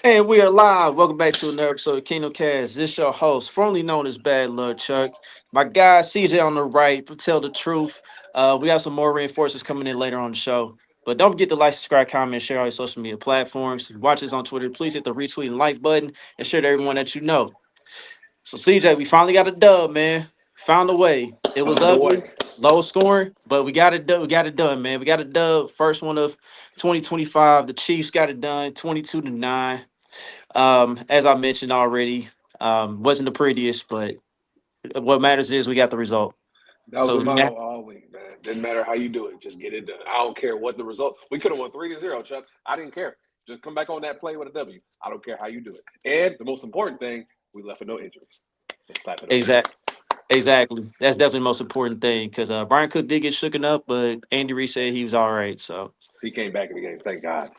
And we are live. Welcome back to another episode of Kingdom Cast. This your host, formerly known as Bad Luck Chuck. My guy CJ on the right, tell the truth. We have some more reinforcements coming in later on the show. But don't forget to like, subscribe, comment, share all your social media platforms. If you watch this on Twitter, please hit the retweet and like button and share to everyone that you know. So CJ, we finally got a dub, man. Found a way. It was Found a ugly, way. low scoring, but we got it done. We got it done, man. We got a dub. First one of 2025. The Chiefs got it done, 22-9. As I mentioned already, wasn't the prettiest, but what matters is we got the result. That was So the motto all week, man. Didn't matter how you do it, just get it done. I don't care what the result. We could have won 3-0, Chuck. I didn't care. Just come back on that play with a W. I don't care how you do it. And the most important thing, we left with no injuries. Let's clap it up. exact, exactly. That's definitely the most important thing because Brian Cook did get shooken up, but Andy Reid said he was all right. So He came back in the game. Thank God.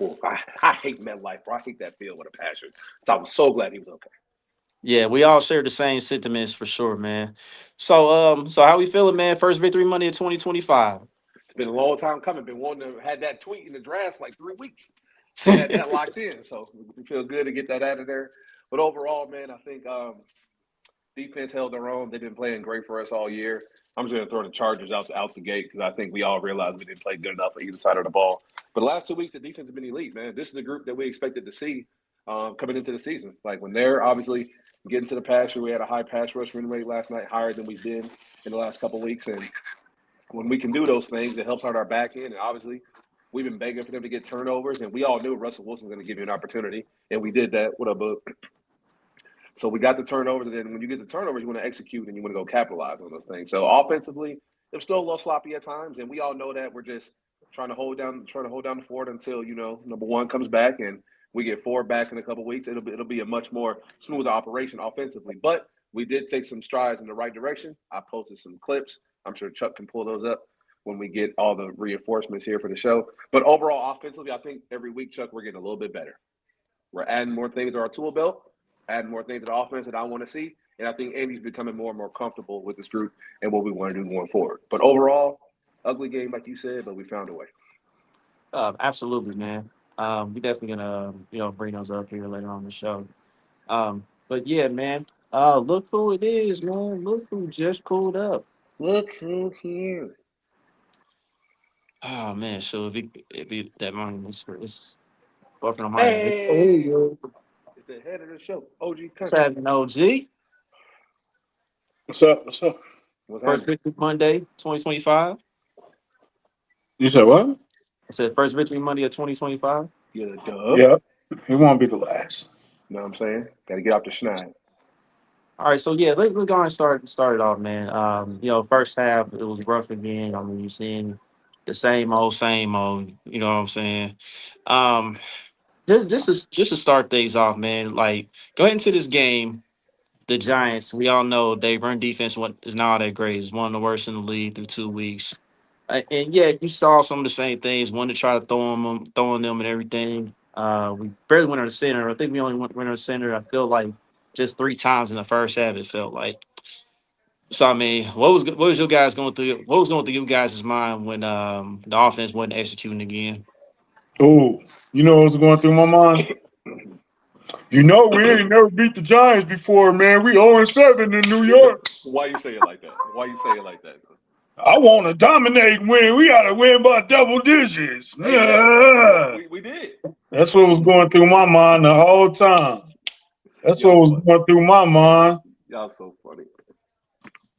I hate MetLife, bro. I hate that field with a passion. So I'm so glad he was okay. yeah, we all share the same sentiments for sure, man. So how we feeling, man? First victory Monday of 2025. It's been a long time coming. Been wanting to had that tweet in the draft for like 3 weeks. Had that locked in. So we feel good to get that out of there. But overall, man, I think defense held their own. They've been playing great for us all year. I'm just going to throw the Chargers out the gate because I think we all realized we didn't play good enough on either side of the ball. But the last 2 weeks, the defense has been elite, man. This is the group that we expected to see coming into the season. Like when they're obviously getting to the passer, we had a high pass rush win rate last night, higher than we've been in the last couple of weeks. And when we can do those things, it helps out our back end. And obviously, we've been begging for them to get turnovers, and we all knew Russell Wilson was going to give you an opportunity, and we did that. What up, bud? So we got the turnovers, and then when you get the turnovers, you want to execute and you want to go capitalize on those things. So offensively, it was still a little sloppy at times, and we all know that. We're just trying to hold down the fort until number one comes back and we get four back in a couple of weeks. It'll be a much more smoother operation offensively. But we did take some strides in the right direction. I posted some clips. I'm sure Chuck can pull those up when we get all the reinforcements here for the show. But overall, offensively, I think every week, Chuck, we're getting a little bit better. We're adding more things to our tool belt, adding more things to the offense that I want to see. And I think Andy's becoming more and more comfortable with this group and what we want to do going forward. But overall, ugly game, like you said, but we found a way. Absolutely, man. We definitely gonna bring those up here later on in the show. But yeah, man. Look who it is, man. Look who just pulled up. Look who here. Oh man, so if it that morning it's buffering on my end. Hey, it's the head of the show, OG What's Country. happening, OG? What's up? What's up? What's First happening? victory Monday, 2025. You said what? I said first victory Monday of 2025. Get a dub. Yeah. It won't be the last. You know what I'm saying? Got to get off the schneid. All right, so yeah, let's go and start it off, man. First half it was rough again. I mean, you're seeing the same old. You know what I'm saying? Um, just to start things off, man. Like go into this game, the Giants. We all know they run defense. What is not that great? It's one of the worst in the league through 2 weeks. And yeah, you saw some of the same things. One to try to throwing them and everything. We barely went on the center. I think we only went on the center. I feel like just three times in the first half. It felt like. So I mean, what was your guys going through? What was going through you guys' mind when the offense wasn't executing again? Oh, you know what's going through my mind? We ain't never beat the Giants before, man. We 0-7 in New York. Why you say it like that? Why you say it like that? I want to dominate win. We got to win by double digits. Hey, yeah, Yeah. we did. That's what was going through my mind the whole time. That's what Y'all was funny. going through my mind. Y'all so funny.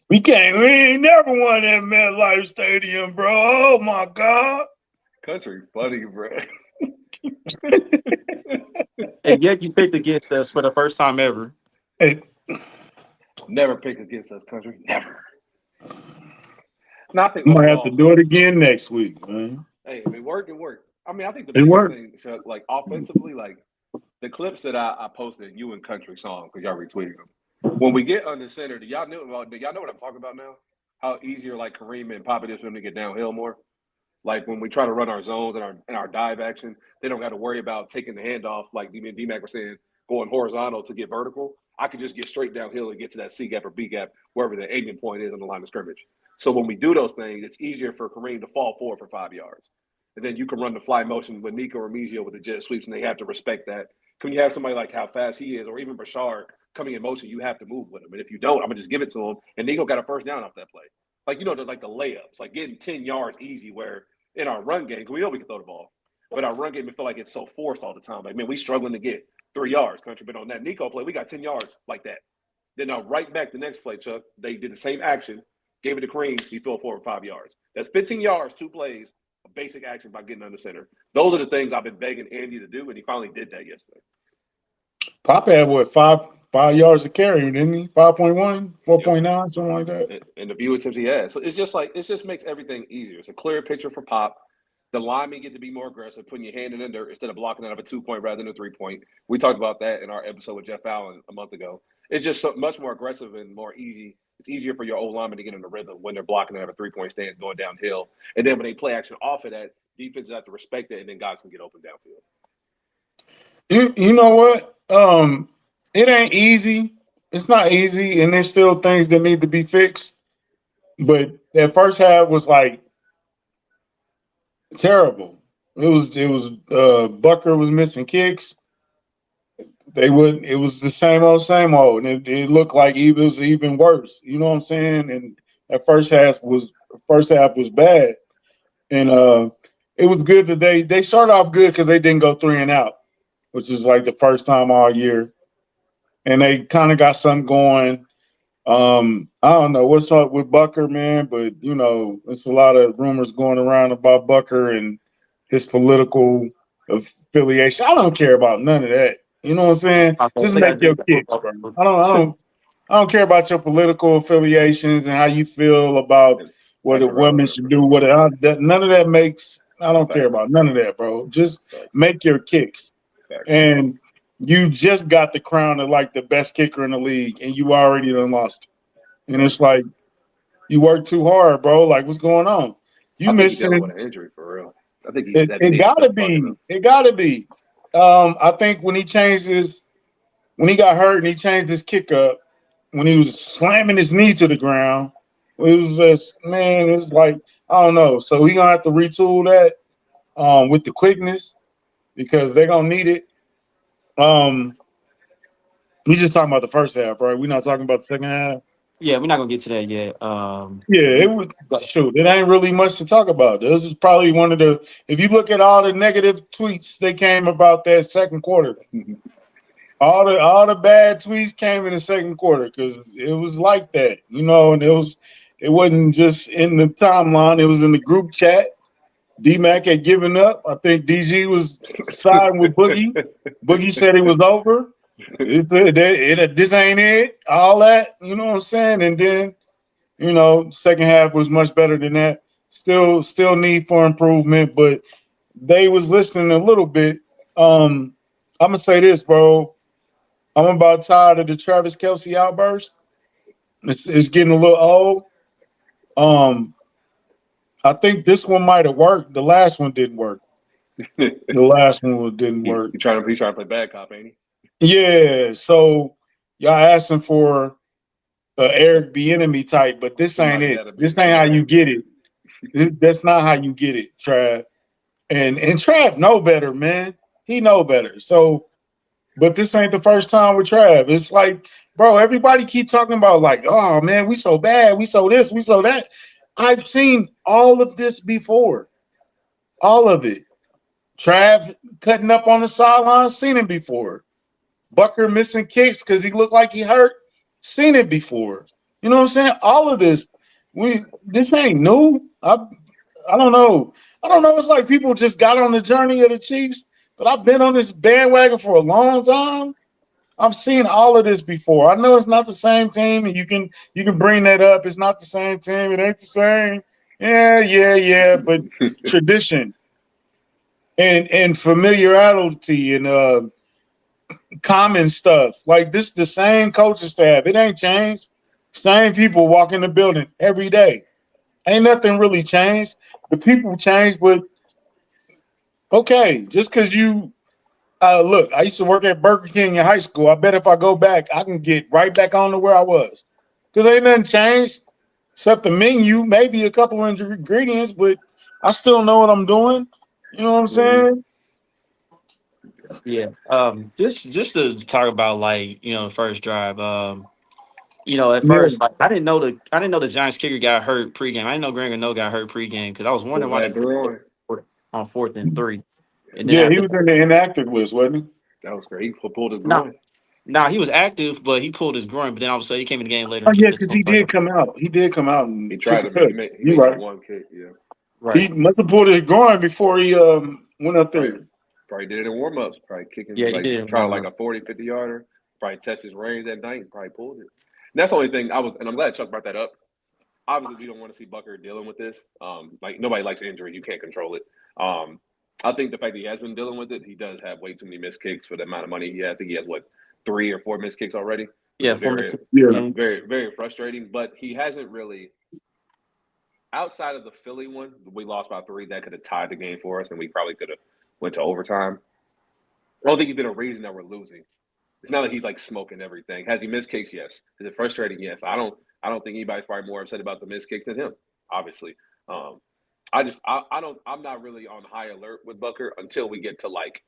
We ain't never won at MetLife Stadium, bro. Oh, my God. Country funny, bro. And yet you picked against us for the first time ever. Hey, Never pick against us, country. Never. No, I think I'm going to have to overall, do it again next week, man. hey, if it worked, it worked. I mean, I think the It biggest worked. thing, Chuck, like offensively, like the clips that I posted, you and Country saw them because y'all retweeted them. When we get under center, do y'all know what I'm talking about now? How easier like Kareem and Papa is for them to get downhill more. Like when we try to run our zones and our dive action, they don't got to worry about taking the handoff like D-Mac was saying, going horizontal to get vertical. I could just get straight downhill and get to that C gap or B gap, wherever the aiming point is on the line of scrimmage. So when we do those things, it's easier for Kareem to fall forward for 5 yards. And then you can run the fly motion with Nico or Mizio with the jet sweeps, and they have to respect that. When you have somebody like how fast he is, or even Bashard coming in motion, you have to move with him. And if you don't, I'm gonna just give it to him. And Nico got a first down off that play. Like the layups, like getting 10 yards easy. Where in our run game, because we know we can throw the ball, but our run game, we feel like it's so forced all the time. Like, man, we struggling to get 3 yards, country. But on that Nico play, we got 10 yards like that. Then now right back the next play, Chuck, they did the same action, gave it to Kareem, he fell forward 5 yards. That's 15 yards, 2 plays, a basic action by getting under center. Those are the things I've been begging Andy to do, and he finally did that yesterday. Pop had what, five yards to carry, didn't he? 5.1, 4.9, something like that. And the few attempts he had. So it's just makes everything easier. It's a clear picture for Pop. The linemen get to be more aggressive, putting your hand in the dirt instead of blocking out of a 2-point rather than a 3-point. We talked about that in our episode with Jeff Allen a month ago. It's just so much more aggressive and more easy. It's easier for your old linemen to get in the rhythm when they're blocking out of a 3-point stance going downhill. And then when they play action off of that, defenses have to respect it, and then guys can get open downfield. You know what? It ain't easy. It's not easy, and there's still things that need to be fixed. But that first half was like terrible. It was Bucker was missing kicks. It was the same old, and it looked like it was even worse. You know what I'm saying? And that first half was bad. And it was good that they started off good because they didn't go 3 and out, which is like the first time all year. And they kind of got something going. I don't know what's up with Bucker, man, but it's a lot of rumors going around about Bucker and his political affiliation. I don't care about none of that. You know what I'm saying? Just make your kicks, bro. I don't care about your political affiliations and how you feel about what a woman should do. None of that makes. I don't care about none of that, bro. Just make your kicks. And you just got the crown of like the best kicker in the league, and you already done lost. And it's like you work too hard, bro. Like, what's going on? You missing with an injury for real. I think it gotta be. It gotta be. I think when he got hurt and he changed his kick up, when he was slamming his knee to the ground, it was just, man, it's like, I don't know. So he gonna have to retool that with the quickness because they're gonna need it. We just talking about the first half, right? We're not talking about the second half. Yeah, we're not gonna get to that yet. It was shoot. It ain't really much to talk about. This is probably one of the. If you look at all the negative tweets that came about that second quarter, all the bad tweets came in the second quarter because it was like that, and it wasn't just in the timeline. It was in the group chat. D-Mac had given up. I think DG was siding with Boogie. Boogie said it was over. This ain't it. All that, you know what I'm saying? And then, second half was much better than that. Still need for improvement, but they was listening a little bit. I'm gonna say this, bro. I'm about tired of the Travis Kelce outburst. It's getting a little old. I think this one might have worked. The last one didn't work. The last one didn't work. He trying to play bad cop, ain't he? Yeah. So y'all asking for Eric Bieniemy type, but this ain't it. This ain't how you get it. That's not how you get it, Trav. And Trav know better, man. He know better. So, but this ain't the first time with Trav. It's like, bro, everybody keep talking about like, oh man, we so bad, we so this, we so that. I've seen all of this before. All of it. Trav cutting up on the sideline, seen it before. Bucker missing kicks because he looked like he hurt, seen it before. You know what I'm saying? All of this, this ain't new. I don't know. It's like people just got on the journey of the Chiefs, but I've been on this bandwagon for a long time. I've seen all of this before. I know it's not the same team, and you can bring that up. It's not the same team. It ain't the same. Yeah. But tradition and familiarity and common stuff like this. The same coaching staff. It ain't changed. Same people walk in the building every day. Ain't nothing really changed. The people changed, but okay, just because you. Look, I used to work at Burger King in high school. I bet if I go back, I can get right back on to where I was. Because ain't nothing changed except the menu, maybe a couple of ingredients, but I still know what I'm doing. You know what I'm saying? Yeah. Just to talk about like the first drive. At Yeah, first, like, I didn't know the Giants kicker got hurt pregame. I didn't know Greg Gano got hurt pregame because I was wondering Pulled why that they groin. on 4th and 3, and then yeah, he after was in the inactive list, wasn't he? That was great. He pulled his no, groin. nah, he was active, but he pulled his groin. But then all of a sudden, he came in the game later Oh and yeah, kicked his because own he field did goal. come out. He did come out He and tried took to a make fit. he You're made that right. one kick. Yeah, He Right. must have pulled his groin before he went up probably there. probably did it in warm ups. Probably kicking Yeah, he like did trying warm like up. a 40, 50 yarder. Probably test his range that night. And probably pulled it. And that's the only thing and I'm glad Chuck brought that up. Obviously, we don't want to see Bucker dealing with this. Like nobody likes injury. You can't control it. Um, I think the fact that he has been dealing with it, he does have way too many missed kicks for the amount of money he had. I think he has 3 or 4 missed kicks already, which Yeah, is former very, Yeah, very, very frustrating. But he hasn't really, outside of the Philly one, we lost by 3. That could have tied the game for us, and we probably could have went to overtime. I don't think he's been a reason that we're losing. It's not like he's like smoking everything. Has he missed kicks? Yes. Is it frustrating? Yes. I don't think anybody's probably more upset about the missed kicks than him. Obviously, um, I'm not really on high alert with Bucker until we get to like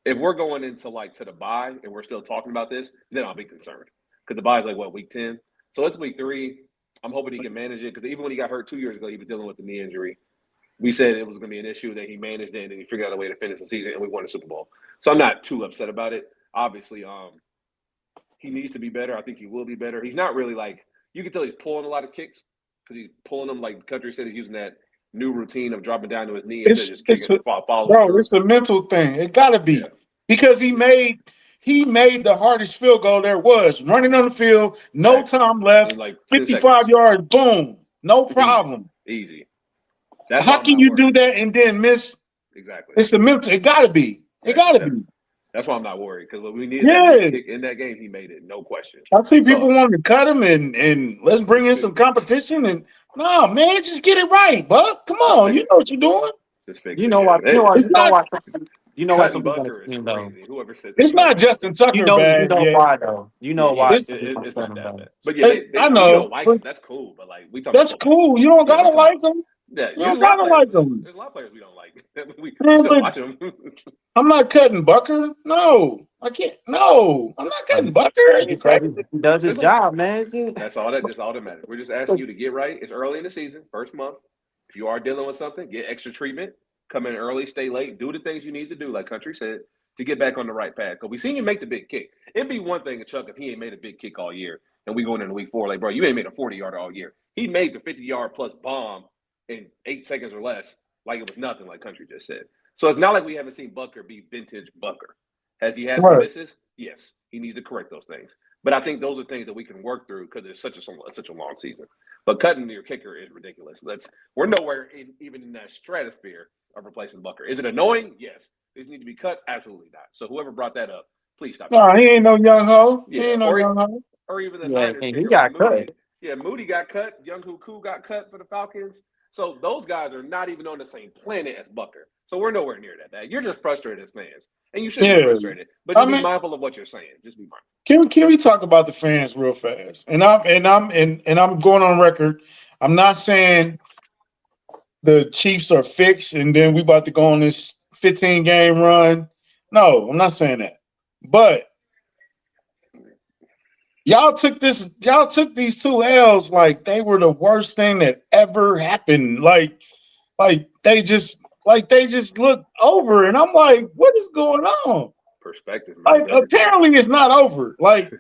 if we're going into like to the bye and we're still talking about this, then I'll be concerned because the bye is like what week 10, so it's week 3. I'm hoping he can manage it because even when he got hurt 2 years ago, he was dealing with the knee injury. We said it was going to be an issue that he managed it and then he figured out a way to finish the season and we won the Super Bowl. So I'm not too upset about it. Obviously, he needs to be better. I think he will be better. He's not really like you can tell he's pulling a lot of kicks because he's pulling them like Country said he's using that new routine of dropping down to his knee instead of just it's kicking a, following bro. through. It's a mental thing. It gotta Yeah, be because he made the hardest field goal there was running on the field, no exactly. time In left, like 10 55 seconds. yards, boom, no Easy. problem. Easy. That's why How I'm can not you do worried. that and then miss? Exactly. It's a mental. It gotta be. It That, gotta that, be. that's why I'm not worried because when we needed that big Yeah. kick in that game, he made it, no question. I see people So wanting to cut him and let's bring in some competition and no man, just get it right, Buck. Come just on, fix you know what you're doing. just fix You it. know Yeah. why? You know why? It's You know not why? You know why some Cutting people gonna Bucker is scream though. crazy. Whoever said that, it's you got to not be kidding Justin me. Tucker You bad know yet. why though. You Yeah, know yeah, why It's some people it's cut not him that though. bad. But yeah, I you don't know, like but him. That's cool. But like we talking about that's football. cool. You don't Yeah, we gotta talking. like him. Yeah, You there's don't a lot of gotta players like we don't. him. There's a lot of players we don't like. We Man, still but watch them. I'm not cutting Bucker. No, I can't. No, I'm not Like cutting Bucker. Are he you said, crazy? he does his There's a job, man. That's all that. That's all that matters. We're just asking you to get right. It's early in the season, first month. If you are dealing with something, get extra treatment. Come in early, stay late. Do the things you need to do, like Country said, to get back on the right path. Because we seen you make the big kick. It'd be one thing, Chuck, if he ain't made a big kick all year, and we going into week 4, like, bro, you ain't made a 40-yarder all year. He made the 50-yard plus bomb in 8 seconds or less, like it was nothing, like Country just said. So it's not like we haven't seen Bucker be vintage Bucker. Has he had some Right. misses? Yes, he needs to correct those things. But I think those are things that we can work through because it's such a long season. But cutting your kicker is ridiculous. We're nowhere even in that stratosphere of replacing Bucker. Is it annoying? Yes. Does it need to be cut? Absolutely not. So whoever brought that up, please stop No, talking he about ain't no young ho. it. He Yeah, ain't no young ho. or even the Yeah, Niners and he kicker like got Moody. cut. Yeah, Moody got cut. Young Koo got cut for the Falcons. So those guys are not even on the same planet as Bucker. So we're nowhere near that. You're just frustrated as fans, and you should be Yeah. frustrated. But I just be mean, mindful of what you're saying. Just be mindful. can we talk about the fans real fast? And I'm going on record. I'm not saying the Chiefs are fixed and then we about to go on this 15 game run. No, I'm not saying that. But y'all took these 2 L's like they were the worst thing that ever happened. Like they just looked over and I'm like, what is going on? Perspective Like means everything. apparently it's not over. Like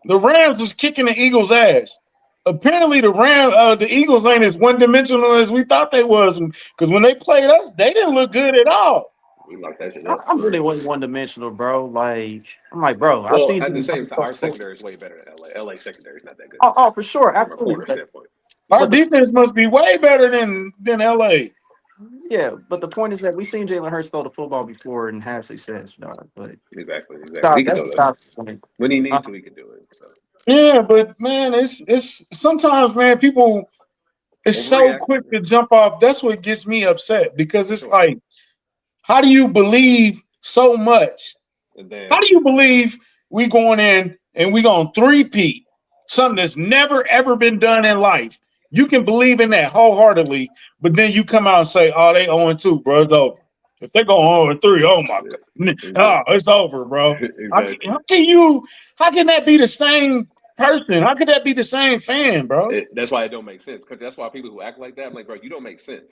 the Rams was kicking the Eagles' ass. Apparently, the Eagles ain't as one dimensional as we thought they was. Because when they played us, they didn't look good at all. We locked that shit I, up. I really wasn't one dimensional, bro. Like I'm like, bro, I've Well, seen. at the same time, our secondary is way better than LA. LA secondary is not that good Oh, for sure, from a absolutely. corner standpoint. Our But the defense must be way better than LA. yeah, but the point is that we've seen Jalen Hurts throw the football before and have success, dog. But Exactly. He stop. can That's throw that. the point. When he Uh, needs to, he can do it. So Yeah, but man, it's sometimes, man, people it's so overreact quick to jump off. That's what gets me upset because for it's sure. like, how do you believe so much? And How then do you believe we going in and we going to three-peat something that's never ever been done in life? You can believe in that wholeheartedly, but then you come out and say, "Oh, they 0-2, bro. It's over." If they go 0-3, oh my god, it's over, bro. Exactly. How can that be the same person? How could that be the same fan, bro? That's why it don't make sense. Because that's why people who act like that, I'm like, bro, you don't make sense.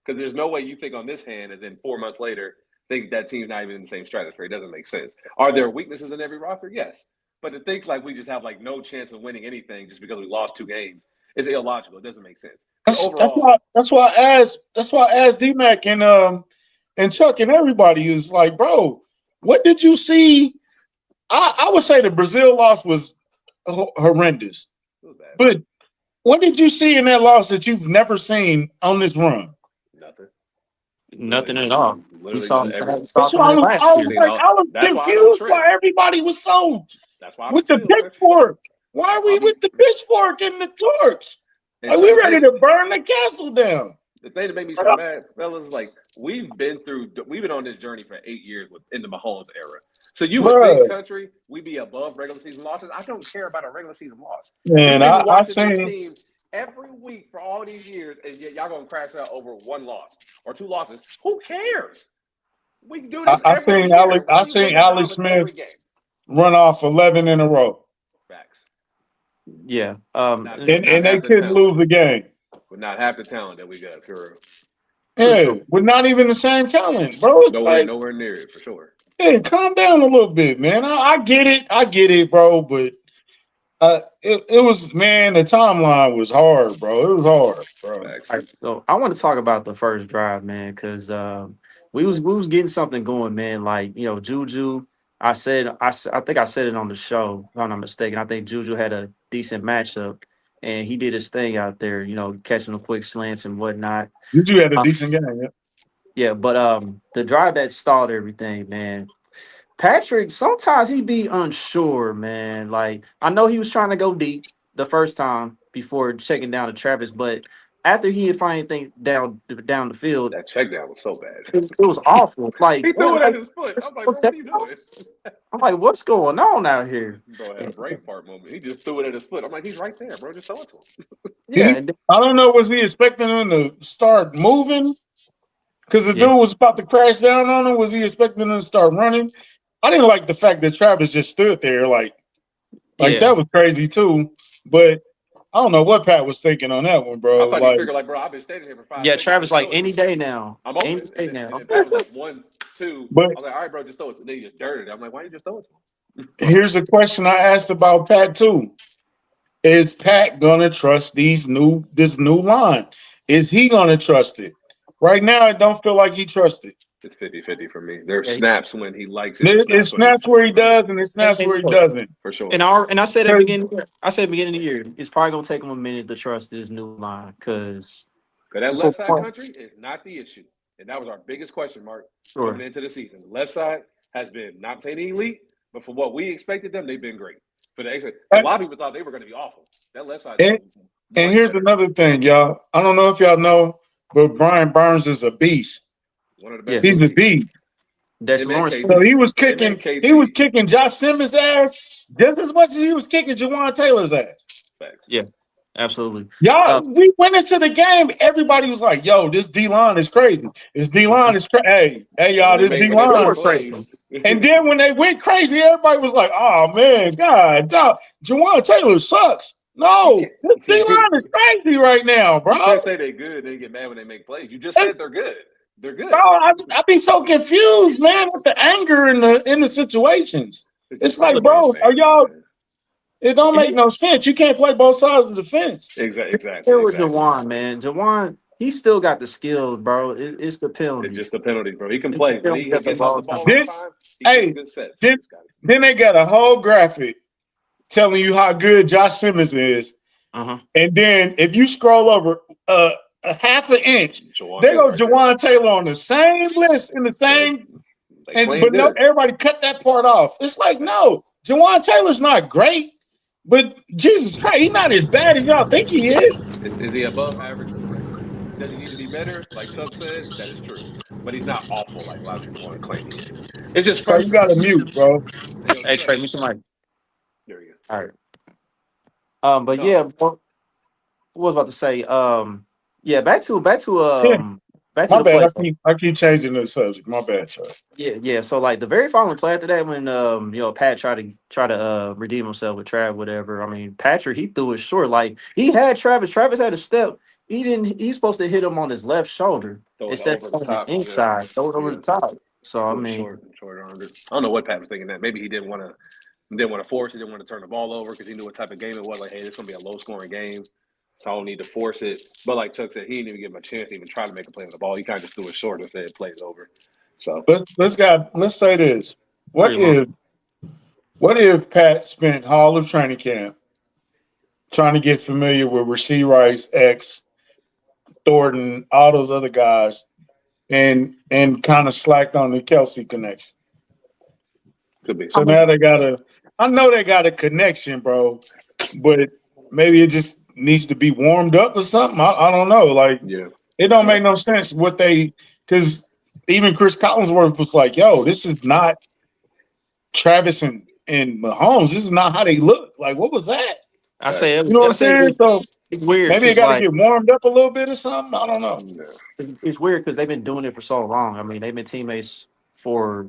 Because there's no way you think on this hand and then 4 months later think that team's not even in the same stratosphere. It doesn't make sense. Are there weaknesses in every roster? Yes. But to think like we just have like no chance of winning anything just because we lost 2 games is illogical. It doesn't make sense. That's why I asked D-Mac and Chuck and everybody is like, bro, what did you see? I would say the Brazil loss was horrendous. But what did you see in that loss that you've never seen on this run? Nothing at all. We saw that's why I was confused why everybody was so with the pitchfork. Why are we with the pitchfork and the torch? Like we ready to burn the castle down. The thing that made me so mad, fellas, is like we've been on this journey for 8 years in the Mahomes era. So you would think, country, we be above regular season losses. I don't care about a regular season loss. Man, I've seen this team every week for all these years, and yet y'all gonna crash out over 1 loss or 2 losses. Who cares? We can do this. I seen Alex Smith run off 11 in a row. Facts. Yeah. And they couldn't lose the game. With not half the talent that we got, for yeah, with not even the same talent, bro. Nowhere near it, for sure. Hey, calm down a little bit, man. I get it, bro. But it was, man, the timeline was hard, bro. It was hard, bro. Right, so I want to talk about the first drive, man, because we was getting something going, man. Like, you know, Juju. I think I said it on the show, if I'm not mistaken. I think Juju had a decent matchup. And he did his thing out there, you know, catching the quick slants and whatnot. You had a decent game, yeah. Yeah, but the drive that stalled everything, man. Patrick, sometimes he be unsure, man. Like, I know he was trying to go deep the first time before checking down to Travis, but after he had finally think down the field, that check down was so bad. It was awful. Like he threw it at his foot. I'm like, bro, what are you doing? I'm like, what's going on out here? Bro had a brain fart moment. He just threw it at his foot. I'm like, he's right there, bro. Just throw it to him. Yeah. I don't know. Was he expecting him to start moving? Because the dude was about to crash down on him. Was he expecting him to start running? I didn't like the fact that Travis just stood there like that was crazy too. But I don't know what Pat was thinking on that one, bro. I thought he figured, like, bro, I've been standing here for 5 minutes. Yeah, Travis, like, any day now. I'm open. Any day now. And Pat was like, 1, 2. I was like, all right, bro, just throw it. Then he just dirted it. I'm like, why you just throw it to him? Here's a question I asked about Pat, too. Is Pat going to trust this new line? Is he going to trust it? Right now, I don't feel like he trusts it. It's 50-50 for me. There's snaps when he likes it. It snaps where he does, and it snaps where he doesn't. For sure. And I said at the beginning of the year, it's probably gonna take him a minute to trust this new line because that left side country is not the issue, and that was our biggest question mark coming into the season. The left side has been not saying elite, but for what we expected them, they've been great. For the exit, a lot of people thought they were going to be awful. That left side. And here's another thing, y'all. I don't know if y'all know, but Brian Burns is a beast. One of the best. He's a beast. So he was kicking Josh Simmons' ass just as much as he was kicking Jawan Taylor's ass. Yeah, absolutely. Y'all, we went into the game. Everybody was like, "Yo, this D-line is crazy. This D-line is crazy. Hey, y'all, this D-line is crazy." And then when they went crazy, everybody was like, "Oh man, God, Jawan Taylor sucks." No, this D-line is crazy right now, bro. You can't say they're good. They get mad when they make plays. You just said they're good. They're good. Bro, I be so confused, man, with the anger in the situations. It's like, bro, are y'all? It don't make no sense. You can't play both sides of the fence. Exactly. It was Jawan, man. Jawan, he still got the skills, bro. It's the penalty. It's just the penalty, bro. He can play. He gets the ball on time. Then they got a whole graphic telling you how good Josh Simmons is. And then if you scroll over a half an inch, they go Jawan Taylor on the same list in the same. But no, everybody cut that part off. It's like, no, Jawan Taylor's not great, but Jesus Christ, he's not as bad as y'all think he is. Is he above average? Does he need to be better? Like Chuck said, that is true. But he's not awful like a lot of people want to claim he is. It's just you got to mute, bro. Hey, Trey, mute your mic. There you go. All right. But yeah, what was I about to say? Yeah, back to back to My the bad. play. I keep changing the subject. My bad, Trey. Yeah. So like the very following play after that, when Pat tried to redeem himself with Trav, whatever. I mean, Patrick, he threw it short. Like he had Travis. Travis had a step. He didn't. He's supposed to hit him on his left shoulder Throw it instead over of the throwing it top. inside. Throw it over the top. So I mean, short armed. I don't know what Pat was thinking that. Maybe he didn't want to force. He didn't want to turn the ball over because he knew what type of game it was. Like, hey, this is gonna be a low scoring game, so I don't need to force it. But like Chuck said, he didn't even give him a chance to even try to make a play on the ball. He kind of just threw it short and said, "Play it over." So let's say this. What if Pat spent all of training camp trying to get familiar with Rasheed Rice, X, Thornton, all those other guys, and kind of slacked on the Kelce connection? could be. So now I know they got a connection, bro, but maybe it just needs to be warmed up or something. I don't know. Like, it don't make no sense because even Chris Collinsworth was like, yo, this is not Travis and Mahomes. This is not how they look. Like, what was that? I say, you know what I'm saying? So it's weird. Maybe it got to get warmed up a little bit or something. I don't know. It's weird because they've been doing it for so long. I mean, they've been teammates for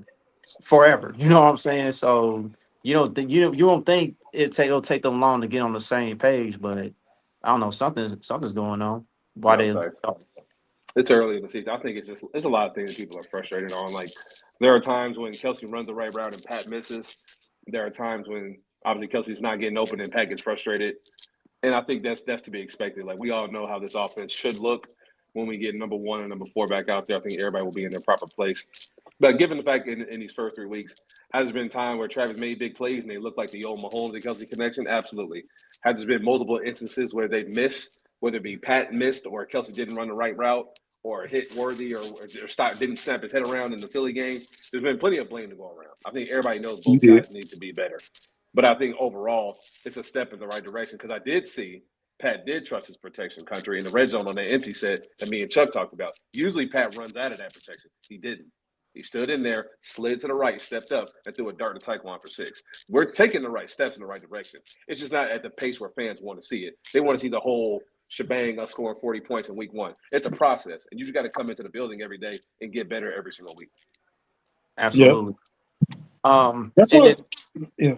forever. You know what I'm saying? So you don't think it'll take them long to get on the same page, but I don't know, something's going on. Why they? It's early in the season. I think it's a lot of things that people are frustrated on. Like there are times when Kelce runs the right route and Pat misses. There are times when obviously Kelsey's not getting open and Pat gets frustrated. And I think that's to be expected. Like we all know how this offense should look when we get number 1 and number 4 back out there. I think everybody will be in their proper place. But given the fact in these first 3 weeks, has there been time where Travis made big plays and they look like the old Mahomes and Kelsey connection? Absolutely. Has there been multiple instances where they've missed, whether it be Pat missed or Kelsey didn't run the right route or hit Worthy or didn't snap his head around in the Philly game? There's been plenty of blame to go around. I think everybody knows both guys need to be better. But I think overall, it's a step in the right direction because I did see Pat did trust his protection country in the red zone on that empty set that me and Chuck talked about. Usually Pat runs out of that protection. He didn't. He stood in there, slid to the right, stepped up, and threw a dart to Tyquan for 6. We're taking the right steps in the right direction. It's just not at the pace where fans want to see it. They want to see the whole shebang us scoring 40 points in week 1. It's a process, and you just got to come into the building every day and get better every single week. Absolutely. Yeah.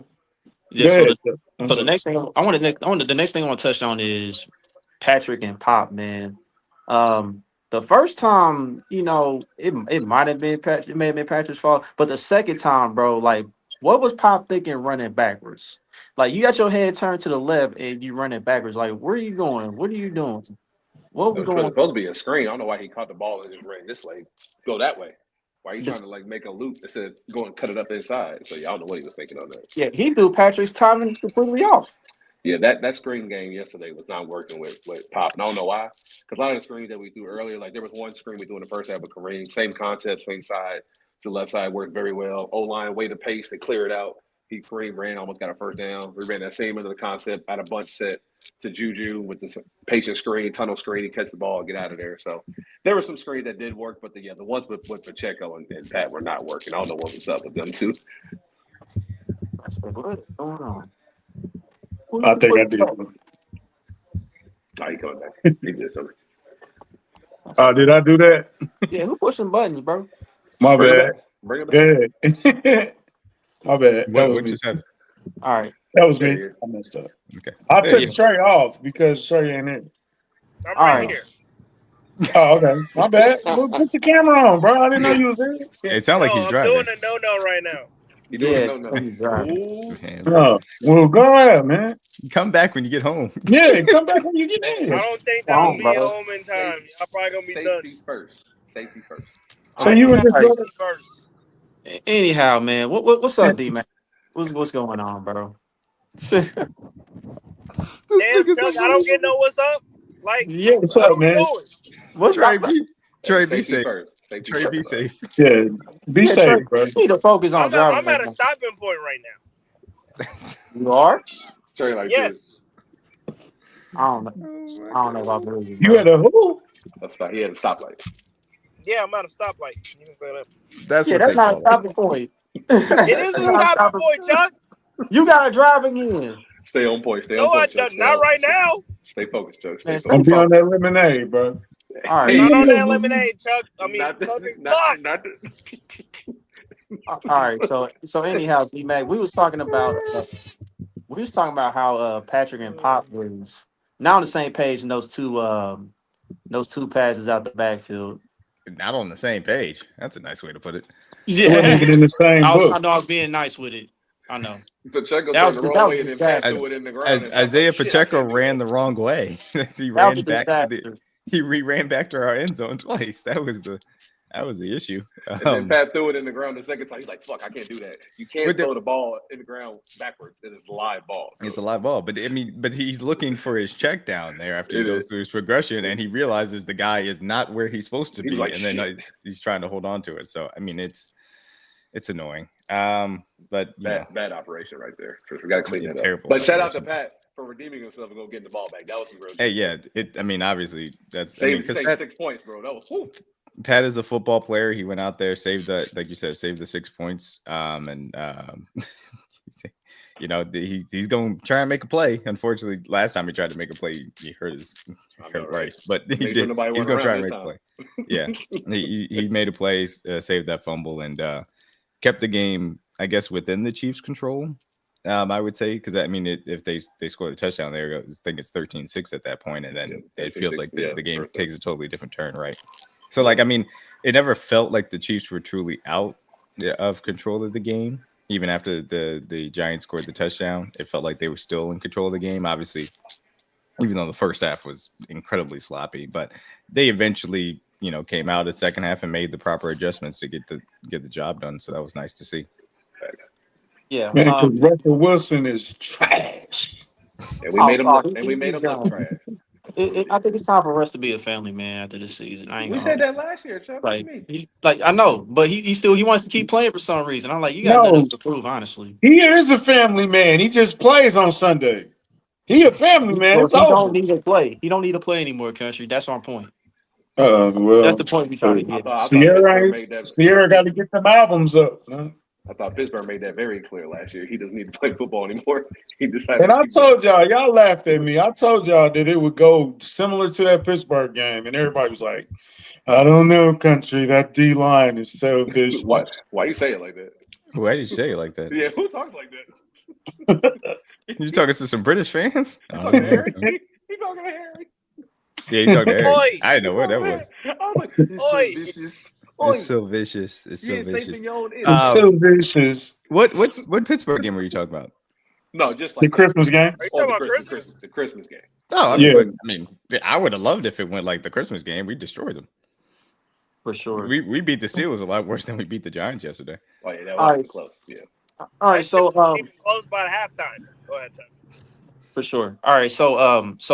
So the next thing the next thing I want to touch on is Patrick and Pop, man. The first time, it might have been Patrick's fault, but the second time, bro, like, what was Pop thinking running backwards? Like, you got your head turned to the left and you running backwards. Like, where are you going? What are you doing? What was going on? Supposed to be a screen. I don't know why he caught the ball and just ran this way. Go that way. Why are you trying to make a loop instead of go and cut it up inside? So I don't know what he was thinking on that. Yeah, he threw Patrick's timing completely off. Yeah, that screen game yesterday was not working with Pop. And I don't know why. Because a lot of the screens that we threw earlier, like there was one screen we threw in the first half with Kareem, same concept, same side to the left side, worked very well. O-line, way to pace, they clear it out. Kareem ran, almost got a first down. We ran that same end of the concept, out of bunch set to Juju with the patient screen, tunnel screen, he catch the ball and get out of there. So there were some screens that did work, but the ones with Pacheco and Pat were not working. I don't know what was up with them two. What's going on? I think I did. Oh, he coming back. He did something. Did I do that? Yeah, who pushing buttons, bro? My bad. Bring it back. My bad. What just happened? All right. That was me. I messed up. Okay. I took Trey off because Trey ain't in. I'm right here. Oh, okay. My bad. Put your camera on, bro. I didn't know you was there. It sounds like he's driving. I'm doing a no right now. You doing he's driving. Well, go ahead, man. Come back when you get home. Yeah, come back when you get in. I don't think that will be home in time. I'm probably gonna be done. Safety first. So you were just first. Anyhow, man, what's up, D man? What's going on, bro? Damn, Chuck, I don't get no what's up. Like, yeah, what's up, man? What's Trey, be safe. Trey, be safe. Yeah, be safe, Trey, bro. You need to focus on driving. I'm at a stopping point right now. You are? Trey, like yes. I don't know about believe you had a who? He had a stoplight. Yeah, I'm at a stoplight. That's not a stopping point. It is a stopping point, Chuck. You gotta drive again. Stay on point. Stay on point. Chuck. Not right now. Stay focused, Chuck. Don't be on that lemonade, bro. All right. Not on that lemonade, Chuck. I mean, fuck. All right. So anyhow, D-Mac, we was talking about how Patrick and Pop was now on the same page in those two passes out the backfield. Not on the same page. That's a nice way to put it. It wasn't even in the same I book. know I was being nice with it. I know. Pacheco That was turned the that wrong was way a and then Pat disaster. threw it in the ground. As Isaiah Pacheco ran the wrong way. He ran back to the he ran back to our end zone twice. That was the issue. And then Pat threw it in the ground the second time. He's like, "Fuck, I can't do that. You can't throw the ball in the ground backwards. It is a live ball." Bro. It's a live ball, but I mean, but he's looking for his check down there after he goes through his progression, and he realizes the guy is not where he's supposed to be, like, and then he's trying to hold on to it. So I mean, it's annoying. But bad operation right there. We got to clean that up. But shout out to Pat for redeeming himself and go getting the ball back. That was some real. Hey, yeah. I mean, obviously that's saved 6 points, bro. That was. Whew. Pat is a football player. He went out there, saved the, like you said, saved the 6 points. You know, he's going to try and make a play. Unfortunately, last time he tried to make a play, he hurt his Rice, but he's going to try and make a play. Yeah, he made a play, saved that fumble, and kept the game, I guess, within the Chiefs' control. I would say, because I mean, if they score the touchdown there, I think it's 13-6 at that point, and then it feels like the game takes a totally different turn, right? So, like, I mean, it never felt like the Chiefs were truly out of control of the game. Even after the Giants scored the touchdown, it felt like they were still in control of the game. Obviously, even though the first half was incredibly sloppy, but they eventually, you know, came out the second half and made the proper adjustments to get the job done. So that was nice to see. Yeah, man, because Russell Wilson is trash. And we made him look trash. I think it's time for us to be a family, man. After this season, we said that last year, Chuck. Like I know, but he wants to keep playing for some reason. I'm like, you got nothing to prove, honestly. He is a family man. He just plays on Sunday. He a family man. It's over. Don't need to play. He don't need to play anymore, country. That's my point. Well, that's the point we trying to get. Sierra got to get them albums up. Huh? I thought Pittsburgh made that very clear last year. He doesn't need to play football anymore. He decided. And I told y'all laughed at me. I told y'all that it would go similar to that Pittsburgh game, and everybody was like, "I don't know, country. That D line is selfish." Why you say it like that? Why did you say it like that? Yeah, who talks like that? You talking to some British fans? He talking to Harry. He talking to Harry. Yeah, he talking to Harry. I didn't know what that was. I was like, It's so vicious. It's so vicious. It's so vicious. What Pittsburgh game were you talking about? No, just like the Christmas game. Are you talking about Christmas? The Christmas game. Oh, I mean, I would have loved if it went like the Christmas game. We destroyed them. For sure. We beat the Steelers a lot worse than we beat the Giants yesterday. Oh yeah, that was close. Yeah. All right, so close by the halftime. Go ahead, Tom. For sure. All right, so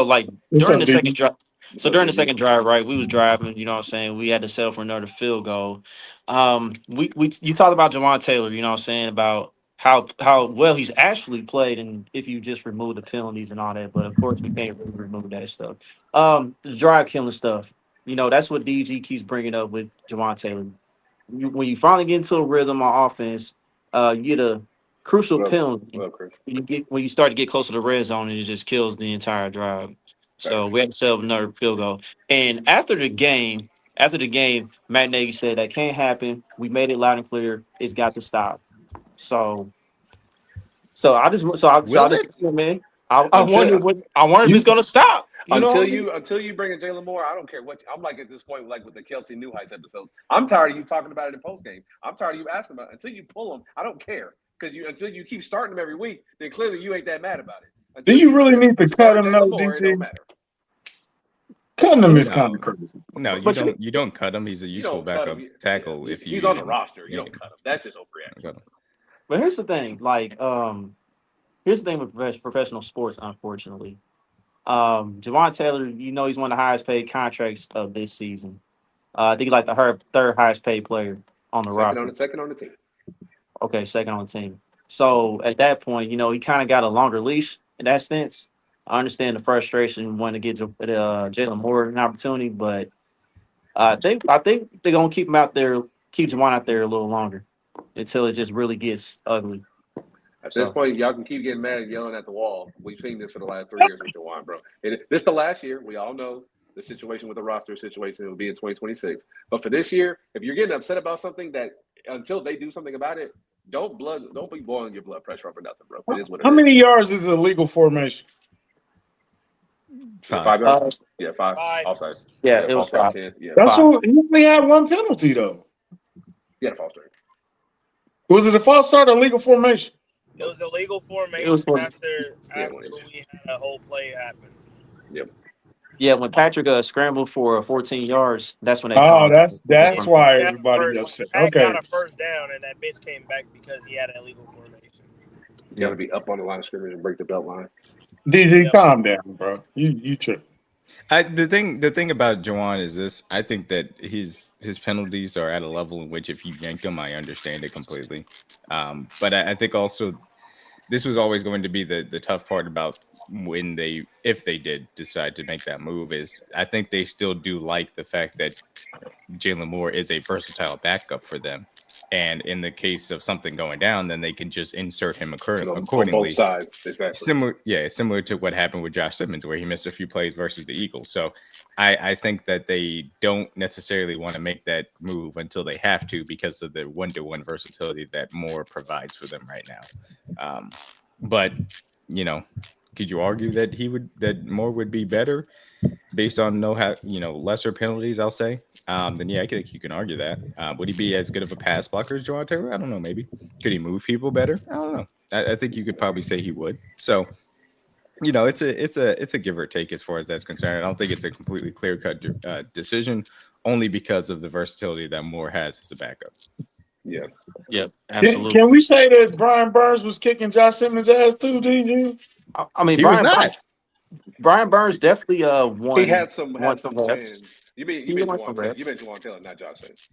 like during the second drive. So during the second drive, right, we was driving, you know what I'm saying? We had to settle for another field goal. You talked about Jawan Taylor, you know what I'm saying, about how well he's actually played and if you just remove the penalties and all that, but of course we can't really remove that stuff. The drive killing stuff, you know, that's what DG keeps bringing up with Jawan Taylor. When you finally get into a rhythm on offense, you get a crucial penalty. When you start to get closer to the red zone, and it just kills the entire drive. So we had to set up another field goal. And after the game, Matt Nagy said that can't happen. We made it loud and clear. It's got to stop. So I wonder if it's gonna stop. Until you bring in Jalen Moore, I don't care what. I'm like at this point, like with the Kelce New Heights episodes. I'm tired of you talking about it in postgame. I'm tired of you asking about it. Until you pull them, I don't care because until you keep starting them every week, then clearly you ain't that mad about it. Do you really need to cut him though, DC? Cutting him is kind of crazy. No, you don't cut him. He's a useful backup tackle. If he's on the roster, you don't cut him. That's just overreaction. But here's the thing, here's the thing with professional sports, unfortunately. Jawan Taylor, you know, he's one of the highest paid contracts of this season. I think he's like the third highest paid player on the roster. Second on the team. Okay, second on the team. So at that point, you know, he kind of got a longer leash in that sense. I understand the frustration wanting to get Jalen Moore an opportunity, but I think they're gonna keep Jawan out there a little longer until it just really gets ugly. At this point, y'all can keep getting mad and yelling at the wall. We've seen this for the last 3 years with Jawan, bro. This the last year. We all know the situation with the roster situation will be in 2026. But for this year, if you're getting upset about something, that until they do something about it, don't be boiling your blood pressure over nothing, bro. It is what it is. How many yards is a legal formation? 5 yards. Yeah, 5. 5. Offside. Yeah, it was 5. 10. Yeah, That's what he only had one penalty though. Yeah, false start. Was it a false start or legal formation? It was a legal formation after we had a whole play happen. Yep. Yeah, when Patrick scrambled for 14 yards, that's when they called. That's why everybody upset. Pat got a first down, and that bitch came back because he had an illegal formation. You got to be up on the line of scrimmage and break the belt line. DJ, calm down, bro. You tripping. The thing about Juwan is this. I think that his penalties are at a level in which if you yank them, I understand it completely. But I think also this was always going to be the tough part about if they did decide to make that move is I think they still do like the fact that Jalen Moore is a versatile backup for them. And in the case of something going down, then they can just insert him accordingly. On both sides, exactly. Similar to what happened with Josh Simmons, where he missed a few plays versus the Eagles. So I think that they don't necessarily want to make that move until they have to because of the one-to-one versatility that Moore provides for them right now. But could you argue that Moore would be better based on lesser penalties? I'll say. Then I think you can argue that. Would he be as good of a pass blocker as Juwan Taylor? I don't know. Maybe could he move people better? I don't know. I think you could probably say he would. So, it's a give or take as far as that's concerned. I don't think it's a completely clear cut decision, only because of the versatility that Moore has as a backup. Yeah. Yep. Absolutely. Can we say that Brian Burns was kicking Josh Simmons' ass too, DG? I mean, he was not. Brian Burns definitely won. He had some reps. You mean Juwan Taylor, not Josh Simmons.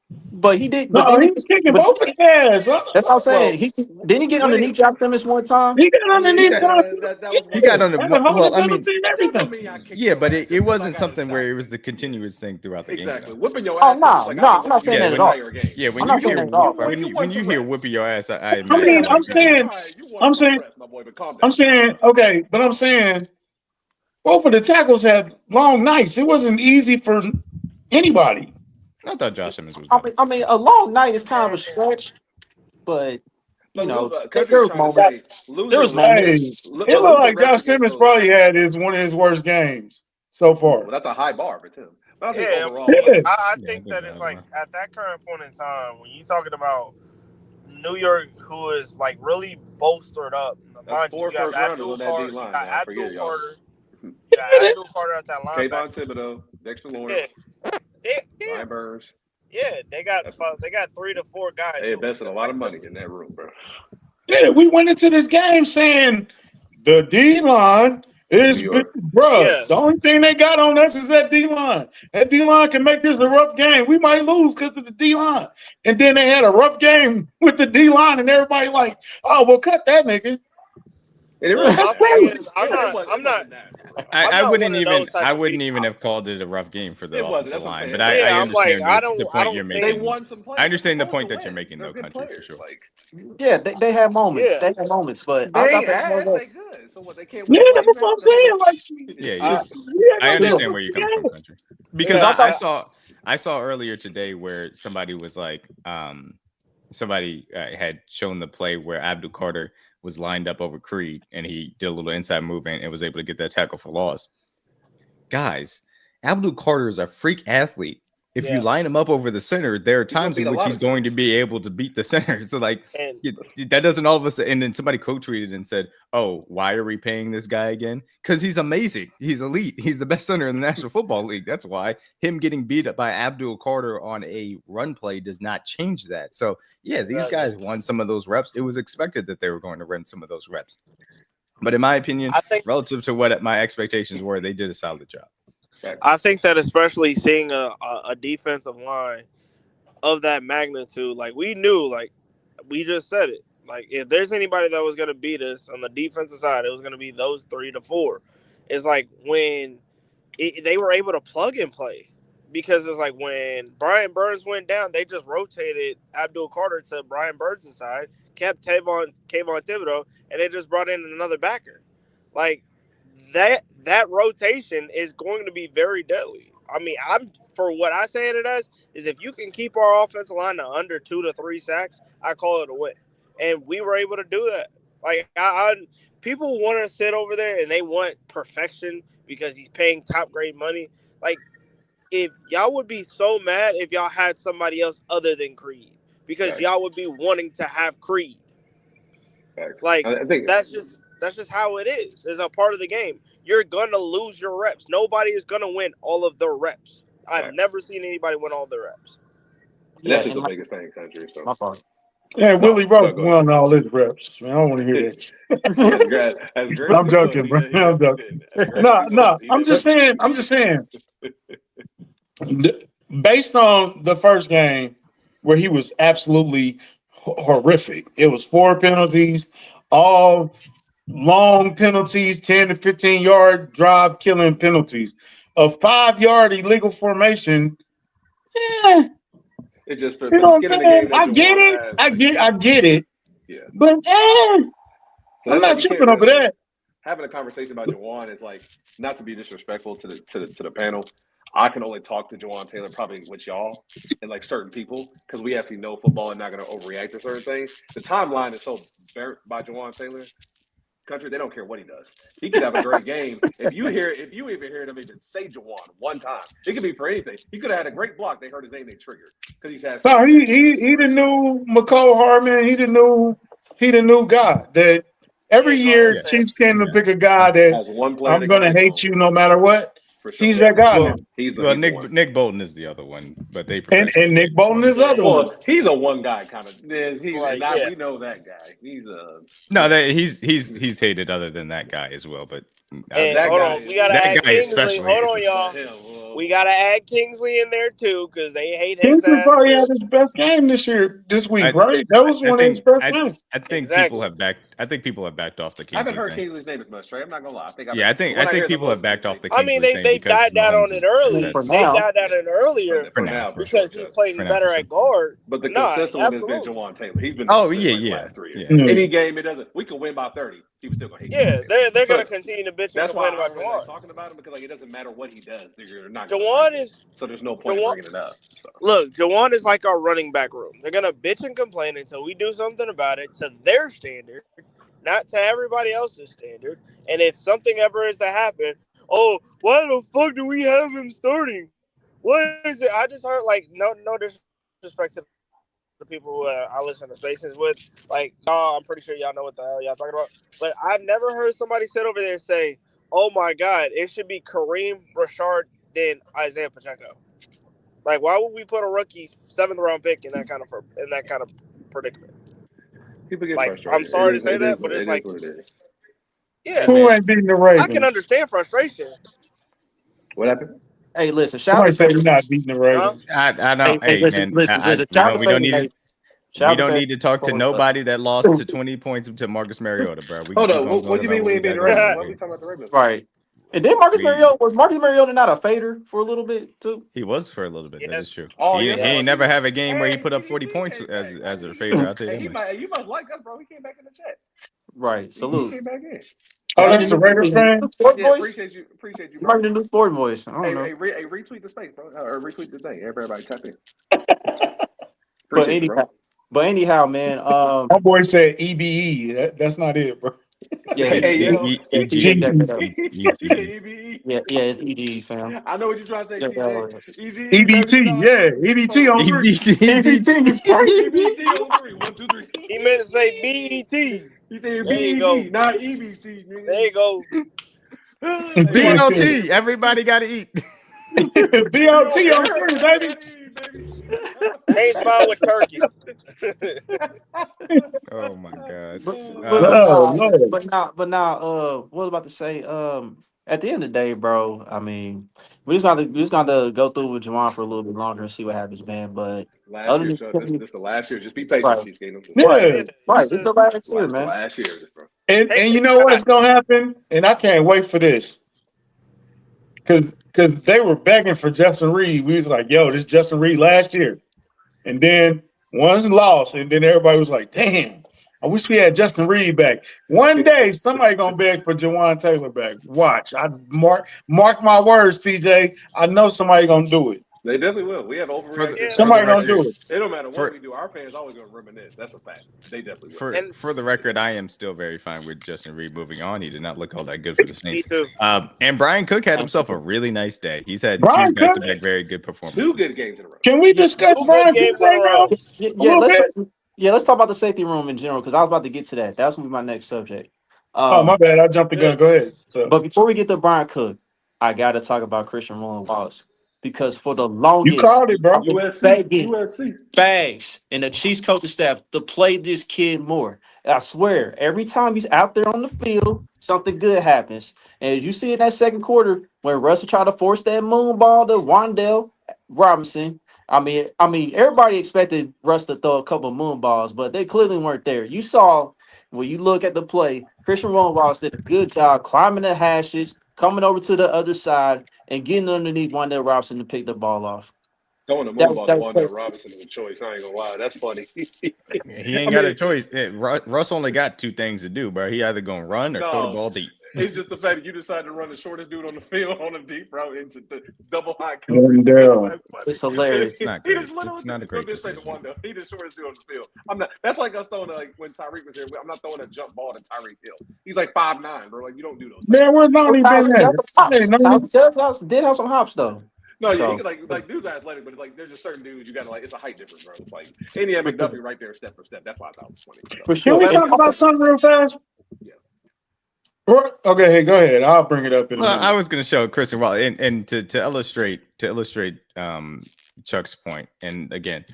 But he did. No, he was kicking both of their ass. That's what I'm saying. Didn't he get underneath Josh Simmons one time? He got underneath Josh Simmons. He got on the well, I mean, everything. Yeah, but it wasn't something where it was the continuous thing throughout the game. Exactly, whipping your ass. I'm not saying that at all. Yeah, when you hear whipping your ass, I'm saying, both of the tackles had long nights. It wasn't easy for anybody. I thought Josh Simmons was. I mean, a long night is kind of a stretch, but there was moments. It looked like Josh Simmons probably had one of his worst games so far. Well, that's a high bar for Tim. But I think overall, I think that it's like at that current point in time when you're talking about New York, who is like really bolstered up. Mind you, you got Abdul Carter, at that linebacker. Kayvon Thibodeau, Dexter Lawrence. Brian Burns. Yeah, they got 3 to 4 guys. They invested a lot of money in that room, bro. Yeah, we went into this game saying the D-line is bro. Yeah. The only thing they got on us is that D-line. That D-line can make this a rough game. We might lose because of the D-line. And then they had a rough game with the D-line, and everybody like, oh, well, cut that nigga. I wouldn't even have called it a rough game for the offensive line, but I understand the point you're making. They won some plays. I understand the point that you're making, though, country, for sure. Yeah, they had moments. Yeah. They had moments, but they good. So what? They can't. Yeah, that's what I'm saying. I understand where you're coming from, country. Because I saw earlier today where somebody was like, somebody had shown the play where Abdul Carter was lined up over Creed, and he did a little inside movement and was able to get that tackle for loss. Guys, Abdul Carter is a freak athlete. If you line him up over the center, there are times in which he's going to be able to beat the center. So, that doesn't all of a sudden. And then somebody co-tweeted and said, "Oh, why are we paying this guy again? Because he's amazing. He's elite. He's the best center in the National Football League. That's why him getting beat up by Abdul Carter on a run play does not change that. So, yeah, these guys won some of those reps. It was expected that they were going to run some of those reps. But in my opinion, relative to what my expectations were, they did a solid job. I think that especially seeing a defensive line of that magnitude, like we knew, like we just said it, like if there's anybody that was going to beat us on the defensive side, it was going to be those 3 to 4. It's like when they were able to plug and play, because it's like when Brian Burns went down, they just rotated Abdul Carter to Brian Burns' side, kept Kayvon Thibodeau, and they just brought in another backer. Like that rotation is going to be very deadly. I mean, for what I say it as is if you can keep our offensive line to under 2 to 3 sacks, I call it a win. And we were able to do that. Like people want to sit over there and they want perfection because he's paying top grade money. Like, if y'all would be so mad if y'all had somebody else other than Creed, because y'all would be wanting to have Creed. Like, I think that's just how it is. It's a part of the game. You're gonna lose your reps. Nobody is gonna win all of their reps. I've never seen anybody win all their reps. And that's just the biggest thing in country. So. My fault. Yeah, Willie Roach won all his reps. Man, I don't want to hear that. as great I'm joking, bro. I'm joking. No. I'm just saying. Based on the first game, where he was absolutely horrific. It was 4 penalties, all long penalties, 10 to 15-yard drive killing penalties. A 5-yard illegal formation. Yeah. It just you know what I'm saying? I get it. Yeah. But so I'm not tripping over that. Having a conversation about Juwan is like, not to be disrespectful to the panel. I can only talk to Juwan Taylor probably with y'all and like certain people because we actually know football and not going to overreact to certain things. The timeline is so burnt by Juwan Taylor. Country, they don't care what he does. He could have a great game. If you even hear him even say Juwan one time, it could be for anything. He could have had a great block. They heard his name, they triggered because he's had. No, he the new McCall Hardman. He the new guy that every year Chiefs came to pick a guy that I'm going to hate you no matter what. Sure. He's that guy. Nick Bolton is the other one, but they and Nick Bolton is the other one. He's a one guy kind of. We know that guy. He's hated other than that guy as well. But we gotta add Kingsley. Hold on, y'all. We gotta add Kingsley in there too because they hate him. Kingsley probably had his best game this week, right? That was one of his best games. I think people have backed. I think people have backed off the Kingsley. I haven't heard Kingsley's name as much, Trey. I'm not gonna lie. I think people have backed off the Kingsley. I mean, they died down on it early. They died down on it earlier because he's playing better at guard. But the consistent one has been Juwan Taylor. He's been last 3 years. Yeah. Any game it doesn't. We can win by 30. He was still gonna hate. Yeah, they're gonna continue to bitch and complain about Juwan. Talking about him because like it doesn't matter what he does. They're not. Juwan is. So there's no point in bringing it up. So. Look, Juwan is like our running back room. They're gonna bitch and complain until we do something about it to their standard, not to everybody else's standard. And if something ever is to happen, oh, why the fuck do we have him starting? What is it? I just heard like no disrespect to the people who I listen to Spaces with. Like, I'm pretty sure y'all know what the hell y'all talking about. But I've never heard somebody sit over there and say, "Oh my God, it should be Kareem Rashard then Isaiah Pacheco." Like, why would we put a rookie 7th round pick in that kind of predicament? People get frustrated. I'm sorry to say that, but it's like, yeah, who ain't beating the Ravens? I can understand frustration. What happened? Hey, listen. Somebody say you're not beating the Ravens. I know. Hey, listen. We don't need to talk to nobody that lost to 20 points to Marcus Mariota, bro. Hold on. What do you mean we ain't beating the Ravens? Why are we talking about the Ravens? Right. And then Marcus Mariota not a fader for a little bit too? He was for a little bit. That is true. He ain't never have a game where he put up 40 points as a fader. I'll tell you. You must like us, bro. We came back in the chat. Right. Salute. He came back in. Oh, that's the Raiders fan? Yeah, appreciate you, bro. Martin the new sport voice. I don't know. Hey, retweet the space, bro. Or retweet the thing. Everybody type in. But anyhow, man. My boy said EBE. That's not it, bro. Yeah, EBE. Yeah, it's EG, fam. I know what you're trying to say. EBT, yeah, EBT on 3. EBT on 3. 1, 2, 3. He meant to say BET. He said BET, not EBT. Nigga. There you go. BLT. Everybody got to eat. BLT on 3, baby. Ain't mine with turkey. Oh my God. But now, what I was about to say, at the end of the day, bro, I mean, we just got to go through with Juwan for a little bit longer and see what happens, man. But this is the last year. Just be patient, right. Right. It's the last year, man. Last year, bro. And you know what's gonna happen? And I can't wait for this. Because they were begging for Justin Reid. We was like, yo, this is Justin Reid last year. And then one's lost, and then everybody was like, damn, I wish we had Justin Reid back. One day, somebody gonna beg for Jawan Taylor back. Watch, I mark my words, TJ. I know somebody gonna do it. They definitely will. We have overreacted. Somebody gonna do it. It don't matter what we do. Our fans always gonna reminisce. That's a fact. They definitely will. For the record, I am still very fine with Justin Reid moving on. He did not look all that good for the Saints. Me too. And Brian Cook had himself a really nice day. He's had two back-to-back very good performances. 2 good games in a row. Can we discuss Brian Cook right now? Let's talk about the safety room in general because I was about to get to that. That's gonna be my next subject. My bad. I jumped the gun. Go ahead. But before we get to Brian Cook, I gotta talk about Christian Wallace. Because for the longest, you called it, bro. USC bags and the Chiefs coaching staff to play this kid more. I swear, every time he's out there on the field, something good happens. And as you see in that second quarter, when Russell tried to force that moon ball to Wan'Dale Robinson, I mean, everybody expected Russ to throw a couple of moon balls, but they clearly weren't there. You saw when you look at the play, Christian Wallace did a good job climbing the hashes, coming over to the other side, and getting underneath Wan'Dale Robinson to pick the ball off. Throwing the moon ball to Wan'Dale Robinson is a choice. I ain't gonna lie. That's funny. He ain't got a choice. Russ only got 2 things to do, bro. He either gonna run or throw the ball deep. It's just the fact that you decided to run the shortest dude on the field on a deep route into the double high coverage. It's hilarious. It's not a great decision. He the shortest dude on the field. I'm not. That's like us throwing when Tyreek was here. I'm not throwing a jump ball to Tyreek Hill. He's like 5'9", bro. Like you don't do those. Man, we're not even that. Did have some hops though. No, yeah, he could, like dudes are athletic, but it's like there's just certain dudes you gotta it's a height difference, bro. It's like Indiana McDuffie right there, step for step. That's why I thought it was funny. Can we talk about something real fast? Yeah. Okay, hey, go ahead. I'll bring it up in a minute. I was going to show Christian Wallace, and to illustrate Chuck's point, and again,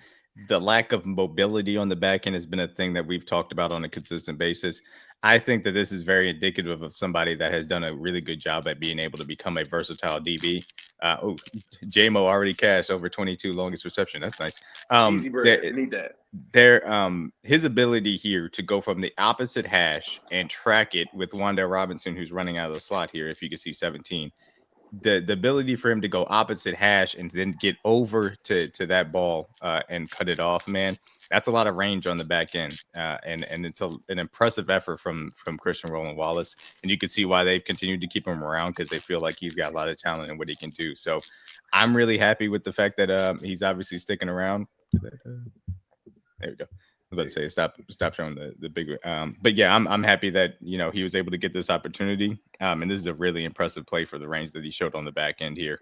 the lack of mobility on the back end has been a thing that we've talked about on a consistent basis. I think that this is very indicative of somebody that has done a really good job at being able to become a versatile DB. J-Mo already cashed over 22 longest reception. That's nice. Easy bread. Need that. His ability here to go from the opposite hash and track it with Wan'Dale Robinson, who's running out of the slot here, if you can see 17. The ability for him to go opposite hash and then get over to that ball and cut it off, man, that's a lot of range on the back end. And it's an impressive effort from Christian Wallace. And you can see why they've continued to keep him around because they feel like he's got a lot of talent in what he can do. So I'm really happy with the fact that he's obviously sticking around. There we go. I was about to say stop showing the big but yeah, I'm happy that he was able to get this opportunity. And this is a really impressive play for the range that he showed on the back end here.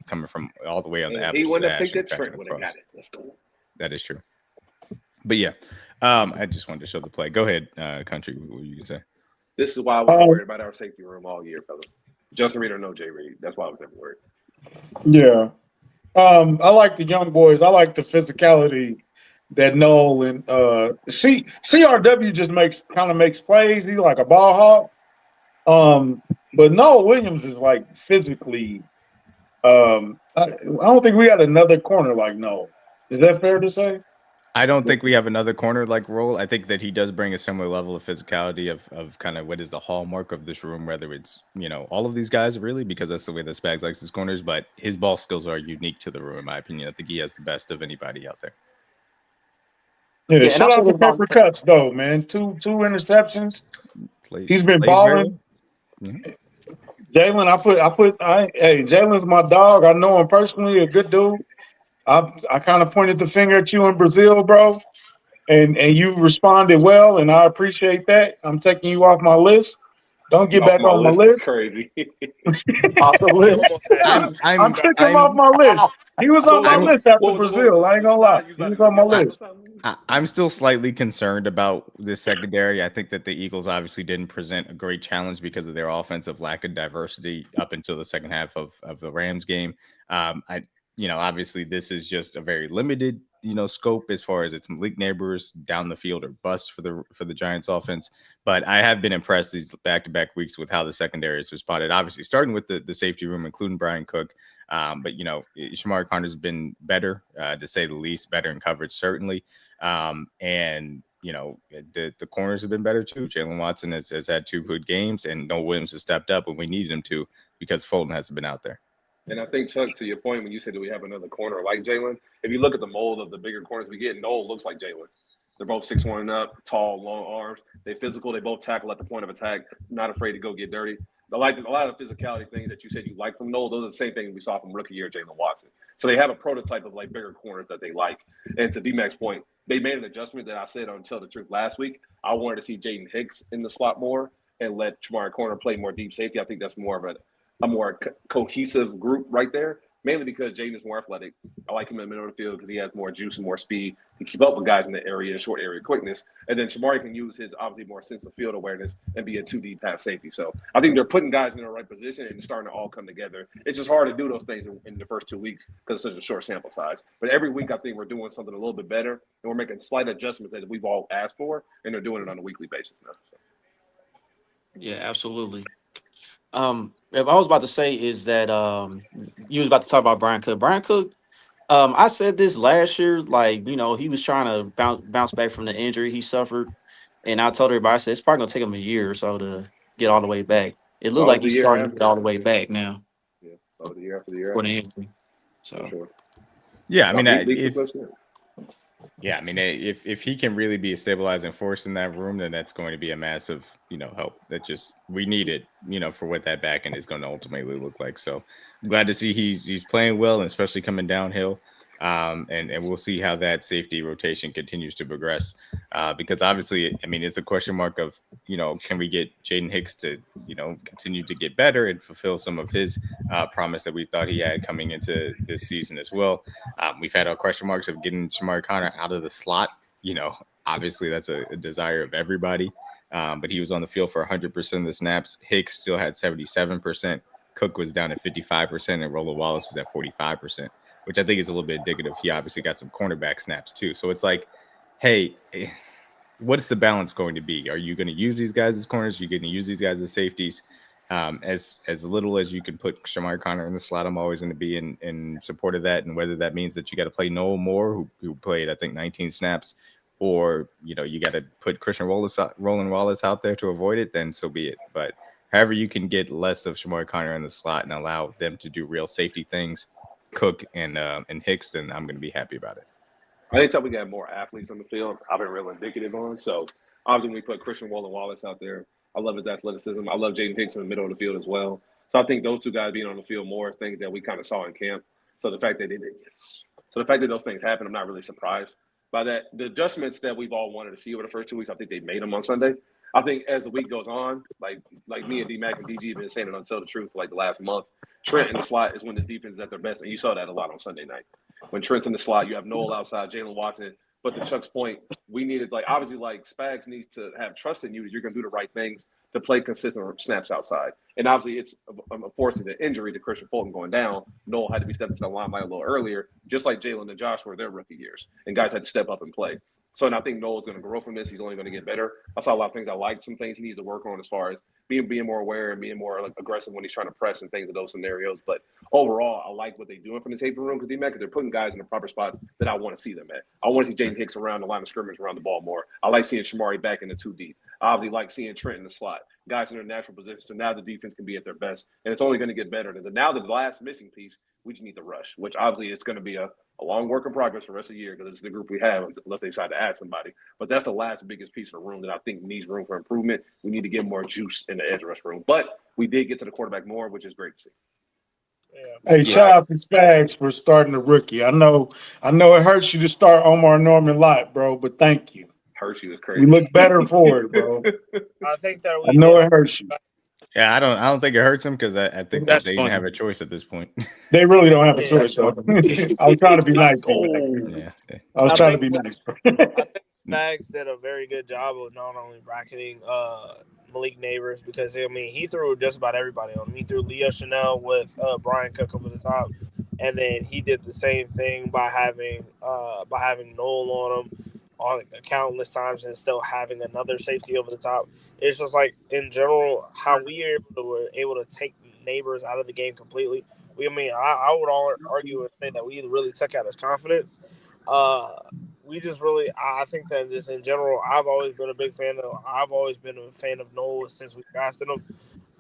Coming from all the way on the average. He wouldn't have picked that Trent would have got it. Let's go. That is true. But yeah, I just wanted to show the play. Go ahead, Country. What were you gonna say? This is why I was worried about our safety room all year, fellas. Justin Reid or no Jay Reid. That's why I was never worried. Yeah. I like the young boys. I like the physicality that Noel and CRW just makes plays. He's like a ball hawk. But Noel Williams is like physically. I don't think we got another corner like Noel. Is that fair to say? I don't think we have another corner like role. I think that he does bring a similar level of physicality of kind of what is the hallmark of this room, whether it's, all of these guys really, because that's the way that Spags likes his corners, but his ball skills are unique to the room, in my opinion. I think he has the best of anybody out there. Yeah, shout out to Pepper Cuts though, man. Two interceptions. He's been balling. Jalen, Jalen's my dog. I know him personally, a good dude. I kind of pointed the finger at you in Brazil, bro, and you responded well, and I appreciate that. I'm taking you off my list. Don't get back on my list. Crazy. I'm taking him off my list. He was on my list after Brazil. I ain't gonna lie. He was on my list. I'm still slightly concerned about this secondary. I think that the Eagles obviously didn't present a great challenge because of their offensive lack of diversity up until the second half of the Rams game. Obviously this is just a very limited, scope as far as it's Malik Neighbors down the field or bust for the Giants offense. But I have been impressed these back-to-back weeks with how the secondary has responded. Obviously, starting with the safety room, including Brian Cook. But Shamari Connor's been better, to say the least, better in coverage, certainly. And the corners have been better too. Jalen Watson has had 2 good games, and Noel Williams has stepped up when we needed him to because Fulton hasn't been out there. And I think, Chuck, to your point, when you said that we have another corner like Jalen, if you look at the mold of the bigger corners we get, Noel looks like Jalen. They're both 6'1" and up, tall, long arms. They physical. They both tackle at the point of attack. Not afraid to go get dirty. A lot of physicality things that you said you like from Noel. Those are the same things we saw from rookie year Jalen Watson. So they have a prototype of like bigger corners that they like. And to D-Mac's point, they made an adjustment that I said on Tell the Truth last week. I wanted to see Jaden Hicks in the slot more and let Shamari Corner play more deep safety. I think that's more of a more cohesive group right there. Mainly because Jaden is more athletic. I like him in the middle of the field because he has more juice and more speed to keep up with guys in the area, short area quickness. And then Shamari can use his obviously more sense of field awareness and be a 2D pass safety. So I think they're putting guys in the right position and starting to all come together. It's just hard to do those things in the first 2 weeks because it's such a short sample size. But every week I think we're doing something a little bit better and we're making slight adjustments that we've all asked for, and they're doing it on a weekly basis now. So. Yeah, absolutely. If I was about to say is that you was about to talk about Brian Cook. Brian Cook, I said this last year, like, you know, he was trying to bounce back from the injury he suffered. And I told everybody, I said, it's probably gonna take him a year or so to get all the way back. It looked like he's starting to get all the way back now. Yeah, so the year after the year For the injury. So for sure. Yeah, I mean, if he can really be a stabilizing force in that room, then that's going to be a massive, you know, help. That just we need it, you know, for what that back end is going to ultimately look like. So I'm glad to see he's playing well, and especially coming downhill. And we'll see how that safety rotation continues to progress, because obviously, I mean, it's a question mark of, you know, can we get Jaden Hicks to, you know, continue to get better and fulfill some of his promise that we thought he had coming into this season as well. We've had our question marks of getting Shamari Connor out of the slot. You know, obviously that's a desire of everybody, but he was on the field for 100% of the snaps. Hicks still had 77%. Cook was down at 55%, and Rolla Wallace was at 45%. Which I think is a little bit indicative. He obviously got some cornerback snaps too. So it's like, hey, what's the balance going to be? Are you going to use these guys as corners? Are you going to use these guys as safeties? As little as you can put Shamari Connor in the slot, I'm always going to be in support of that. And whether that means that you got to play Noel Moore, who played, I think, 19 snaps, or, you know, you got to put Christian Roland Wallace out there to avoid it, then so be it. But however you can get less of Shamari Connor in the slot and allow them to do real safety things, Cook and Hicks, then I'm going to be happy about it. Anytime we got more athletes on the field, I've been real indicative on. So obviously, when we put Christian Roland Wallace out there, I love his athleticism. I love Jaden Hicks in the middle of the field as well. So I think those two guys being on the field more is things that we kind of saw in camp. So the fact that those things happen, I'm not really surprised by that. The adjustments that we've all wanted to see over the first 2 weeks, I think they made them on Sunday. I think as the week goes on, like me and D-Mac and DG have been saying it on Tell the Truth for like the last month, Trent in the slot is when this defense is at their best. And you saw that a lot on Sunday night. When Trent's in the slot, you have Noel outside, Jalen Watson. But to Chuck's point, we needed, like, obviously, like, Spags needs to have trust in you that you're going to do the right things to play consistent snaps outside. And obviously, it's forcing the injury to Christian Fulton going down. Noel had to be stepping to the limelight a little earlier, just like Jalen and Josh were their rookie years. And guys had to step up and play. So, and I think Noel's going to grow from this. He's only going to get better. I saw a lot of things I liked. Some things he needs to work on as far as being more aware and being more like aggressive when he's trying to press and things in those scenarios. But overall, I like what they're doing from the safety room because they're putting guys in the proper spots that I want to see them at. I want to see Jaden Hicks around the line of scrimmage around the ball more. I like seeing Shamari back in the 2 deep. I obviously like seeing Trent in the slot. Guys in their natural position. So now the defense can be at their best. And it's only going to get better. Now the last missing piece, we just need the rush, which obviously it's going to be a long work in progress for the rest of the year because it's the group we have unless they decide to add somebody. But that's the last biggest piece of the room that I think needs room for improvement. We need to get more juice in the edge rush room. But we did get to the quarterback more, which is great to see. Yeah. Hey, shout out to Spags for starting the rookie. I know it hurts you to start Omar Norman Lott, bro, but thank you. Hurts you is crazy. We look better for it, bro. I think that I know it hurts you. Yeah, I don't think it hurts them because I think that they didn't have a choice at this point. They really don't have a choice, though. I was trying to be nice. I was trying to be nice. I think Spags did a very good job of not only bracketing Malik Neighbors because, I mean, he threw just about everybody on him. He threw Leo Chanel with Brian Cook over the top, and then he did the same thing by having Noel on him on countless times and still having another safety over the top. It's just like, in general, how we were able to take Neighbors out of the game completely. I would argue and say that we really took out his confidence. We just really, I think that just in general, I've always been a fan of Noel since we drafted him.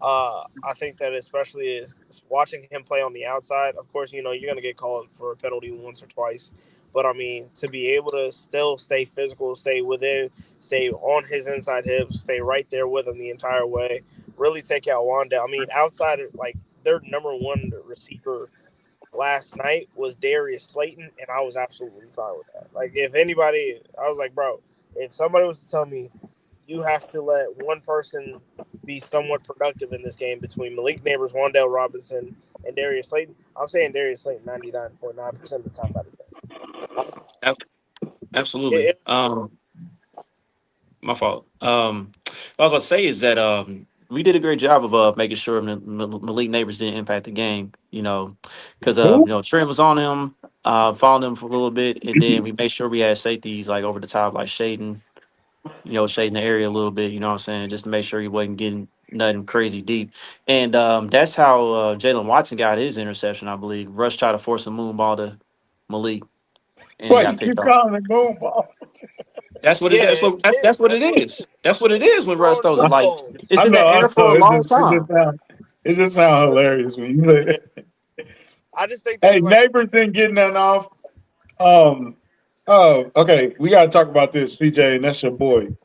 I think that especially is watching him play on the outside. Of course, you know, you're going to get called for a penalty once or twice. But I mean, to be able to still stay physical, stay on his inside hips, stay right there with him the entire way, really take out Wandale. I mean, outside of like their number one receiver last night was Darius Slayton, and I was absolutely fine with that. Like, if anybody, I was like, bro, if somebody was to tell me you have to let one person be somewhat productive in this game between Malik Neighbors, Wandale Robinson, and Darius Slayton, I'm saying Darius Slayton 99.9% of the time out of 10. Absolutely. My fault. What I was about to say is that we did a great job of making sure Malik Neighbors didn't impact the game. Because Trent was on him, following him for a little bit, and then we made sure we had safeties like over the top, like shading the area a little bit. You know what I'm saying, just to make sure he wasn't getting nothing crazy deep. And that's how Jalen Watson got his interception, I believe. Rush tried to force a moon ball to Malik, and he got picked off. Calling it moon ball. That's what it is. That's what it is. That's what it is when Russ throws it. Like, it's in that air for a long time. It just sounds hilarious when you say that. I just think hey, Neighbors didn't get nothing off. Okay, we gotta talk about this, CJ, and that's your boy.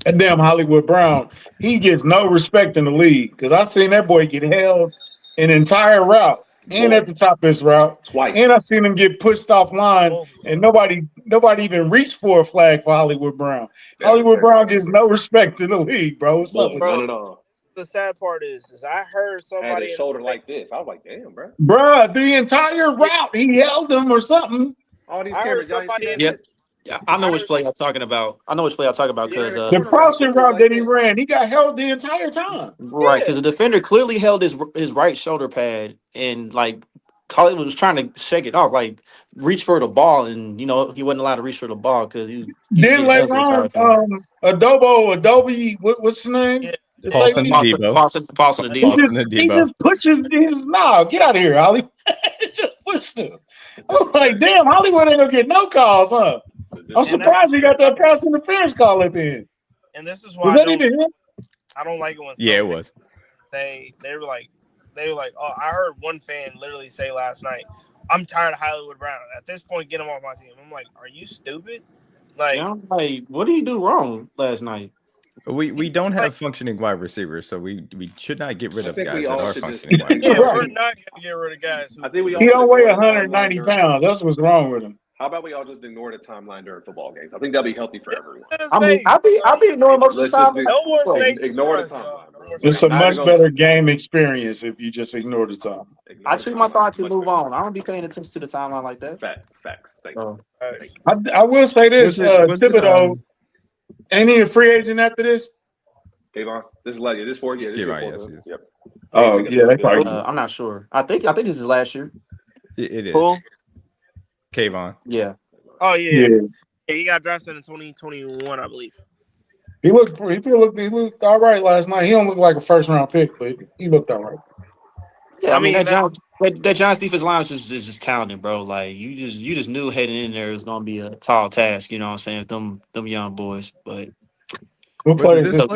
That damn Hollywood Brown, he gets no respect in the league because I seen that boy get held an entire route and at the top of his route twice, and I seen him get pushed offline, and nobody even reached for a flag for Hollywood Brown. Hollywood Brown gets no respect in the league, bro. What's up with none at all? The sad part is I heard somebody had his shoulder like this. I was like, damn, bro. Bruh, the entire route he held him or something. All these cameras, yeah, I know which play I'm talking about. Because the crossing route that he ran, he got held the entire time. Right, because the defender clearly held his right shoulder pad, and like Hollywood was trying to shake it off, like reach for the ball, and he wasn't allowed to reach for the ball because he then later on, Adobe, what's his name? Yeah. Paulson Adebo. He just pushes his get out of here, Holly. Just pushed him. I'm like, damn, Hollywood ain't gonna get no calls, huh? I'm surprised he got that pass interference call at the end. And this is why I don't like it when it was. Say they were like, oh, I heard one fan literally say last night, I'm tired of Hollywood Brown. At this point, get him off my team. I'm like, are you stupid? Like, what did he do wrong last night? We don't have functioning wide receivers, so we should not get rid of guys that are functioning wide receivers. Yeah, we're not going to get rid of guys. He don't weigh 190 pounds. That's what's wrong with him. How about we all just ignore the timeline during football games? I think that'll be healthy for everyone. I mean, I'll be ignoring most of the time. Ignore the timeline. It's a much better game experience if you just ignore the time. I treat my thoughts to move on. I don't be paying attention to the timeline like that. Facts. Thank you. I will say this, Thibodeau, ain't he a free agent after this? Kayvon, this is like this 4 years. Yes. Yep. Oh yeah, they probably. I'm not sure. I think this is last year. It is. Cool. Kayvon. Yeah. Oh yeah. He got drafted in 2021, I believe. He looked all right last night. He don't look like a first round pick, but he looked all right. Yeah, I mean that Giants defense line is just talented, bro. Like you just knew heading in there it was gonna be a tall task. You know what I'm saying? Them young boys, but. What play is this?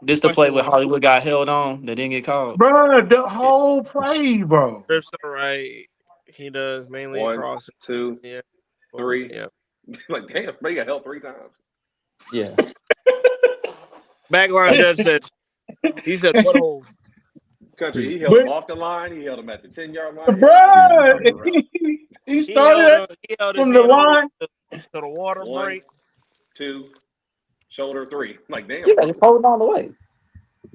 This the play where Hollywood got held on that didn't get called. Bro, the whole play, bro. Trips to the right. He does mainly 1, across 2, 3. Yeah. Like damn, bro, he got held 3 times. Yeah. Backline judge said. He said, "What hold?" Country, he held him off the line. He held him at the 10-yard line. Bro, he started from the line to the water break. 2, shoulder 3. Like damn. Yeah, just holding on the way.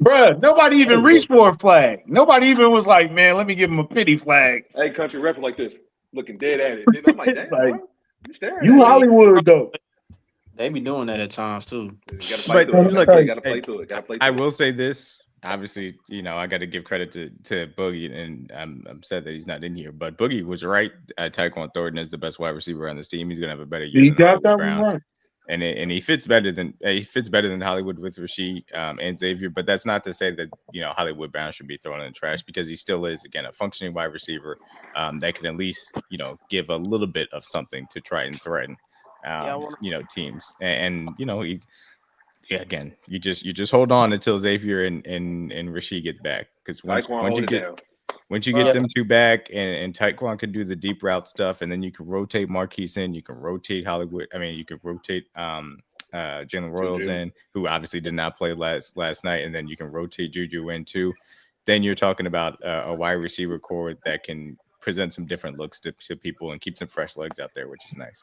Bruh, nobody even reached for a flag. Nobody even was like, man, let me give him a pity flag. Hey, country ref like this, looking dead at it. I'm like, damn, bro, you Hollywood though. They be doing that at times too. You gotta play through it. I will say this. Obviously, I got to give credit to Boogie, and I'm sad that he's not in here. But Boogie was right. Tyquan Thornton is the best wide receiver on this team. He's gonna have a better year. He got that one right. And he fits better than Hollywood with Rasheed and Xavier. But that's not to say that Hollywood Brown should be thrown in the trash, because he still is, again, a functioning wide receiver that can at least give a little bit of something to try and threaten teams. And he again, you just hold on until Xavier and Rasheed gets back, because once you get Once you get them two back, and Tyquan can do the deep route stuff, and then you can rotate Marquise in, you can rotate Hollywood. I mean, you can rotate Jalen Royals in, who obviously did not play last night, and then you can rotate Juju in too. Then you're talking about a wide receiver core that can present some different looks to people and keep some fresh legs out there, which is nice.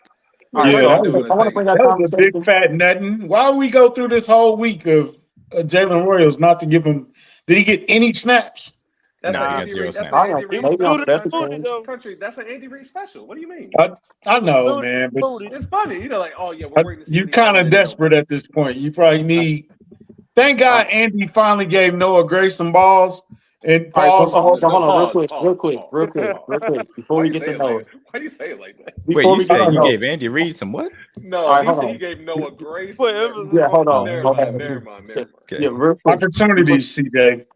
Yeah, I want to bring that was a big fat nothing. Why we go through this whole week of Jalen Royals not to give him? Did he get any snaps? That's he got 0 snaps. Country. That's an Andy Reid special. What do you mean? I know, man, but it's funny. You know, like, oh yeah, we're waiting to see. You kind of desperate at this point. You probably need. Thank God Andy finally gave Noah Gray some balls. And hold on, real quick. Before we get to Noah. Why do you say it like that? Wait, you said you gave Andy Reid some what? No, he said he gave Noah Gray some. Yeah, hold on. Never mind. Okay. Yeah, real quick. Opportunities, CJ.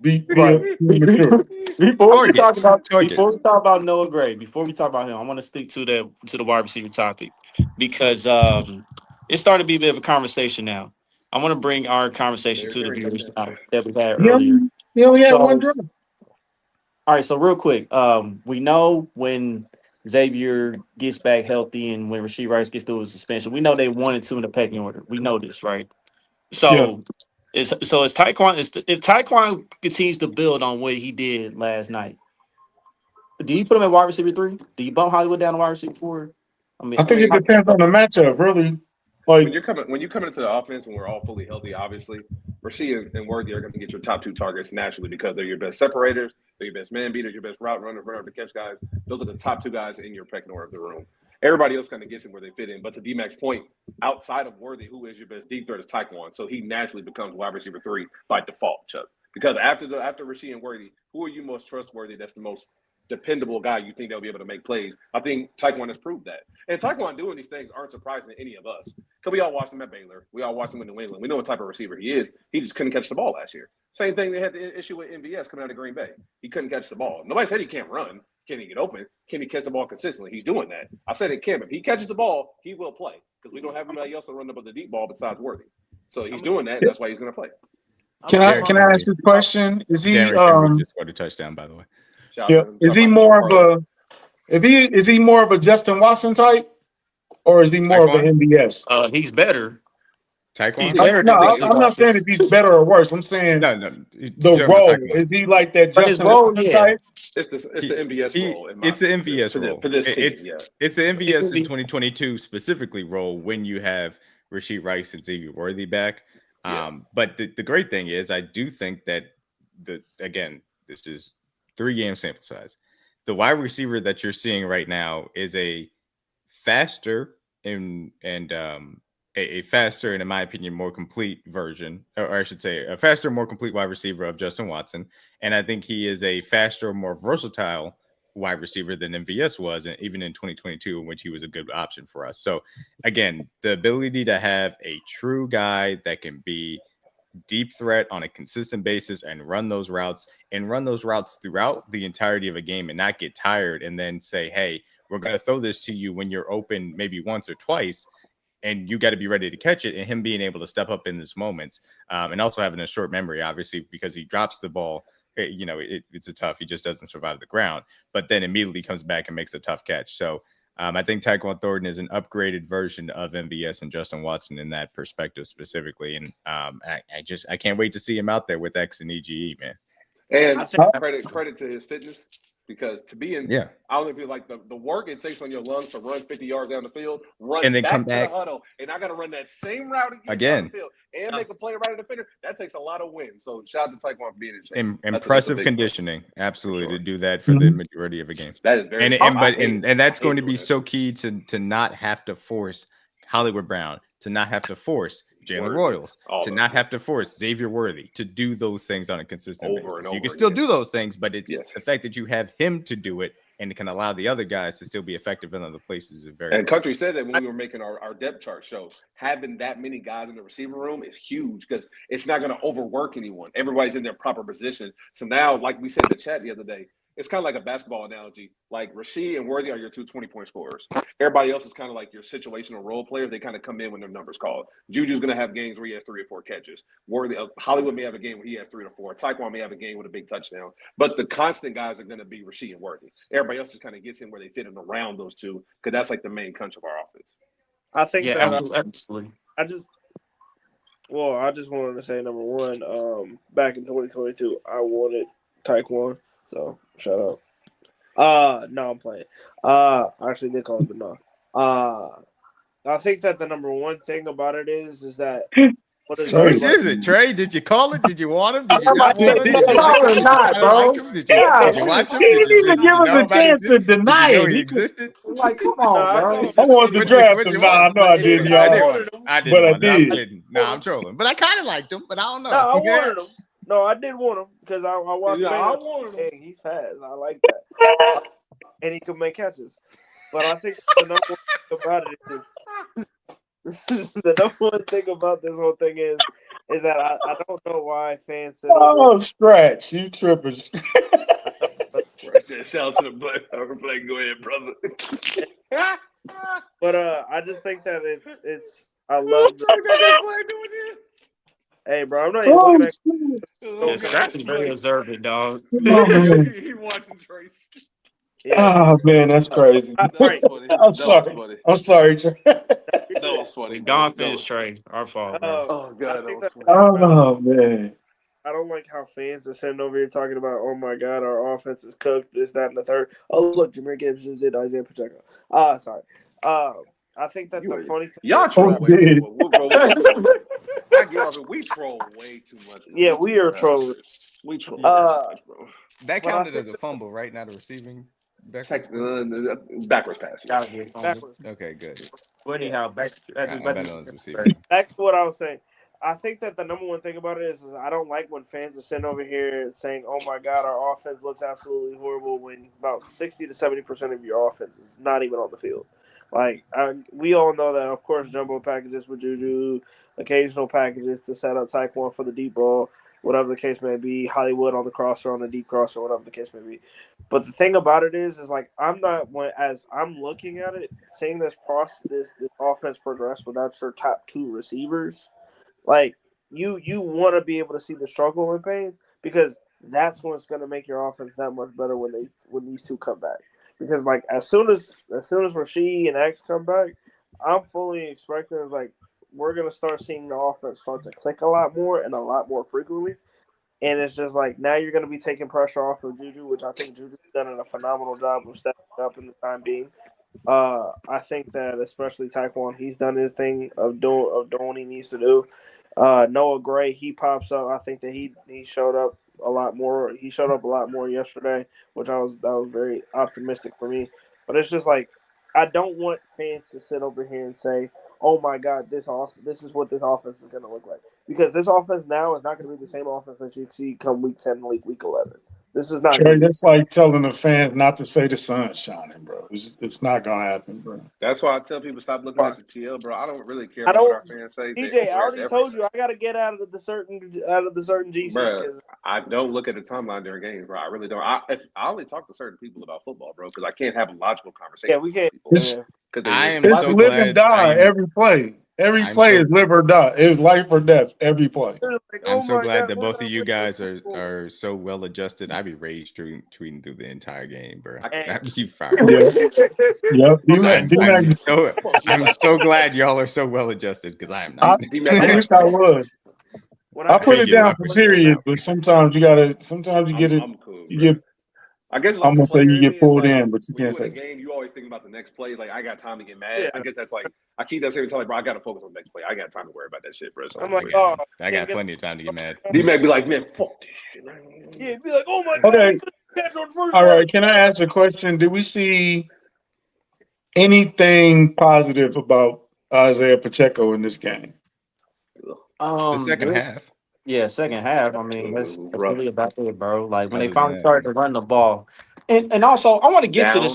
Before we talk about Noah Gray, before we talk about him, I want to stick to the wide receiver topic because it started to be a bit of a conversation now. I want to bring our conversation to the viewers that we had earlier. He only had one drop. All right, so real quick, we know when Xavier gets back healthy and when Rashee Rice gets through his suspension, we know they 1 and 2 in the pecking order. We know this, right? So, if Tyquan continues to build on what he did last night, do you put him at wide receiver 3? Do you bump Hollywood down to wide receiver 4? I think it depends on the matchup, really. Like when you're coming into the offense when we're all fully healthy, obviously, Rashee and Worthy are going to get your top 2 targets naturally because they're your best separators, they're your best man beaters, your best route runners, runner to catch guys. Those are the top 2 guys in your pecking order of the room. Everybody else kind of gets in where they fit in. But to D-Mac's point, outside of Worthy, who is your best deep threat is Tyquan. So he naturally becomes wide receiver 3 by default, Chuck. Because after Rashee and Worthy, who are you most trustworthy? That's the most dependable guy you think they'll be able to make plays. I think Tyquan has proved that. And Tyquan doing these things aren't surprising to any of us. Because we all watched him at Baylor. We all watched him in New England. We know what type of receiver he is. He just couldn't catch the ball last year. Same thing they had the issue with MVS coming out of Green Bay. He couldn't catch the ball. Nobody said he can't run. Can he get open? Can he catch the ball consistently? He's doing that. I said it can. If he catches the ball, he will play. Because we don't have anybody else to run up with the deep ball besides Worthy. So he's doing that. And that's why he's going to play. Can I ask you a question? Is he just scored a touchdown, by the way. Is he more of a Justin Watson type, or is he more of an MVS? He's better. Tyquan? No, I'm not saying if he's better or worse. I'm saying the role. Is he like that Justin Watson type? It's the MVS role. It's the MVS role. For this team, it's the MVS in 2022 specifically role when you have Rashee Rice and Xavier Worthy back. But the great thing is I do think that this is 3-game sample size. The wide receiver that you're seeing right now is a faster and a faster and, in my opinion, more complete version, or I should say a faster, more complete wide receiver of Justin Watson. And I think he is a faster, more versatile wide receiver than MVS was, and even in 2022, in which he was a good option for us. So again, the ability to have a true guy that can be deep threat on a consistent basis and run those routes throughout the entirety of a game and not get tired and then say, hey, we're going to throw this to you when you're open maybe once or twice and you got to be ready to catch it, and him being able to step up in those moments and also having a short memory, obviously, because he drops the ball. It's a tough. He just doesn't survive the ground, but then immediately comes back and makes a tough catch. So I think Tyquan Thornton is an upgraded version of MVS and Justin Watson in that perspective specifically. And I can't wait to see him out there with X and EGE, man. And credit to his fitness, because to be in, I only feel like the work it takes on your lungs to run 50 yards down the field, run and then back come back to the huddle, and I got to run that same route again down the field and make a play right at the defender. That takes a lot of wind. So shout out to Tyquan for being in shape. Impressive conditioning, absolutely, to do that for the majority of a game. That is very and that's going to be so key to not have to force Hollywood Brown, to not have to force Jalen Royals, to not have to force Xavier Worthy to do those things on a consistent basis. You can still do those things, but it's the fact that you have him to do it and it can allow the other guys to still be effective in other places is very. And Country said that when we were making our depth chart show, having that many guys in the receiver room is huge because it's not going to overwork anyone. Everybody's in their proper position. So now, like we said in the chat the other day, it's kind of like a basketball analogy. Like Rasheed and Worthy are your 2 20-point scorers. Everybody else is kind of like your situational role players. They kind of come in when their numbers called. Juju's going to have games where he has 3 or 4 catches. Worthy, Hollywood may have a game where he has 3 or 4. Tyquan may have a game with a big touchdown. But the constant guys are going to be Rasheed and Worthy. Everybody else just kind of gets in where they fit in around those two because that's like the main crunch of our offense. I think absolutely. I just wanted to say, number one, back in 2022, I wanted Tyquan, so shout out. No, I'm playing. I actually did call it, but no. I think that the number one thing about it is that which is it, Trey? Did you call it? Did you want him? Did you not want him? Did you like him? Not, bro. Did you watch him? He didn't even give us a chance to deny it. He existed. Like, come on, bro. I wanted to draft him. Nah, no, I didn't, y'all. I didn't. Nah, I'm trolling. But I kind of liked him, but I don't know. No, I wanted him. No, I did want him because I watched him. I wanted him. Hey, he's fast. I like that. And he can make catches. But I think the number one thing about it is the number one thing about this whole thing is that I don't know why fans say, "Oh, scratch, you tripping." Shout out to the Black Flag. Go ahead, brother. But I just think that it's I love Hey, bro, I'm not even looking at Yeah, Scratch is very observant, dog. He watching Trace. Yeah. Oh man, that's crazy. I'm sorry. I'm sorry, Trey. That was funny. Don finished Trey. Our fault, bro. Oh god, that was funny. Oh man. I don't like how fans are sitting over here talking about, oh my god, our offense is cooked, this, that, and the third. Oh look, Jameer Gibbs just did Isaiah Pacheco. Sorry. I think that the funny thing y'all troll way too much. I get off it. We troll way too much. Bro. Yeah, we are trolling. We troll too much, bro. That counted as a fumble, right? Not a receiving. Backwards pass. Okay, good. Well, anyhow, back to what I was saying. I think that the number one thing about it is I don't like when fans are sitting over here saying, oh my god, our offense looks absolutely horrible, when about 60 to 70% of your offense is not even on the field. Like, we all know that, of course, jumbo packages with Juju, occasional packages to set up Tyquan for the deep ball, whatever the case may be, Hollywood on the crosser, on the deep crosser, whatever the case may be. But the thing about it is like, as I'm looking at it, seeing this offense progress without your top 2 receivers, like, you want to be able to see the struggle and pains, because that's when it's going to make your offense that much better when these two come back. Because like as soon as Rasheed and X come back, I'm fully expecting is like we're gonna start seeing the offense start to click a lot more and a lot more frequently. And it's just like now you're gonna be taking pressure off of Juju, which I think Juju's done a phenomenal job of stepping up in the time being. I think that especially Tyquan, he's done his thing of doing what he needs to do. Noah Gray, he pops up. I think that he showed up a lot more. He showed up a lot more yesterday, which that was very optimistic for me. But it's just like I don't want fans to sit over here and say, "Oh my God, this is what this offense is going to look like," because this offense now is not going to be the same offense that you see come week 10, week 11. This is not. Trey, that's like telling the fans not to say the sun's shining, bro. It's not gonna happen, bro. That's why I tell people stop looking at the TL, bro. I don't really care what our fans say. DJ, I already told you I got to get out of the certain GC. Bro, I don't look at the timeline during games, bro. I really don't. I only talk to certain people about football, bro, because I can't have a logical conversation. Yeah, we can't. It's live and die every play. Every play is live or die. It was life or death every play. I'm so glad that both of you guys are so well adjusted. I'd be rage tweeting through the entire game, bro. I'd be fired. Yep. I'm so glad y'all are so well adjusted because I am not. I wish I was. I put it down for period, but sometimes you get it. I'm cool, you get. I guess I'm gonna say you get pulled in, but you can't say. In a game, you always think about the next play. Like I got time to get mad. Yeah. I guess that's like I keep that same time. Like, bro, I gotta focus on the next play. I got time to worry about that shit, bro. So I'm like, oh, I got plenty of time to get mad. D may be like, man, fuck this shit. Yeah, be like, oh my god. Okay. All right. Can I ask a question? Did we see anything positive about Isaiah Pacheco in this game? The second half. Yeah, second half. I mean, that's really about it, bro. Like when they finally started to run the ball, and also I want to get to the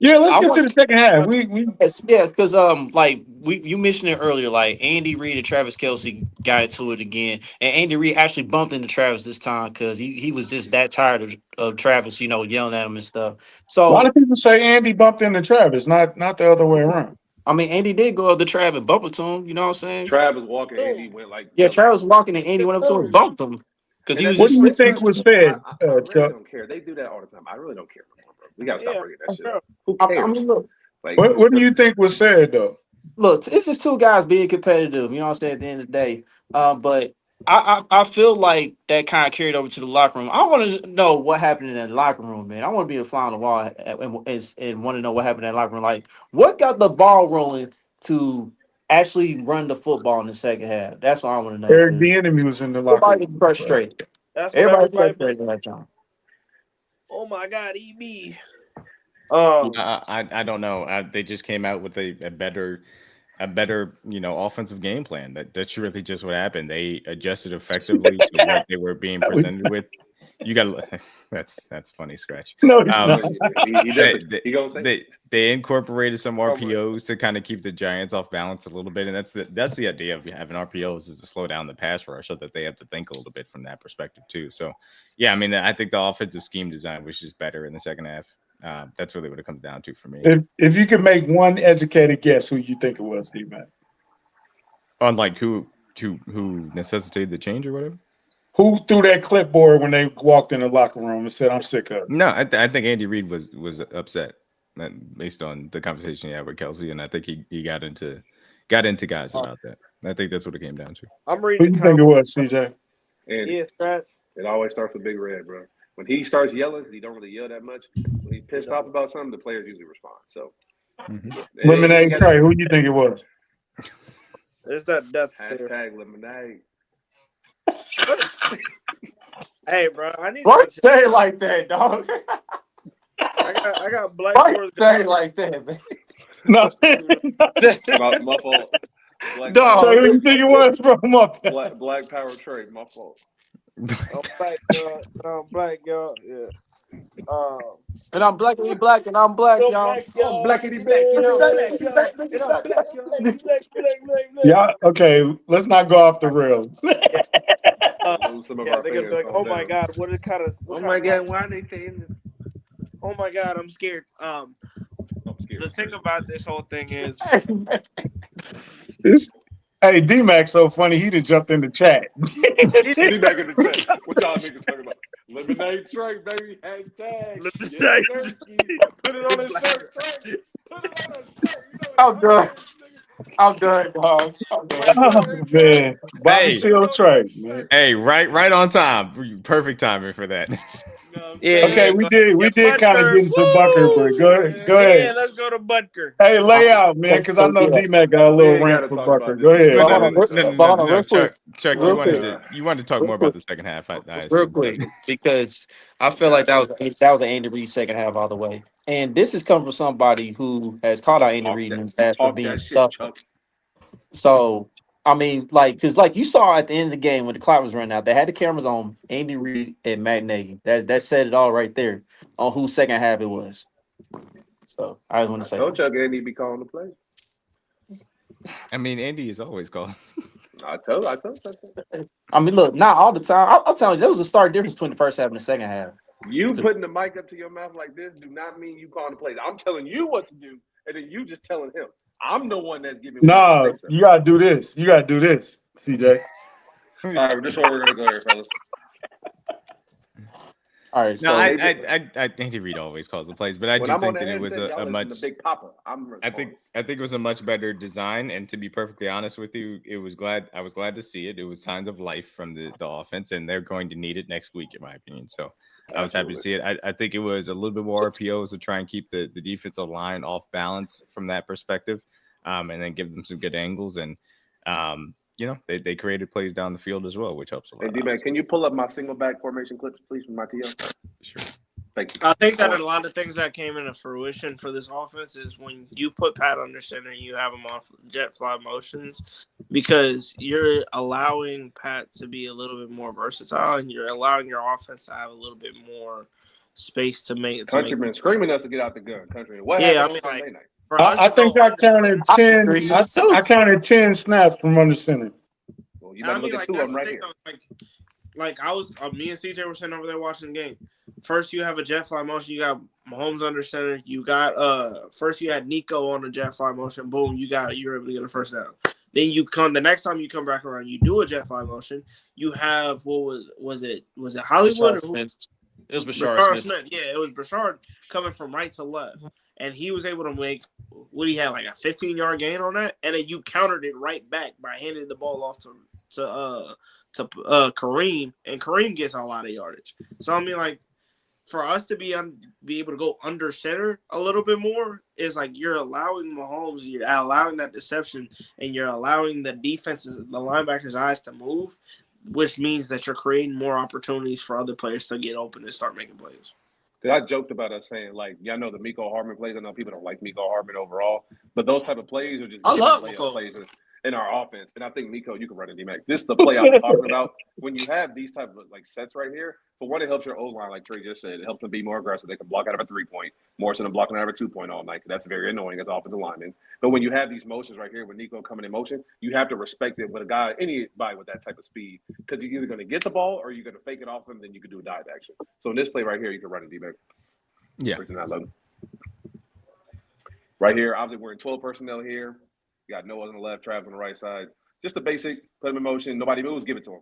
Yeah, let's get to the second half. We Yeah, because like you mentioned it earlier, like Andy Reid and Travis Kelce got into it again, and Andy Reid actually bumped into Travis this time because he was just that tired of Travis, yelling at him and stuff. a lot So of people say Andy bumped into Travis, not the other way around. I mean, Andy did go up to Travis and bump into him. You know what I'm saying? Travis walking, Andy went like Yeah, jumping. Travis walking and Andy went up to him and bumped him because he was What do just. you think was said, I really Chuck? don't care. They do that all the time. I really don't care no more, bro. We gotta stop bringing that shit bro. up. Who I cares? mean, look, Like, What do you think was said though? look, it's just two guys being competitive. You know what I'm saying? At the end of the day, but I feel like that kind of carried over to the locker room. I want to know what happened in that locker room, man. I want to be a fly on the wall and want to know what happened in that locker room. Like, what got the ball rolling to actually run the football in the second half? That's what I want to know. Eric Because Bieniemy was in the locker everybody room. was frustrated. That's what Everybody was everybody. frustrated at that time. Oh my God, EB. I don't know. They just came out with a better offensive game plan. That's really just what happened. They adjusted effectively to what they were being presented with. You got that's funny, Scratch. No, it's not. They incorporated some RPOs to kind of keep the Giants off balance a little bit, and that's the idea of having RPOs is to slow down the pass rush so that they have to think a little bit from that perspective too. So yeah, I mean, I think the offensive scheme design was just better in the second half. That's really what it comes down to for me. If you could make one educated guess, who you think it was, D-Man? On like who necessitated the change or whatever? Who threw that clipboard when they walked in the locker room and said, "I'm sick of it"? No, I think Andy Reid was upset based on the conversation he had with Kelce, and I think he got into guys about that. I think that's what it came down to. I'm reading. Who do you think it was, CJ? Andy. Scratch. It always starts with Big Red, bro. When he starts yelling, because he don't really yell that much. When he's pissed off about something, the players usually respond. So, Lemonade Trey, who do you think it was? It's that death hashtag lemonade. Hey, bro, I need. Why say it like that, dog? I got black. Why say it like that, man? No, my fault. Dog. So who do you think it was from up? Black Power Trey, my fault. Black y'all. Yeah. And I'm black and you black and I'm black, y'all. Blackity black, you know. Yeah, okay. Let's not go off the rails. Some of Yeah, our they're gonna be like, "Oh my God, what is kind of? Oh my God, why are they saying this? Oh my God, I'm scared." I'm scared. The thing about this whole thing is, Hey, D-Mac's so funny. He just jumped in the chat. D-Mac in the chat. What y'all niggas talking about? Lemonade Trey, baby. Hashtag. Put it on his shirt, Trey. Put it on his shirt. I'm done. I'm done, dog. I'm done. Oh, man. Bobby Seal Trey, man. Hey, right on time. Perfect timing for that. yeah. Okay, we did kind of get into Butker, but go ahead. Yeah, let's go to Butker. Hey, lay out, man, because I know D-Mac got a little rant for Butker. Go ahead. No, Chuck, you wanted to talk more about the second half. Real quick, because I feel like that was an Andy Reid second half all the way. And this is coming from somebody who has called out Andy Reid in the past for being stuck. So, I mean, because you saw at the end of the game when the clock was running out, they had the cameras on Andy Reid and Matt Nagy. That said it all right there on whose second half it was. So, I just want to say. Don't Chuck Andy be calling the play. I mean, Andy is always calling. I told. I mean, look, not all the time. I'm telling you, there was a stark difference between the first half and the second half. You putting the mic up to your mouth like this do not mean you calling the plays. I'm telling you what to do, and then you just telling him. I'm the one that's giving. No, you gotta do this. You gotta do this, CJ. All right, this is where we're gonna go here, fellas. All right. No, I Andy Reid always calls the plays, but I do think that it was a much. Big Papa. I think it was a much better design, and to be perfectly honest with you, I was glad to see it. It was signs of life from the offense, and they're going to need it next week, in my opinion. So I was happy to see it. I think it was a little bit more RPOs to try and keep the defensive line off balance from that perspective, and then give them some good angles and. They created plays down the field as well, which helps a lot. Hey, D-Man, can you pull up my single back formation clips, please, from my TO? Sure. Thank you. I think that a lot of things that came into fruition for this offense is when you put Pat under center and you have him off jet fly motions, because you're allowing Pat to be a little bit more versatile and you're allowing your offense to have a little bit more space to make. Countryman screaming us to get out the gun. Countryman, what Yeah, happened I on mean, Sunday night? I think I counted 10. I counted 10 snaps from under center. Well, you better look at two of them right here. Like I was, me and CJ were sitting over there watching the game. First, you have a jet fly motion. You got Mahomes under center. You got first you had Nico on a jet fly motion. Boom, you were able to get a first down. Then the next time you come back around, you do a jet fly motion. You have was it Hollywood? It was Bashard Smith. Yeah, it was Bashard coming from right to left, and he was able to make what he had like a 15-yard gain on that, and then you countered it right back by handing the ball off to Kareem, and Kareem gets a lot of yardage. So I mean, like, for us to be able to go under center a little bit more is like you're allowing Mahomes, you're allowing that deception, and you're allowing the defenses, the linebackers' eyes to move, which means that you're creating more opportunities for other players to get open and start making plays. I joked about us saying, like, y'all know the Mecole Hardman plays. I know people don't like Mecole Hardman overall, but those type of plays are just I love plays in our offense. And I think, Mecole, you can run it, D-Mac. This is the play I'm talking about. When you have these type of, like, sets right here, for one, it helps your O-line, like Trey just said. It helps them be more aggressive. They can block out of a 3-point more so than blocking out of a 2-point all night. That's very annoying as offensive lineman. But when you have these motions right here with Nico coming in motion, you have to respect it with a guy, anybody with that type of speed, because you're either going to get the ball or you're going to fake it off him, then you can do a dive action. So in this play right here, you can run it, D-Mac. Yeah. Right here, obviously we're in 12 personnel here. You got Noah on the left, Travis on the right side. Just a basic, put him in motion. Nobody moves, give it to him.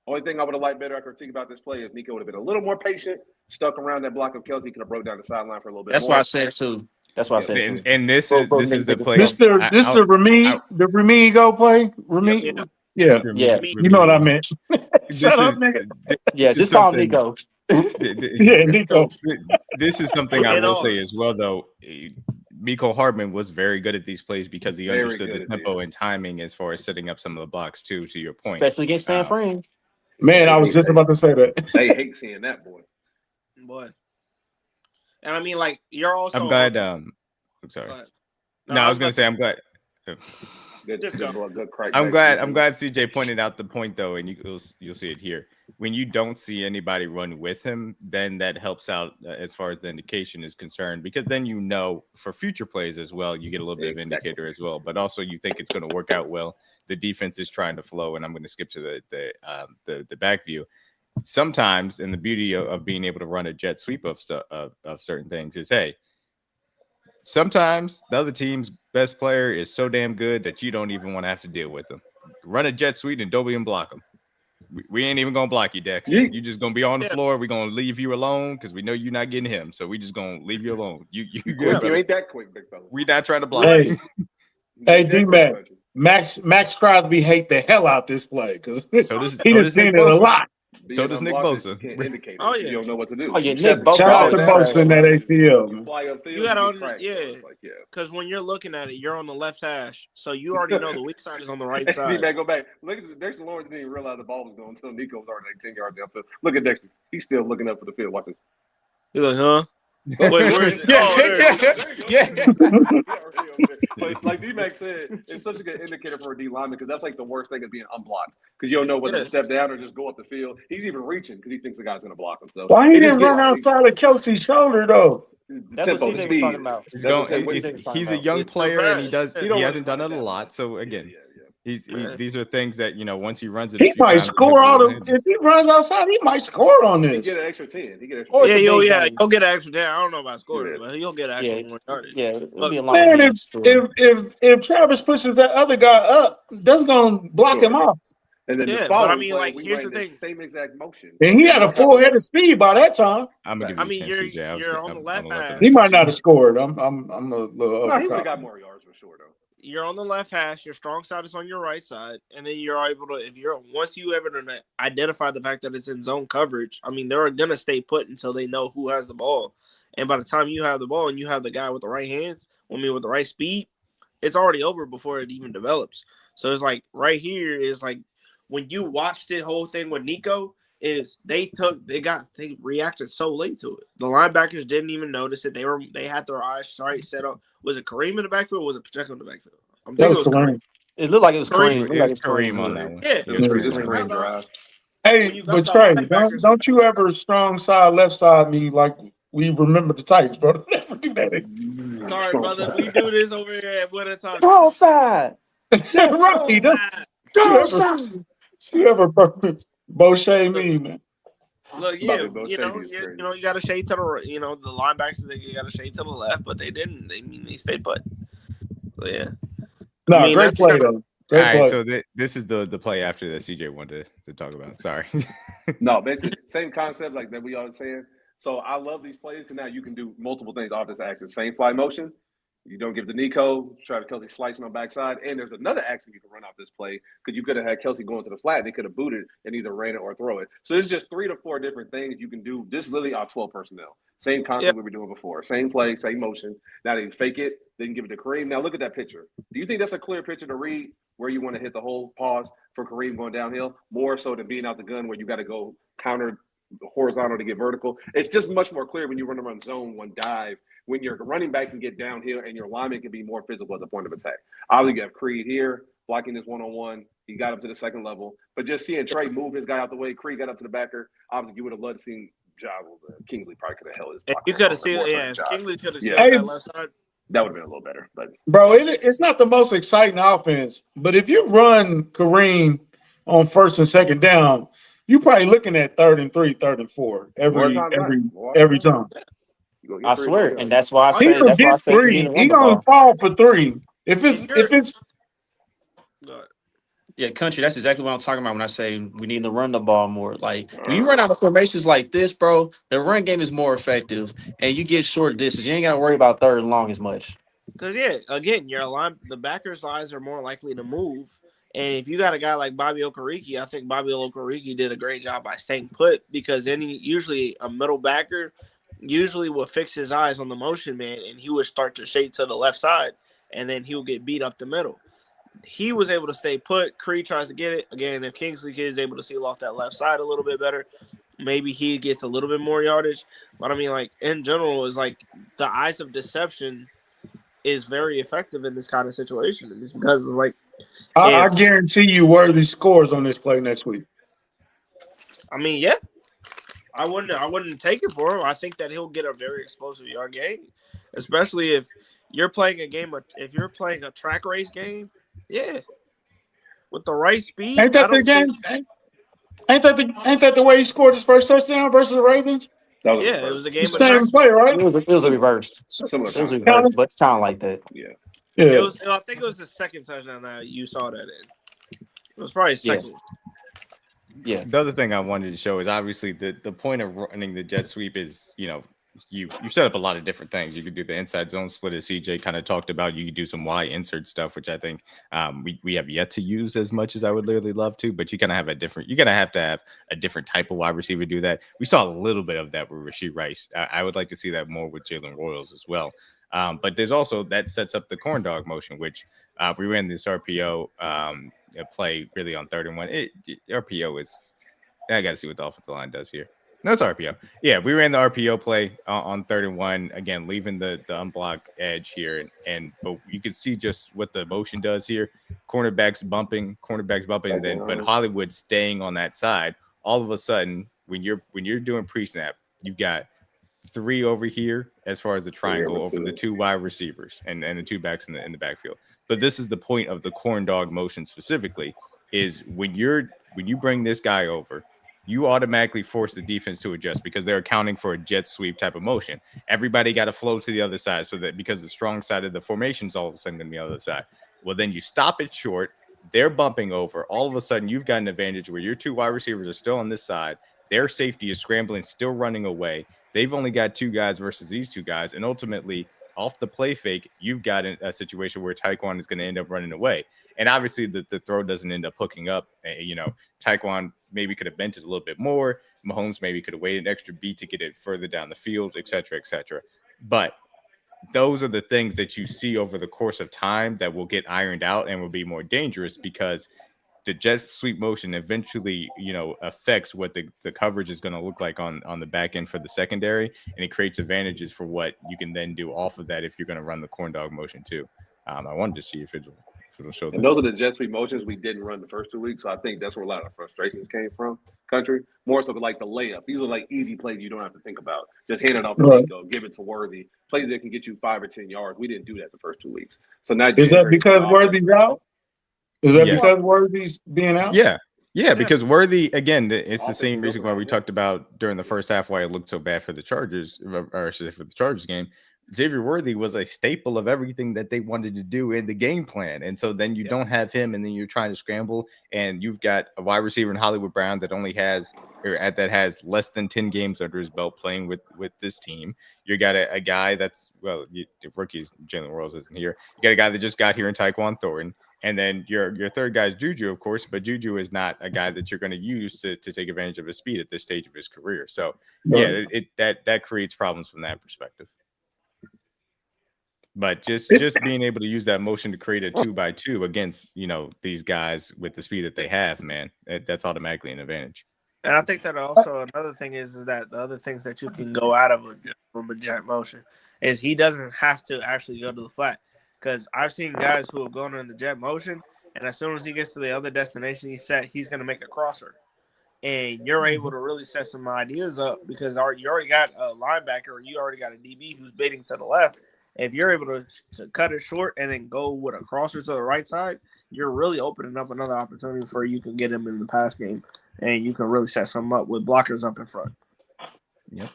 Only thing I would have liked better I could think about this play is Nico would have been a little more patient, stuck around that block of Kelce, could have broke down the sideline for a little bit. That's more. why I said too. That's why I said too. And this is the play. This the Remy go play. Remy, yeah. You know what I meant. Shut up, nigga. Yeah, just call him Nico. Yeah, Nico. This is something I will say as well, though. Mecole Hardman was very good at these plays because he understood the tempo and timing as far as setting up some of the blocks too. To your point, especially against San Fran. Man, I was just about to say that. They hate seeing that boy. And I mean, like, you're also. I'm glad. I'm sorry. No, I was gonna say I'm glad. Good I'm glad CJ pointed out the point though, and you'll see it here. When you don't see anybody run with him, then that helps out as far as the indication is concerned, because then you know for future plays as well, you get a little bit of indicator as well. But also you think it's going to work out well. The defense is trying to flow, and I'm going to skip to the back view. Sometimes, and the beauty of being able to run a jet sweep of certain things is, hey, sometimes the other team's best player is so damn good that you don't even want to have to deal with them. Run a jet sweep and don't even block them. We ain't even gonna block you, Dex. You're just gonna be on the floor. We're gonna leave you alone because we know you're not getting him. So we just gonna leave you alone. You good, you ain't that quick, big fella. We not trying to block you. Hey, D-Mac. Max Crosby hate the hell out this play because he done seen it a lot. So does Nick Bosa. Oh yeah, you don't know what to do. Oh yeah, Nick Bosa. Shout out to Bosa in that ACL. You fly upfield. You gotta because when you're looking at it, you're on the left hash, so you already know the weak side is on the right side. D-Mac, go back. Look at Dexter Lawrence didn't even realize the ball was going until Nico was already like 10 yards downfield. Look at Dexter. He's still looking up for the field. Watch this. He's like, huh? Wait, where is it? Yeah. But like D-Mac said, it's such a good indicator for a D lineman because that's like the worst thing of being unblocked because you don't know whether to step down or just go up the field. He's even reaching because he thinks the guy's going to block him. So why he didn't run outside of Kelce's shoulder though? That's what CJ was talking about. He's a young player and he hasn't done it a lot. So again, these are things that, you know, once he runs it, he might score if he runs outside, he might score on this. He get an extra 10. He'll get an extra 10. I don't know about scoring, but he'll get an extra 1 yardage. Yeah, man, if Travis pushes that other guy up, that's gonna block him off. And then but I mean, like, here's the thing: same exact motion. And he had a full head of speed by that time. I'm gonna give you a chance, you're on the left hash. He might not have scored. I'm a little. No, he would have got more yards for sure, though. You're on the left hash. Your strong side is on your right side, and then you're able to. Once you ever identify the fact that it's in zone coverage, I mean, they're gonna stay put until they know who has the ball. And by the time you have the ball and you have the guy with the right hands, with the right speed, it's already over before it even develops. So it's like right here is like when you watched the whole thing with Nico. Is they reacted so late to it. The linebackers didn't even notice it. They had their eyes set up. Was it Kareem in the backfield or was it Pacheco in the backfield? I'm thinking it was Kareem. It looked like it was Kareem. It was Kareem on that one. Yeah, it was Kareem. when you but left Trey, out linebackers. don't you ever strong side, left side me like we remember the Titans, bro. Don't ever do that. Sorry, brother. We do this over here at Winter Time. Go side. Right. Go side. You ever Bochet me, man? Look, yeah, you got to shade to the, the linebackers. They got to shade to the left, but they didn't. They stayed put. So yeah. No, great play though. Great play. All right, so this is the play after that CJ wanted to talk about. Sorry. No, basically same concept like that we always saying. So I love these plays because now you can do multiple things off this action. Same fly motion. You don't give the Nico, Travis Kelce slicing on backside. And there's another action you can run off this play because you could have had Kelce going to the flat. They could have booted and either ran it or throw it. So there's just 3 to 4 different things you can do. This is literally our 12 personnel. Same concept we were doing before. Same play, same motion. Now they fake it. They can give it to Kareem. Now look at that picture. Do you think that's a clear picture to read where you want to hit the whole pause for Kareem going downhill? More so than being out the gun where you got to go counter horizontal to get vertical. It's just much more clear when you run zone 1 dive. When your running back can get downhill and your lineman can be more physical at the point of attack. Obviously, you have Creed here blocking this one-on-one. He got up to the second level. But just seeing Trey move his guy out the way, Creed got up to the backer. Obviously, you would have loved to see Kingsley probably could have held his block. You could have seen it, Kingsley could have seen that left side. That would have been a little better. But bro, it's not the most exciting offense. But if you run Kareem on first and second down, you're probably looking at 3rd and 3, 3rd and 4 every time. I swear, and that's why I say he gonna get 3. He gonna fall for 3. If it's country. That's exactly what I'm talking about when I say we need to run the ball more. Like when you run out of formations like this, bro, the run game is more effective, and you get short distance. You ain't got to worry about 3rd and long as much. Because again, the backers' eyes are more likely to move. And if you got a guy like Bobby Okereke, I think Bobby Okereke did a great job by staying put because then usually a middle backer usually will fix his eyes on the motion man and he would start to shade to the left side and then he will get beat up the middle. He was able to stay put. Creed tries to get it. Again, if Kingsley is able to seal off that left side a little bit better, maybe he gets a little bit more yardage. But I mean, like in general, is like the eyes of deception is very effective in this kind of situation. It's because it's like I guarantee you Worthy scores on this play next week. I mean, yeah. I wouldn't take it for him. I think that he'll get a very explosive yard game, especially if you're playing if you're playing a track race game, with the right speed. Ain't that the game? Ain't that the way he scored his first touchdown versus the Ravens? It was a game. Same play, right? It was a reverse. It was a reverse, but it's kind of like that. Yeah. I think it was the second touchdown that you saw that in. It was probably second. Yes. Yeah. The other thing I wanted to show is obviously the point of running the jet sweep is, you set up a lot of different things. You could do the inside zone split as CJ kind of talked about. You could do some Y insert stuff, which I think we have yet to use as much as I would literally love to, but you're going to have to have a different type of wide receiver do that. We saw a little bit of that with Rashee Rice. I would like to see that more with Jalen Royals as well. But there's also that sets up the corn dog motion, which we ran this RPO play really on 3rd and 1. RPO is, I got to see what the offensive line does here. No, it's RPO. Yeah, we ran the RPO play on 3rd and 1, again, leaving the unblocked edge here. But you can see just what the motion does here. Cornerbacks bumping, and then but Hollywood staying on that side. All of a sudden, when you're doing pre-snap, you've got 3 over here as far as the triangle over the 2 wide receivers and the 2 backs in the backfield. But this is the point of the corn dog motion specifically, is when you bring this guy over, you automatically force the defense to adjust because they're accounting for a jet sweep type of motion. Everybody got to flow to the other side so that because the strong side of the formation is all of a sudden going to be on the other side. Well, then you stop it short. They're bumping over. All of a sudden, you've got an advantage where your 2 wide receivers are still on this side. Their safety is scrambling, still running away. They've only got 2 guys versus these 2 guys. And ultimately, off the play fake, you've got a situation where Tyquan is going to end up running away. And obviously, the throw doesn't end up hooking up. Tyquan maybe could have bent it a little bit more. Mahomes maybe could have waited an extra beat to get it further down the field, et cetera, et cetera. But those are the things that you see over the course of time that will get ironed out and will be more dangerous because the jet sweep motion eventually, affects what the coverage is going to look like on the back end for the secondary, and it creates advantages for what you can then do off of that if you're going to run the corn dog motion too. I wanted to see if it'll show. And those are the jet sweep motions we didn't run the first 2 weeks, so I think that's where a lot of frustrations came from country. More so like the layup. These are like easy plays you don't have to think about. Just hand it off to Nico, give it to Worthy. Plays that can get you 5 or 10 yards. We didn't do that the first 2 weeks. So now is that because Worthy's out? Is that because Worthy's being out? Yeah, because Worthy, again, it's the same reason why we talked about during the first half why it looked so bad for the Chargers, or for the Chargers game. Xavier Worthy was a staple of everything that they wanted to do in the game plan. And so then you don't have him, and then you're trying to scramble, and you've got a wide receiver in Hollywood Brown that only has less than 10 games under his belt playing with this team. You got a guy that's, well, the rookies, Jalen Rose isn't here. You got a guy that just got here in Tyquan Thornton. And then your third guy is Juju, of course, but Juju is not a guy that you're going to use to take advantage of his speed at this stage of his career. So that creates problems from that perspective. But just being able to use that motion to create a 2x2 against, these guys with the speed that they have, man, that's automatically an advantage. And I think that also another thing is that the other things that you can go out of from a jet motion is he doesn't have to actually go to the flat. Because I've seen guys who have gone in the jet motion, and as soon as he gets to the other destination he's going to make a crosser. And you're able to really set some ideas up because you already got a linebacker or you already got a DB who's baiting to the left. If you're able to cut it short and then go with a crosser to the right side, you're really opening up another opportunity for you can get him in the pass game, and you can really set something up with blockers up in front. Yep.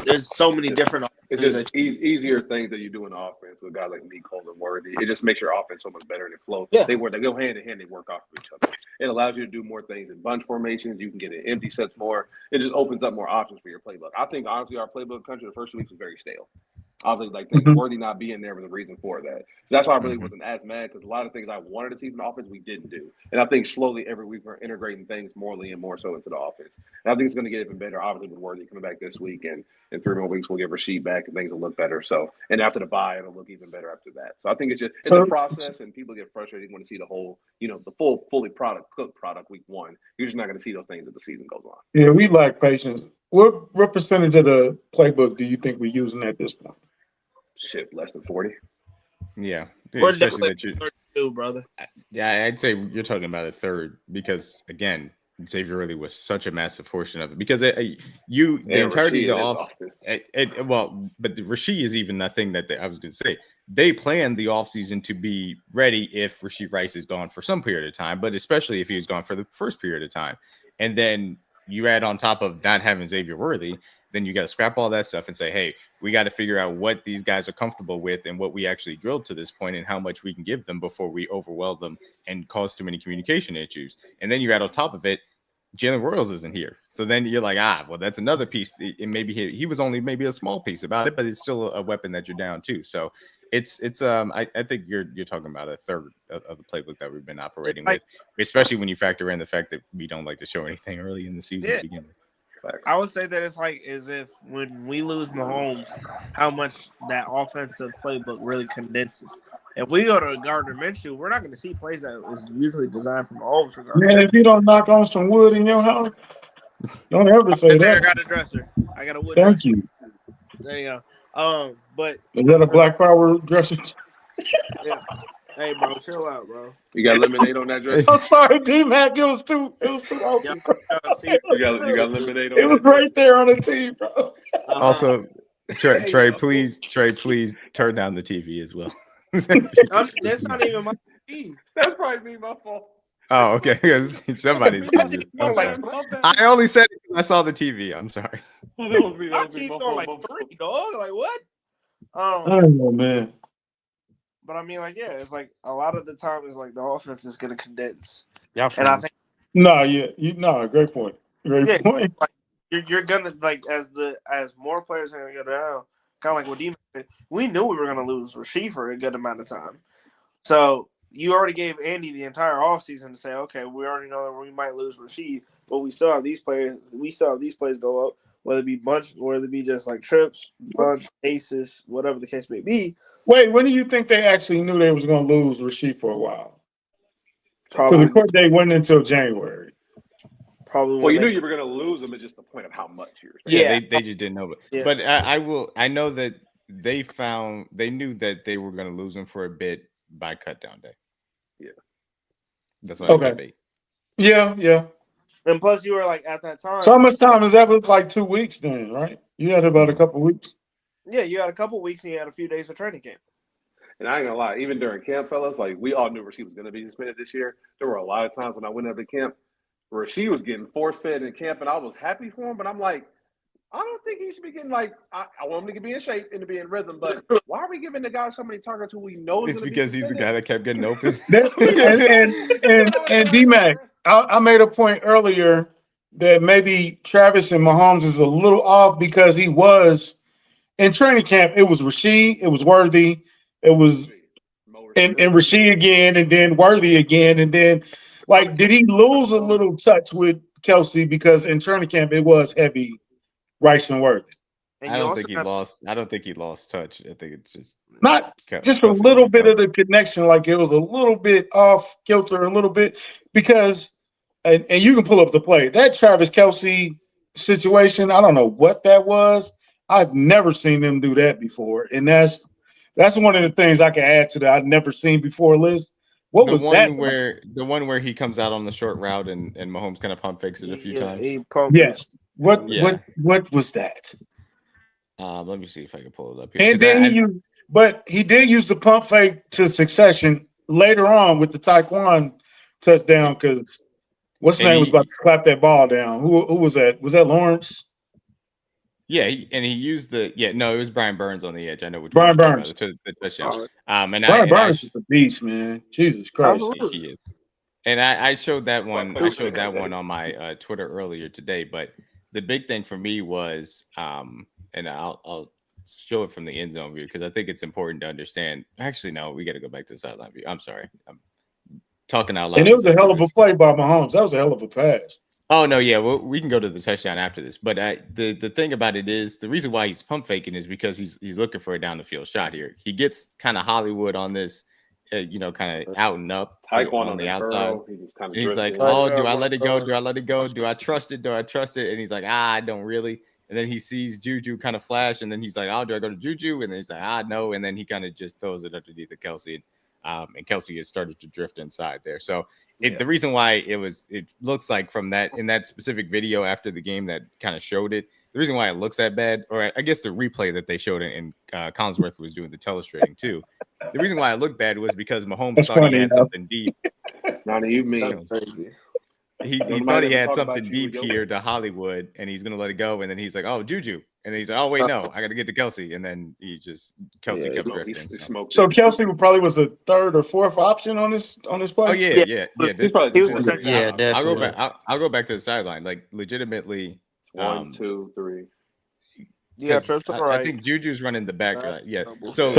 There's so many different. It's just easier things that you do in the offense with a guy like Nico and Worthy. It just makes your offense so much better and it flows. Yeah. They go hand in hand. They work off of each other. It allows you to do more things in bunch formations. You can get in empty sets more. It just opens up more options for your playbook. I think, honestly, our playbook country the first 2 weeks was very stale. Obviously, Worthy not being there was a reason for that. So that's why I really wasn't as mad because a lot of things I wanted to see from the offense we didn't do. And I think slowly every week we're integrating things morely and more so into the offense. And I think it's going to get even better, obviously, with Worthy coming back this week. And in 3 more weeks, we'll get Rasheed back and things will look better. So, and after the bye, it'll look even better after that. So I think it's a process and people get frustrated. They want to see the whole, the fully cooked product week 1. You're just not going to see those things as the season goes on. Yeah, we lack patience. What percentage of the playbook do you think we're using at this point? Shit, less than 40. Yeah, especially that you, brother. Yeah, I'd say you're talking about a third because again, Xavier really was such a massive portion of it because the entirety of the off. But the Rasheed is even a thing that I was going to say. They planned the offseason to be ready if Rasheed Rice is gone for some period of time, but especially if he was gone for the first period of time, and then you add on top of not having Xavier Worthy. Then you got to scrap all that stuff and say, hey, we got to figure out what these guys are comfortable with and what we actually drilled to this point and how much we can give them before we overwhelm them and cause too many communication issues. And then you add on top of it, Jalen Royals isn't here. So then you're like, well, that's another piece. And maybe he was only maybe a small piece about it, but it's still a weapon that you're down to. So it's I think you're talking about a third of the playbook that we've been operating with, especially when you factor in the fact that we don't like to show anything early in the season to begin with. I would say that it's like as if when we lose Mahomes, how much that offensive playbook really condenses. If we go to Gardner Minshew, we're not going to see plays that was usually designed for Mahomes. Man, if you don't knock on some wood in your house, don't ever say that. I got a dresser. I got a wood Thank dresser. you. There you go. But is that a Black Power dresser? Yeah. Hey, bro, chill out, bro. You got lemonade on that dress? I'm sorry, D-Mac. It was too open. You got lemonade on it was right there on the tee, bro. Also, Trey, please turn down the TV as well. That's not even my TV. That's probably me, my fault. Oh, okay. Somebody's TV. I only said it because I saw the TV. I'm sorry. My TV on like 3, dog. Like what? I don't know, man. But I mean, it's like a lot of the time it's like the offense is going to condense. Yeah, and I think great point. Great point. Like, you're gonna as more players are gonna go down, kind of like what D said. We knew we were gonna lose Rasheed for a good amount of time, so you already gave Andy the entire offseason to say, okay, we already know that we might lose Rasheed, but we still have these players. We still have these plays go up, whether it be bunch, whether it be just like trips, bunch, aces, whatever the case may be. Wait, when do you think they actually knew they was going to lose Rasheed for a while? Because the court date went until January. Probably. Well, you knew you were going to lose them. It's just the point of how much you're. Yeah, they just didn't know. But I know that they knew that they were going to lose him for a bit by cut down day. Yeah, that's why. Okay. Yeah. And plus, you were like at that time. So how much time is that? It's like 2 weeks then, right? You had about a couple weeks. Yeah, you had a couple weeks and you had a few days of training camp. And I ain't gonna lie, even during camp, fellas, like we all knew Rasheed was gonna be suspended this year. There were a lot of times when I went up to camp where Rasheed was getting force fed in camp, and I was happy for him. But I'm like, I don't think he should be getting like. I want him to be in shape and to be in rhythm. But why are we giving the guy so many targets who we know is It's because he's the guy that kept getting open. and D-Mac, I made a point earlier that maybe Travis and Mahomes is a little off because he was in training camp. It was Rasheed, it was Worthy, it was and Rasheed again, and then Worthy again, and then like, did he lose a little touch with Kelce because in training camp it was heavy Rice and Worthy? I don't think he lost. I don't think he lost touch. I think it's just not just a little bit of the connection. Like it was a little bit off kilter, a little bit because, and you can pull up the play that Travis Kelce situation. I don't know what that was. I've never seen them do that before, and that's one of the things I can add to that I've never seen before. Liz, what was that? The one where he comes out on the short route and Mahomes kind of pump fakes it a few times. Yes. What was that? Let me see if I can pull it up here. And then he did use the pump fake to succession later on with the Tyquan touchdown because what's his name was about to slap that ball down. Who was that? Was that Lawrence? Yeah, he used it was Brian Burns on the edge. I know which Brian Burns the touchdown. Brian Burns is a beast, man. Jesus Christ, he is. And I showed that one. I showed that one on my Twitter earlier today. But the big thing for me was, and I'll show it from the end zone view because I think it's important to understand. Actually, no, we got to go back to the sideline view. I'm sorry, I'm talking out loud. And it was a hell of a play by Mahomes. That was a hell of a pass. Oh no, yeah, well, we can go to the touchdown after this. But the thing about it is the reason why he's pump faking is because he's looking for a down the field shot here. He gets kind of Hollywood on this, kind of out and up Tyquan on the outside. He's like, oh, do I let it go? Do I let it go? Do I trust it? Do I trust it? And he's like, I don't really. And then he sees Juju kind of flash, and then he's like, do I go to Juju? And then he's like, no. And then he kind of just throws it underneath the Kelce. And Kelce has started to drift inside there. So the reason why it looks like from that in that specific video after the game that kind of showed it, the reason why it looks that bad, or I guess the replay that they showed in Collinsworth was doing the telestrating too. The reason why it looked bad was because Mahomes thought he had something deep. Not you mean crazy. He thought he had something deep here to Hollywood, and he's gonna let it go, and then he's like, Juju. And then he's like, wait, no, I got to get to Kelce. And then Kelce kept drifting. So Kelce probably was the third or fourth option on this play. Oh yeah. Definitely. I'll go back to the sideline. Like legitimately, 1, 2, 3. Yeah, I think Juju's running the back. Yeah. So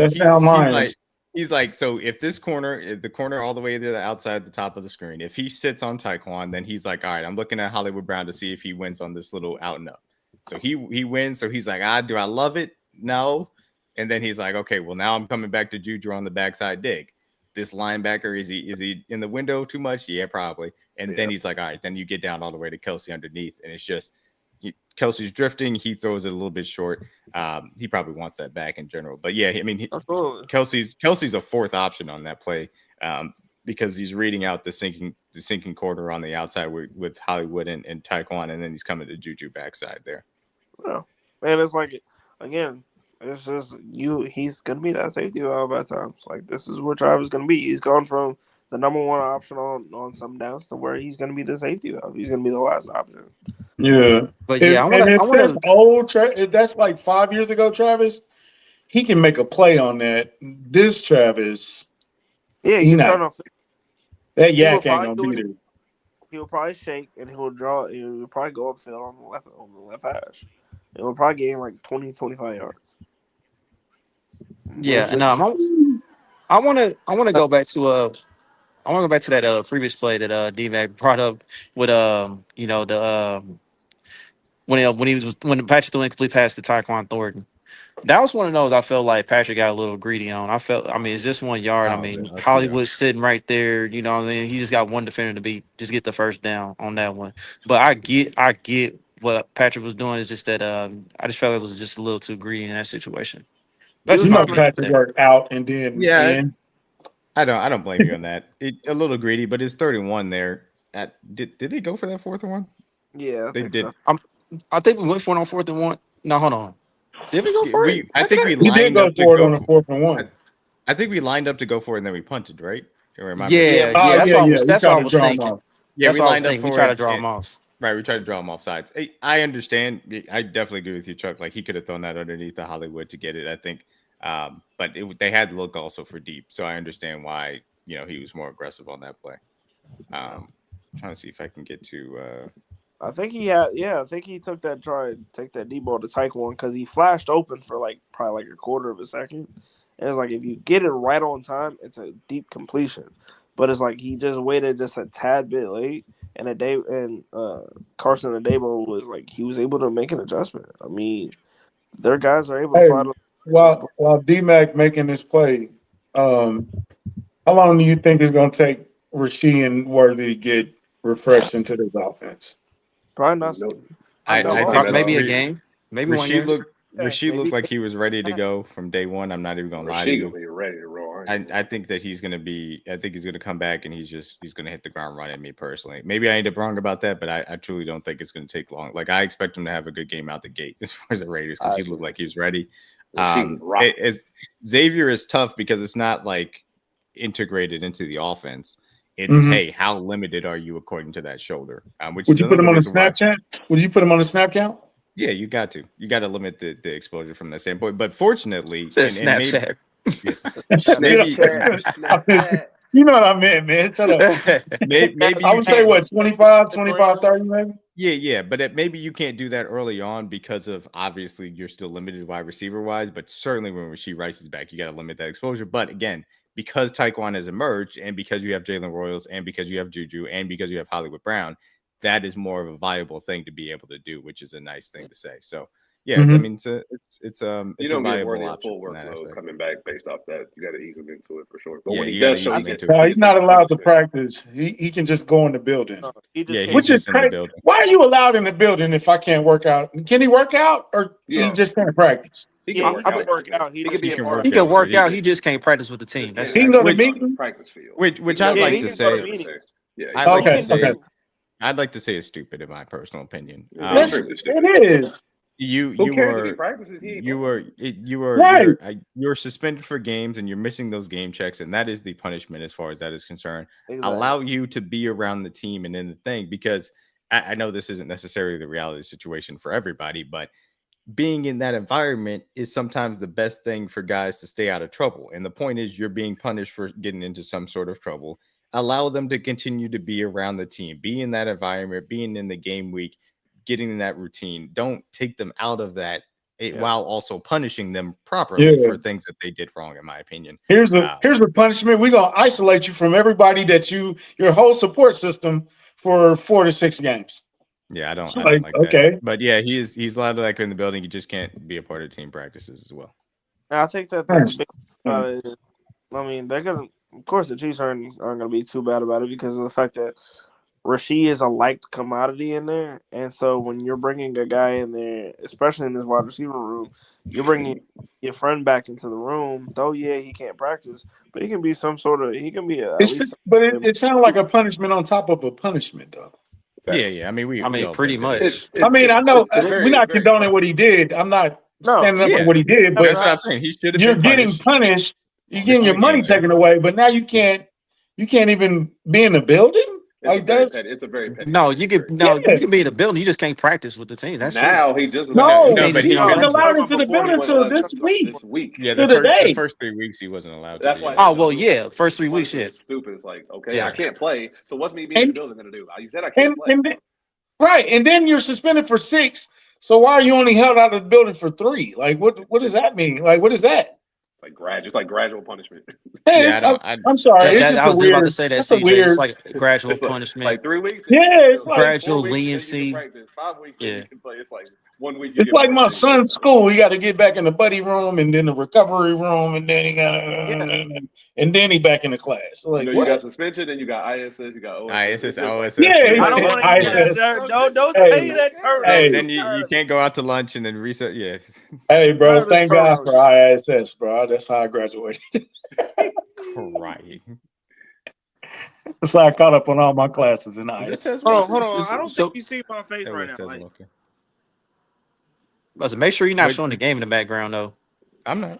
he's like, so if this corner, the corner all the way to the outside, the top of the screen, if he sits on Tyquan, then he's like, all right, I'm looking at Hollywood Brown to see if he wins on this little out and up. So he wins. So he's like, do I love it? No. And then he's like, okay, well, now I'm coming back to Juju on the backside dig. This linebacker, is he in the window too much? Yeah, probably. And then he's like, all right, then you get down all the way to Kelce underneath. And it's just Kelce's drifting. He throws it a little bit short. He probably wants that back in general. But yeah, I mean, Kelce's a fourth option on that play because he's reading out the sinking corner on the outside with Hollywood and Tyquan, and then he's coming to Juju backside there. Well, and it's like, again, it's just he's going to be that safety valve at times. Like, this is where Travis is going to be. He's gone from the number one option on some downs to where he's going to be the safety valve. He's going to be the last option. Yeah. But yeah, that's like 5 years ago, Travis. He can make a play on that. This Travis. Yeah, he's trying to. That yak ain't going to be there. He'll probably shake and he'll probably go upfield on the left hash. It will probably gain like 20, 25 yards. Yeah, and I want to go back to that previous play that D-Mac brought up with when Patrick threw incomplete pass to Tyquan Thornton. That was one of those I felt like Patrick got a little greedy on. It's just 1 yard. Hollywood's sitting right there. You know what I mean? He just got one defender to beat. Just get the first down on that one. But I get what Patrick was doing. It's just that I just felt it was just a little too greedy in that situation. Patrick worked out and then I don't blame you on that. A little greedy, but it's 31 there. Did they go for that fourth one? Yeah, I They think did. so. I think we went for it on 4th and 1. No, hold on. Did we go for it? I think we We did lined go up to for it go on a 4th and 1. I think we lined up to go for it and then we punted, right? Or am I Yeah, Oh, that's yeah. what We I tried to was draw them thinking. off. Yeah, That's we what I was lined up thinking. We for tried it, to draw them off. Right, we tried to draw him off sides. I understand. I definitely agree with you, Chuck. Like he could have thrown that underneath the Hollywood to get it, I think. But they had to look also for deep, so I understand why he was more aggressive on that play. Trying to see if I can get to. I think he had. Yeah, I think he took that try to take that deep ball to Tyquan because he flashed open for probably a quarter of a second. And it's like if you get it right on time, it's a deep completion. But it's like he just waited just a tad bit late, and Carson Adebo was like he was able to make an adjustment. I mean, their guys are able to fight. While D-Mac making this play, how long do you think it's going to take Rasheed and Worthy to get refreshed into this offense? Probably not. I think maybe a game, maybe 1 year. Rasheed looked like he was ready to go from day one. I'm not even gonna lie to you. Ready to roll. I think that he's gonna be. I think he's gonna come back and he's gonna hit the ground running. Me personally, maybe I end up wrong about that, but I truly don't think it's gonna take long. Like I expect him to have a good game out the gate as far as the Raiders because he looked like he was ready. Xavier is tough because it's not like integrated into the offense. It's hey, how limited are you according to that shoulder? Would you put him on a Snapchat? Would you put him on a snap count? Yeah, you got to limit the exposure from that standpoint. But fortunately, Snapchat. You know what I meant, man. Shut up. maybe I would say what 25, 30, maybe. Yeah. But maybe you can't do that early on because of obviously you're still limited wide receiver wise. But certainly when Rasheed Rice is back, you got to limit that exposure. But again, because Tyquan has emerged, and because you have Jalen Royals, and because you have Juju, and because you have Hollywood Brown, that is more of a viable thing to be able to do, which is a nice thing to say. So yeah, I mean, it's a viable option. Full workload coming back based off that. You got to ease him into it for sure. But yeah, when he does show, he's not allowed to practice. He can just go in the building. Which is crazy. Why are you allowed in the building if I can't work out? Can he work out or he just can't practice? He can work out. He can work out. He just can't practice with the team. He can go to meetings. Practice field. Which I'd like to say. I'd like to say it's stupid in my personal opinion. It is. You're suspended for games and you're missing those game checks, and that is the punishment as far as that is concerned. Exactly. Allow you to be around the team and in the thing, because I know this isn't necessarily the reality situation for everybody, but being in that environment is sometimes the best thing for guys to stay out of trouble. And the point is, you're being punished for getting into some sort of trouble. Allow them to continue to be around the team, be in that environment, being in the game week, getting in that routine. Don't take them out of that while also punishing them properly for things that they did wrong, in my opinion. Here's a punishment. We're gonna isolate you from everybody that your whole support system for 4 to 6 games. Yeah, I don't like that. But yeah, he's allowed to in the building. You just can't be a part of team practices as well. I think that the big about it is, I mean, they're gonna. Of course, the Chiefs aren't going to be too bad about it because of the fact that Rasheed is a liked commodity in there. And so when you're bringing a guy in there, especially in this wide receiver room, you're bringing your friend back into the room. Though, he can't practice, but he can be it sounds like a punishment on top of a punishment, though. Yeah. I mean, pretty much. I know we're not condoning what he did. I'm not standing up for what he did, but that's what I'm saying. He should have. You're getting punished. You're getting your money taken away, but now you can't even be in the building. It's a very petty. You can be in the building. You just can't practice with the team. That's now it. he just but he wasn't allowed into the building until this week. Yeah, the first 3 weeks he wasn't allowed. That's why. First 3 weeks. It's stupid. It's like I can't play. So what's me being in the building going to do? You said I can't play. Right, and then you're suspended for 6. So why are you only held out of the building for 3? Like, what does that mean? Like, what is that? It's like gradual punishment. Hey, I'm sorry. I was about to say that, CJ. It's like gradual punishment. Like 3 weeks. Yeah, it's like gradual leniency. 5 weeks. You can play. It's like 1 week. It's like my son's school. He got to get back in the buddy room and then the recovery room, and then he back in the class. So you got suspension, then you got ISS, you got ISS, OSS. Yeah, I don't want to hear that. Don't say that term. And then you can't go out to lunch and then reset. Yeah. Hey, bro, thank God for ISS, bro. That's how I graduated. Crying. That's why I caught up on all my classes and I. Hold on. I don't think you see my face right now. Like, make sure you're not showing the game in the background, though. I'm not.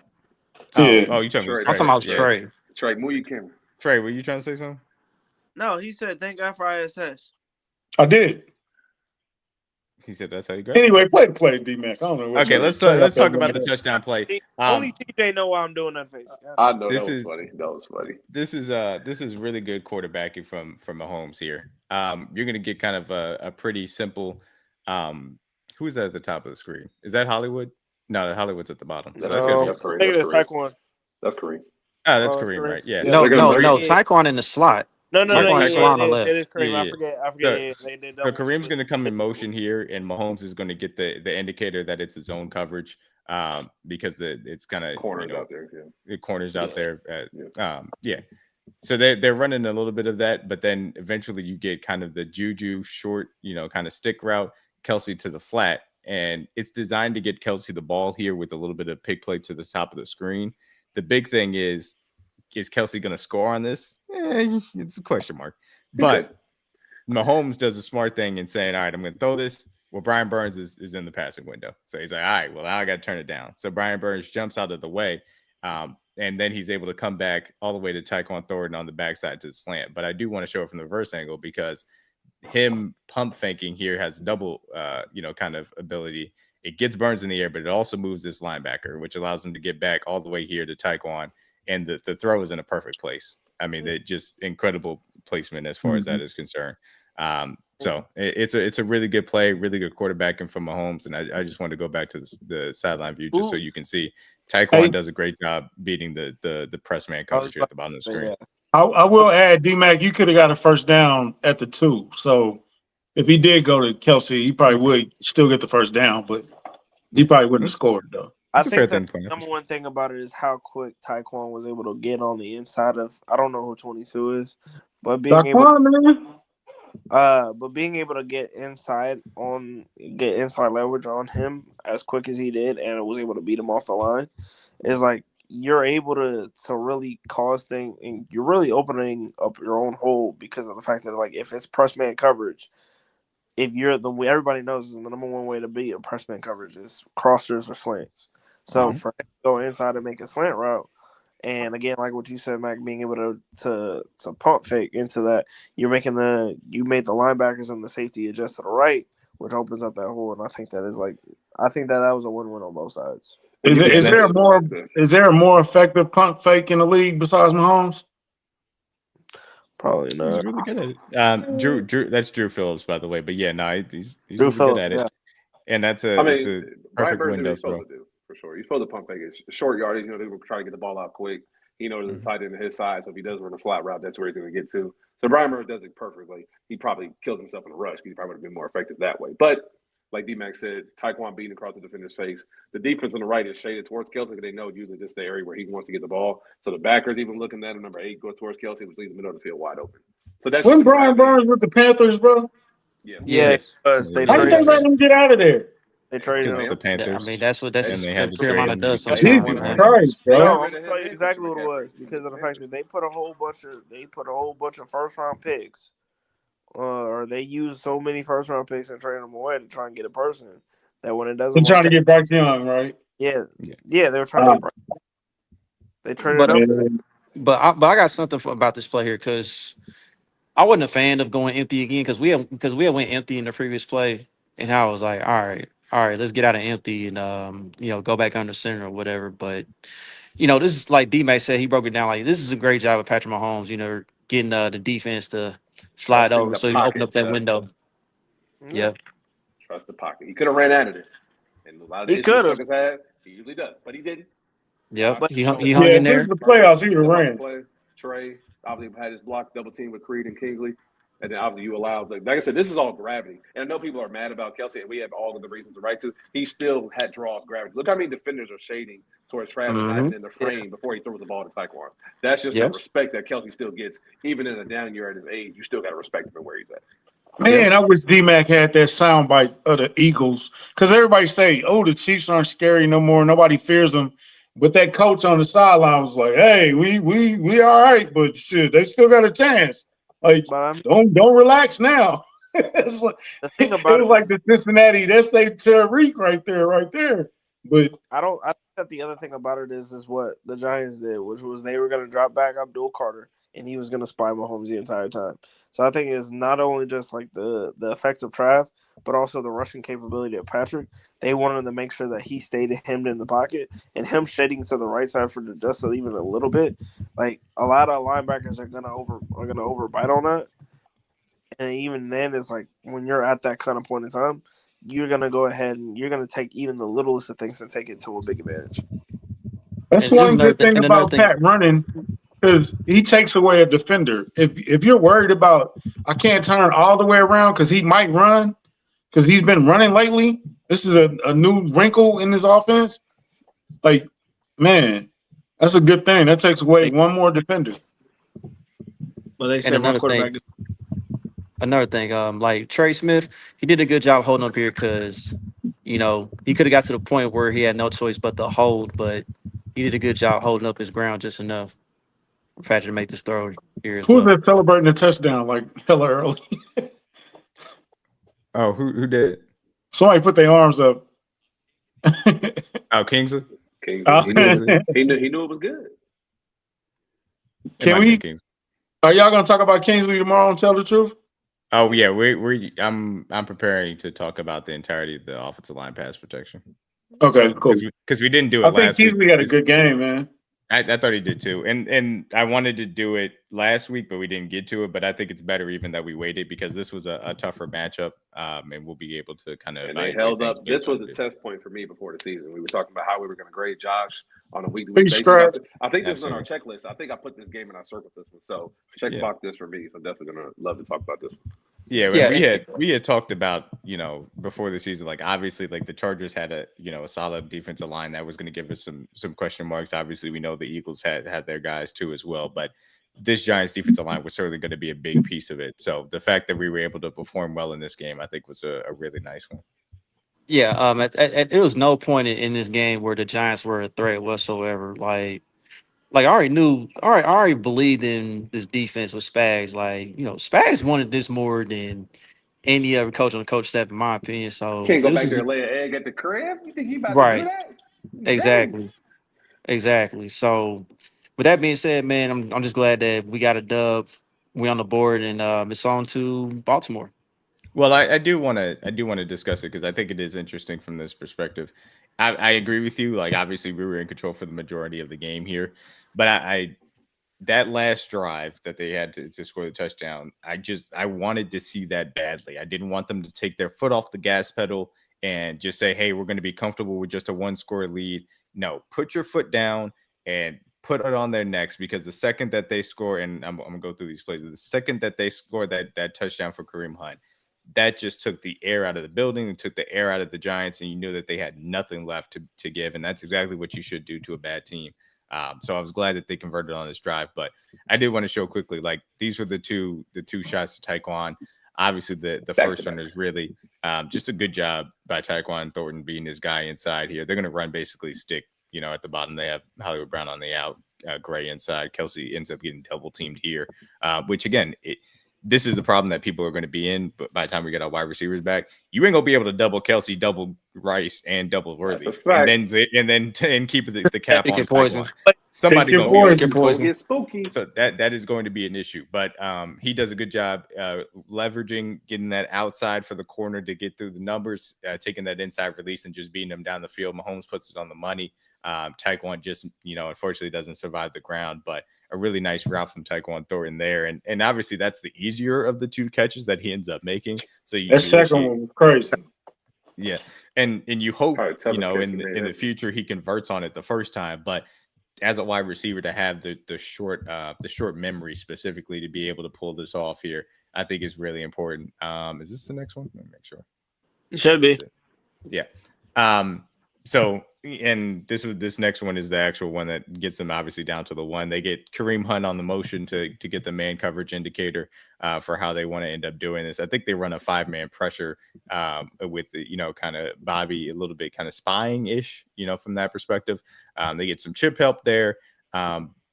Yeah. Oh, you talking about I'm talking about Trey. Trey, move your camera. Trey, were you trying to say something? No, he said thank God for ISS. I did. He said that's how you grab. Anyway, play D-Mac. I don't know. Okay, let's talk about the touchdown play. Only TJ know why I'm doing that face. I know that was funny. That was funny. This is really good quarterbacking from Mahomes here. You're gonna get kind of a pretty simple. Who is that at the top of the screen? Is that Hollywood? No, Hollywood's at the bottom. So that's Tyquan. That's Kareem. Oh, that's Kareem, right? Yeah. No. Tyquan in the slot. No. Tyquan on the left. It is Kareem. Yeah. I forget. So Kareem's going to come in motion here, and Mahomes is going to get the indicator that it's his own coverage, because it's kind of corners out there. Yeah. The corners out there. Yeah. So they're running a little bit of that, but then eventually you get kind of the Juju short, kind of stick route, Kelce to the flat, and it's designed to get Kelce the ball here with a little bit of pick play to the top of the screen. The big thing is Kelce going to score on this? It's a question mark. But Mahomes does a smart thing in saying, all right, I'm going to throw this. Well, Brian Burns is in the passing window. So he's like, all right, well, now I got to turn it down. So Brian Burns jumps out of the way. And then he's able to come back all the way to Tyquan Thornton on the backside to the slant. But I do want to show it from the reverse angle because him pump faking here has double, kind of ability. It gets Burns in the air, but it also moves this linebacker, which allows him to get back all the way here to Tyquan. And the throw is in a perfect place. I mean, it just incredible placement as far as that is concerned. So it's a really good play, really good quarterbacking from Mahomes. And I just wanted to go back to the sideline view just so you can see Tyquan does a great job beating the press man coverage at the bottom of the screen. I will add, D-Mac, you could have got a first down at the 2. So if he did go to Kelce, he probably would still get the first down, but he probably wouldn't have scored, though. I think the number one thing about it is how quick Tyquan was able to get on the inside of. I don't know who 22 is, but being able to get inside leverage on him as quick as he did, and was able to beat him off the line, is like you're able to really cause things, and you're really opening up your own hole because of the fact that like if it's press man coverage. If you're everybody knows the number one way to beat a press man coverage is crossers or slants. So for him to go inside and make a slant route, and again, like what you said, Mac, being able to pump fake into that, you made the linebackers and the safety adjust to the right, which opens up that hole. And I think that was a win-win on both sides. Is there a more effective pump fake in the league besides Mahomes? Probably not. He's really good at it. Drew, that's Drew Phillips, by the way. But yeah, no, he's really good at it. Yeah. And that's a perfect window throw. For sure. He's supposed to pump fake. It's short yardage. They were trying to get the ball out quick. He knows the tight end to his side, so if he does run a flat route, that's where he's going to get to. So Brian Burns does it perfectly. He probably killed himself in a rush. He probably would have been more effective that way. But like D-Mac said, Tyquan beating across the defender's face. The defense on the right is shaded towards Kelce because they know usually this is the area where he wants to get the ball. So the backers even looking at him, number 8 goes towards Kelce, which leaves the middle of the field wide open. So that's when Brian Burns with the Panthers, bro. Yeah. How did they let him get out of there? They traded the Panthers. I mean, that's what Carolina does sometimes. Jesus Christ, bro. No, I'm gonna tell you exactly what it was because of the fact that they put a whole bunch of first round picks, or they used so many first round picks and traded them away to try and get a person that when it doesn't. They're trying to get Bryce Young, right? Yeah. They were trying to get Bryce. They traded up. But I got something about this play here because I wasn't a fan of going empty again because we had went empty in the previous play, and I was like, all right, let's get out of empty and go back under center or whatever. But this is like D-Mac said, he broke it down like this is a great job of Patrick Mahomes, getting the defense to slide over so you open up that window. Yeah. Trust the pocket. He could have ran out of this. And a lot of he could have. He usually does, but he didn't. Yeah, but he hung in there. This is the playoffs. He ran. Trey obviously had his block double team with Creed and Kingsley. And then obviously you allowed, like I said, this is all gravity. And I know people are mad about Kelce, and we have all of the reasons to right to. He still had draws gravity. Look how many defenders are shading towards Travis in the frame before he throws the ball to Tyquan. That's just the respect that Kelce still gets. Even in a down year at his age, you still got to respect him and where he's at. Man, I wish D-Mac had that soundbite of the Eagles. Because everybody say, the Chiefs aren't scary no more. Nobody fears them. But that coach on the sideline was like, hey, we all right, but shit, they still got a chance. Like, But don't relax now. It's like, the thing it about was it like is, the Cincinnati. That's their Tariq right there. But I think that the other thing about it is what the Giants did, which was they were going to drop back Abdul Carter, and he was going to spy Mahomes the entire time. So I think it's not only just like the effect of Trav, but also the rushing capability of Patrick. They wanted to make sure that he stayed hemmed in the pocket, and him shading to the right side for just even a little bit. Like a lot of linebackers are gonna overbite on that, and even then, it's like when you're at that kind of point in time, you're gonna go ahead and you're gonna take even the littlest of things and take it to a big advantage. that's And there's one another good thing. thing And another about thing. Pat running, because he takes away a defender. If you're worried about I can't turn all the way around because he might run because he's been running lately. This is a new wrinkle in his offense. Like, man, that's a good thing. That takes away one more defender. But they And said my quarterback is another thing, like Trey Smith, he did a good job holding up here because, he could have got to the point where he had no choice but to hold, but he did a good job holding up his ground just enough for Patrick to make this throw here as Who was well. that celebrating a touchdown like hella early? Oh, who did it? Somebody put their arms up. Oh, Kingsley. Kingsley. He knew it was good. Can we? Are y'all gonna talk about Kingsley tomorrow and tell the truth? Oh yeah, I'm preparing to talk about the entirety of the offensive line pass protection. Okay, cool. Because we didn't do it last week. I think Kingsley had a good game, man. I thought he did too, and I wanted to do it last week, but we didn't get to it. But I think it's better even that we waited because this was a tougher matchup, and we'll be able to kind of. And they held up. This was a test point for me before the season. We were talking about how we were going to grade Josh on a week-to-week basis. I think this is on our checklist. I think I put this game and I circled this one. So check box this for me. So I'm definitely going to love to talk about this one. Yeah, we had talked about, before the season, like obviously like the Chargers had a solid defensive line that was going to give us some question marks. Obviously, we know the Eagles had their guys too as well, but this Giants defensive line was certainly going to be a big piece of it. So the fact that we were able to perform well in this game, I think was a really nice one. Yeah, it was no point in this game where the Giants were a threat whatsoever. Like I already believed in this defense with Spags. Like, Spags wanted this more than any other coach on the coach staff, in my opinion. So can't go back there and lay an egg at the crib. You think he about to do that? Exactly. So, with that being said, man, I'm just glad that we got a dub. We on the board, and it's on to Baltimore. Well, I do want to discuss it because I think it is interesting from this perspective. I agree with you. Like, obviously, we were in control for the majority of the game here, but I that last drive that they had to score the touchdown, I wanted to see that badly. I didn't want them to take their foot off the gas pedal and just say, hey, we're going to be comfortable with just a 1-score lead. No, put your foot down and put it on their necks, because the second that they score, and I'm going to go through these plays, the second that they score that touchdown for Kareem Hunt, that just took the air out of the building and took the air out of the Giants, and you knew that they had nothing left to give, and that's exactly what you should do to a bad team. So I was glad that they converted on this drive, but I did want to show quickly, like, these were the two shots to Tyquan. Obviously, the first one is really just a good job by Tyquan Thornton beating his guy inside here. They're going to run basically stick, at the bottom. They have Hollywood Brown on the out, Gray inside. Kelce ends up getting double teamed here, which again, this is the problem that people are going to be in. But by the time we get our wide receivers back, you ain't gonna be able to double Kelce, double Rice, and double Worthy, and then keep the cap on poison. Somebody gonna be poison. Get spooky. So that is going to be an issue. But he does a good job leveraging, getting that outside for the corner to get through the numbers, taking that inside release and just beating him down the field. Mahomes puts it on the money. Tyquan just unfortunately doesn't survive the ground, but a really nice route from Tyquan Thornton there. And obviously that's the easier of the two catches that he ends up making. So that second one was crazy. Yeah. And you hope, in the future he converts on it the first time. But as a wide receiver, to have the short memory specifically to be able to pull this off here, I think is really important. Is this the next one? Let me make sure. It should be. Yeah. So, and this next one is the actual one that gets them obviously down to the one. They get Kareem Hunt on the motion to get the man coverage indicator for how they want to end up doing this. I think they run a 5-man pressure with the, kind of Bobby a little bit kind of spying ish, from that perspective. They get some chip help there.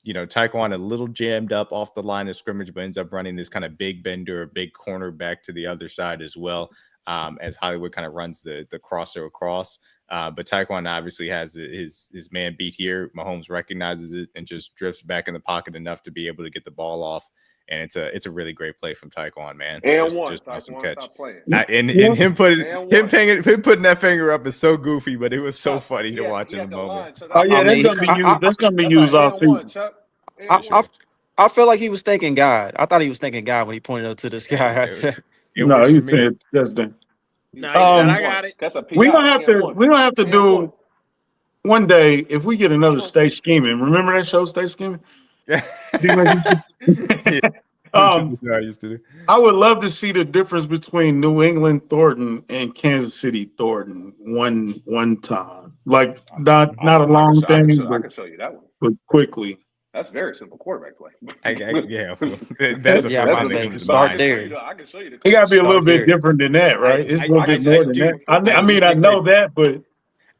Tyquan a little jammed up off the line of scrimmage, but ends up running this kind of big bender, a big corner back to the other side as well, as Hollywood kind of runs the crosser across. But Tyquan obviously has his man beat here. Mahomes recognizes it and just drifts back in the pocket enough to be able to get the ball off. And it's a really great play from Tyquan, man. And just Tyquan, catch. stop playing. And him putting that finger up is so goofy, but it was so funny to watch in the moment. Oh yeah, that's gonna be used all season. I felt like he was thanking God. I thought he was thanking God when he pointed up to this guy. No, he said touchdown. No, I got it. We're gonna have to do one day if we get another Stay Scheming. Remember that show, Stay Scheming? I would love to see the difference between New England Thornton and Kansas City Thornton one time. Like not a long thing. I can show you that one. But quickly. That's very simple quarterback play. That's the first thing that start there. I can show you the. It got to be a little bit different than that, right? It's a little bit more than that. I know that, but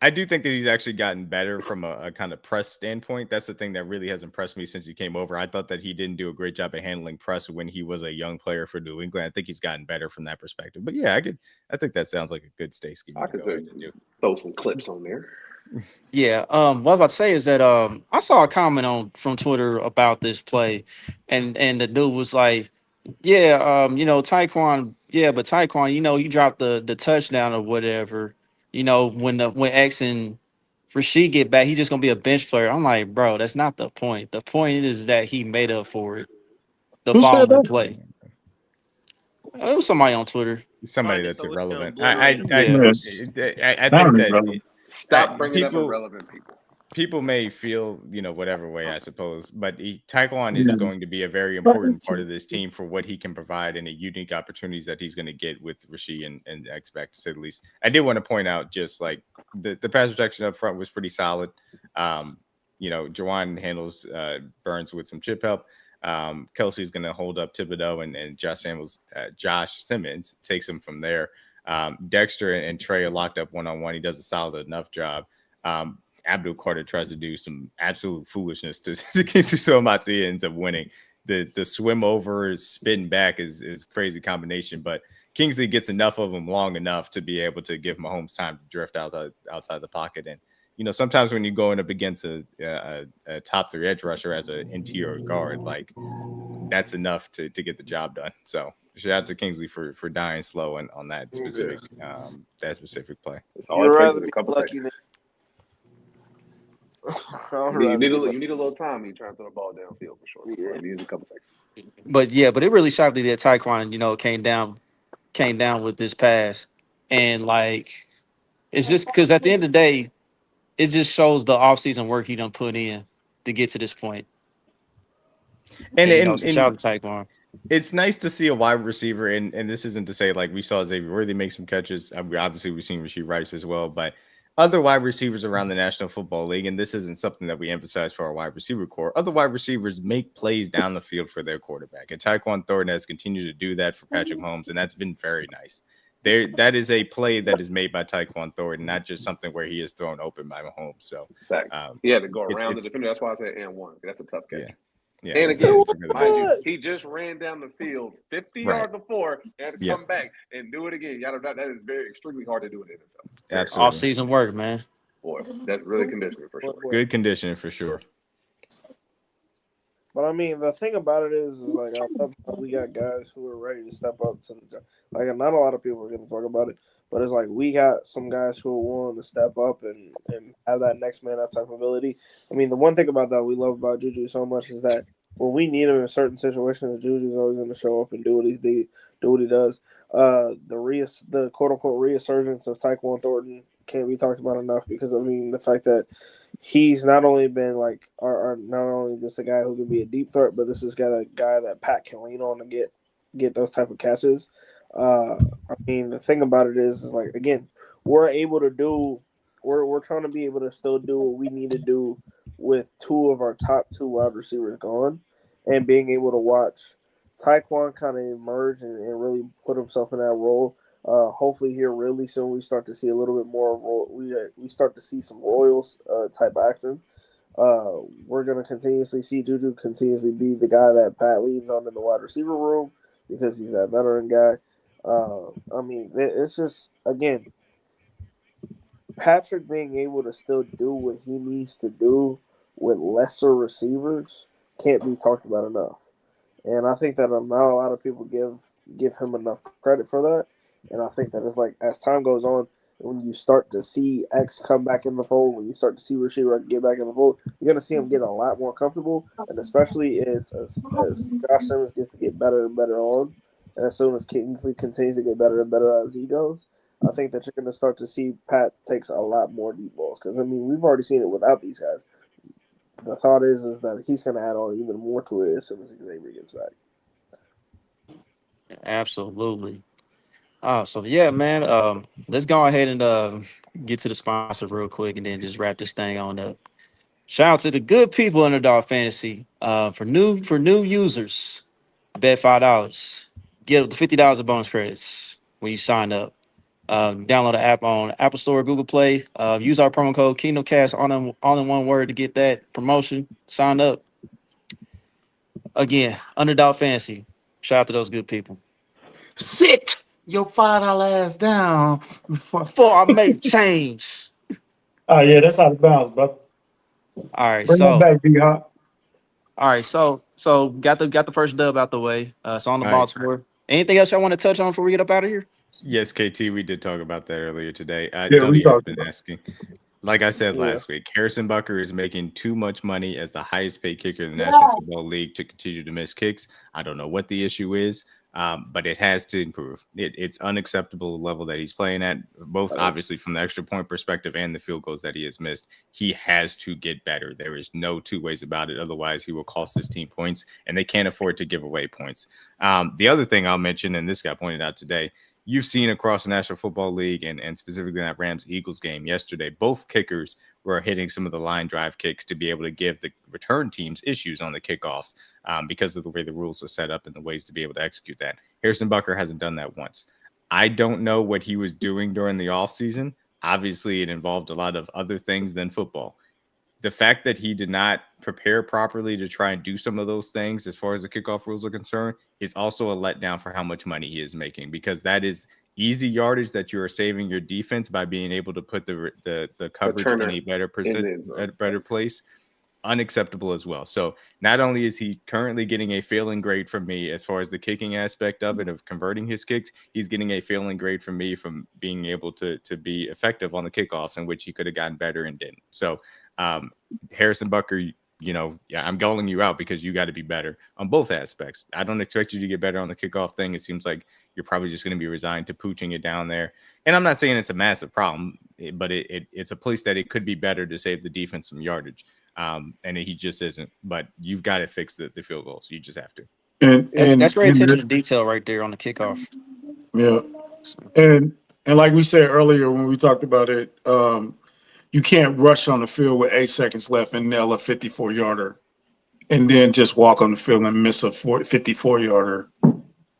I do think that he's actually gotten better from a kind of press standpoint. That's the thing that really has impressed me since he came over. I thought that he didn't do a great job of handling press when he was a young player for New England. I think he's gotten better from that perspective. But yeah, I think that sounds like a good stay scheme. I could throw some clips on there. Yeah. What I was about to say is that I saw a comment from Twitter about this play, and the dude was like, yeah, Tyquan, but Tyquan, he dropped the touchdown or whatever. When X and Rasheed get back, he's just gonna be a bench player. I'm like, bro, that's not the point. The point is that he made up for it the following play. It was somebody on Twitter. Somebody that's irrelevant. I think that stop bringing up irrelevant people. People may feel, whatever way, I suppose, but Tyquan is going to be a very important part of this team for what he can provide and the unique opportunities that he's going to get with Rasheed and X-Back, to say the least. I did want to point out just like the pass protection up front was pretty solid. Jawan handles Burns with some chip help. Kelce's going to hold up Thibodeau and Josh Simmons takes him from there. Dexter and Trey are locked up one-on-one. He does a solid enough job. Abdul Carter tries to do some absolute foolishness to Kingsley Suamataia, ends up winning. The swim over, spin back is crazy combination, but Kingsley gets enough of them long enough to be able to give Mahomes time to drift outside the pocket. And sometimes when you're going up against a top 3 edge rusher as an interior guard, like that's enough to get the job done. So shout out to Kingsley for dying slow on that specific play. You'd rather be lucky than. You need a little time. You trying to throw the ball downfield for sure. Yeah. You need a couple seconds. But it really shocked me that Tyquan, came down with this pass, and like it's just because at the end of the day, it just shows the offseason work he done put in to get to this point. And shout out to Tyquan. It's nice to see a wide receiver, and this isn't to say like we saw Xavier Worthy make some catches. Obviously, we've seen Rashee Rice as well, but other wide receivers around the National Football League, and this isn't something that we emphasize for our wide receiver core, other wide receivers make plays down the field for their quarterback. And Tyquan Thornton has continued to do that for Patrick Mahomes, and that's been very nice. That is a play that is made by Tyquan Thornton, not just something where he is thrown open by Mahomes. So he had to go around the defender. That's why I said and one. That's a tough catch. Yeah, and again, he just ran down the field 50 yards before and had to come back and do it again. That is extremely hard to do in the NFL. Absolutely. Off-season work, man. Boy, that's really conditioning for sure. Good conditioning for sure. But I mean, the thing about it is like I love how we got guys who are ready to step up. Like not a lot of people are going to talk about it, but it's like we got some guys who are willing to step up and have that next man up type ability. I mean, the one thing about that we love about Juju so much is that when we need him in certain situations, Juju's always going to show up and do what he does. The quote unquote resurgence of Tyquan Thornton can't be talked about enough because I mean the fact that he's not only been like not only just a guy who can be a deep threat, but this is got a guy that Pat can lean on to get those type of catches. I mean the thing about it is like again we're trying to be able to still do what we need to do with 2 of our top 2 wide receivers gone, and being able to watch Tyquan kind of emerge and really put himself in that role. Hopefully here really soon we start to see a little bit more of we start to see some Royals type action. we're going to continuously see Juju continuously be the guy that Pat leans on in the wide receiver room because he's that veteran guy. I mean, it's just, again, Patrick being able to still do what he needs to do with lesser receivers can't be talked about enough. And I think that not a lot of people give him enough credit for that. And I think that it's like as time goes on, when you start to see X come back in the fold, when you start to see Rasheed get back in the fold, you're going to see him get a lot more comfortable. And especially as Josh Simmons gets to get better and better on, and as soon as Kingsley continues to get better and better as he goes, I think that you're going to start to see Pat takes a lot more deep balls. Because, I mean, we've already seen it without these guys. The thought is that he's going to add on even more to it as soon as Xavier gets back. Absolutely. So yeah, man. Let's go ahead and get to the sponsor real quick, and then just wrap this thing on up. Shout out to the good people in Underdog Fantasy. For new users, bet $5, get $50 of bonus credits when you sign up. Download the app on Apple Store, Google Play. Use our promo code KingdomCast all in one word to get that promotion. Sign up. Again, Underdog Fantasy. Shout out to those good people. Sit your $5 ass down Before I make change. Oh yeah, that's out of bounds, bro. All right, Bring them back, D-Hop. All right, so got the first dub out the way. So on the box floor. Anything else y'all want to touch on before we get up out of here? Yes, KT, we did talk about that earlier today. We talked been asking. Like I said last week, Harrison Butker is making too much money as the highest paid kicker in the National Football League to continue to miss kicks. I don't know what the issue is, but it has to improve. It's unacceptable the level that he's playing at, both obviously from the extra point perspective and the field goals that he has missed. He has to get better. There is no two ways about it. Otherwise, he will cost his team points, and they can't afford to give away points. The other thing I'll mention, and this got pointed out today, you've seen across the National Football League and specifically in that Rams-Eagles game yesterday, both kickers were hitting some of the line drive kicks to be able to give the return teams issues on the kickoffs because of the way the rules are set up and the ways to be able to execute that. Harrison Butker hasn't done that once. I don't know what he was doing during the offseason. Obviously, it involved a lot of other things than football. The fact that he did not prepare properly to try and do some of those things as far as the kickoff rules are concerned is also a letdown for how much money he is making, because that is easy yardage that you are saving your defense by being able to put the coverage in a better place. Unacceptable as well. So not only is he currently getting a failing grade from me as far as the kicking aspect of it, of converting his kicks, he's getting a failing grade from me from being able to be effective on the kickoffs, in which he could have gotten better and didn't. So Harrison Butker, I'm calling you out because you got to be better on both aspects. I don't expect you to get better on the kickoff thing. It seems like you're probably just going to be resigned to pooching it down there. And I'm not saying it's a massive problem, but it's a place that it could be better to save the defense some yardage. And he just isn't. But you've got to fix the field goals. You just have to. And that's great attention to detail right there on the kickoff. Yeah, and like we said earlier when we talked about it, you can't rush on the field with 8 seconds left and nail a 54-yarder, and then just walk on the field and miss a 54-yarder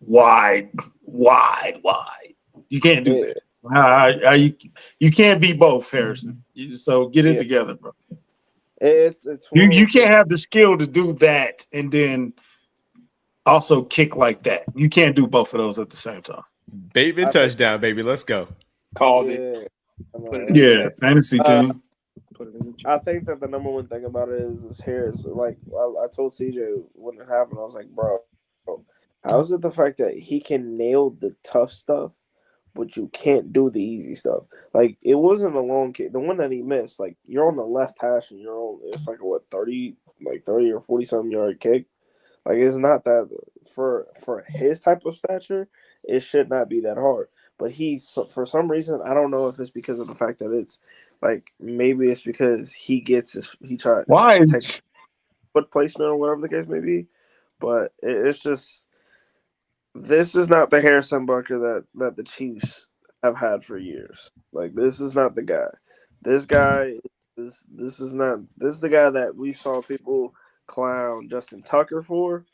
wide. You can't do that. You can't be both, Harrison. So get it together, bro. It's you can't have the skill to do that and then also kick like that. You can't do both of those at the same time. Bateman touchdown, baby. Let's go. Called it. Yeah, fantasy team. I think that the number one thing about it is Harris. Like I told CJ when it happened, I was like, bro, how is it the fact that he can nail the tough stuff, but you can't do the easy stuff? Like, it wasn't a long kick. The one that he missed, like, you're on the left hash and it's like a 30 or 40 something yard kick. Like, it's not that for his type of stature, it should not be that hard. But for some reason, I don't know if it's because of the fact that it's like, maybe it's because he takes foot placement or whatever the case may be. But it's just, this is not the Harrison Butker that the Chiefs have had for years. Like, this is not the guy. This guy is the guy that we saw people clown Justin Tucker for,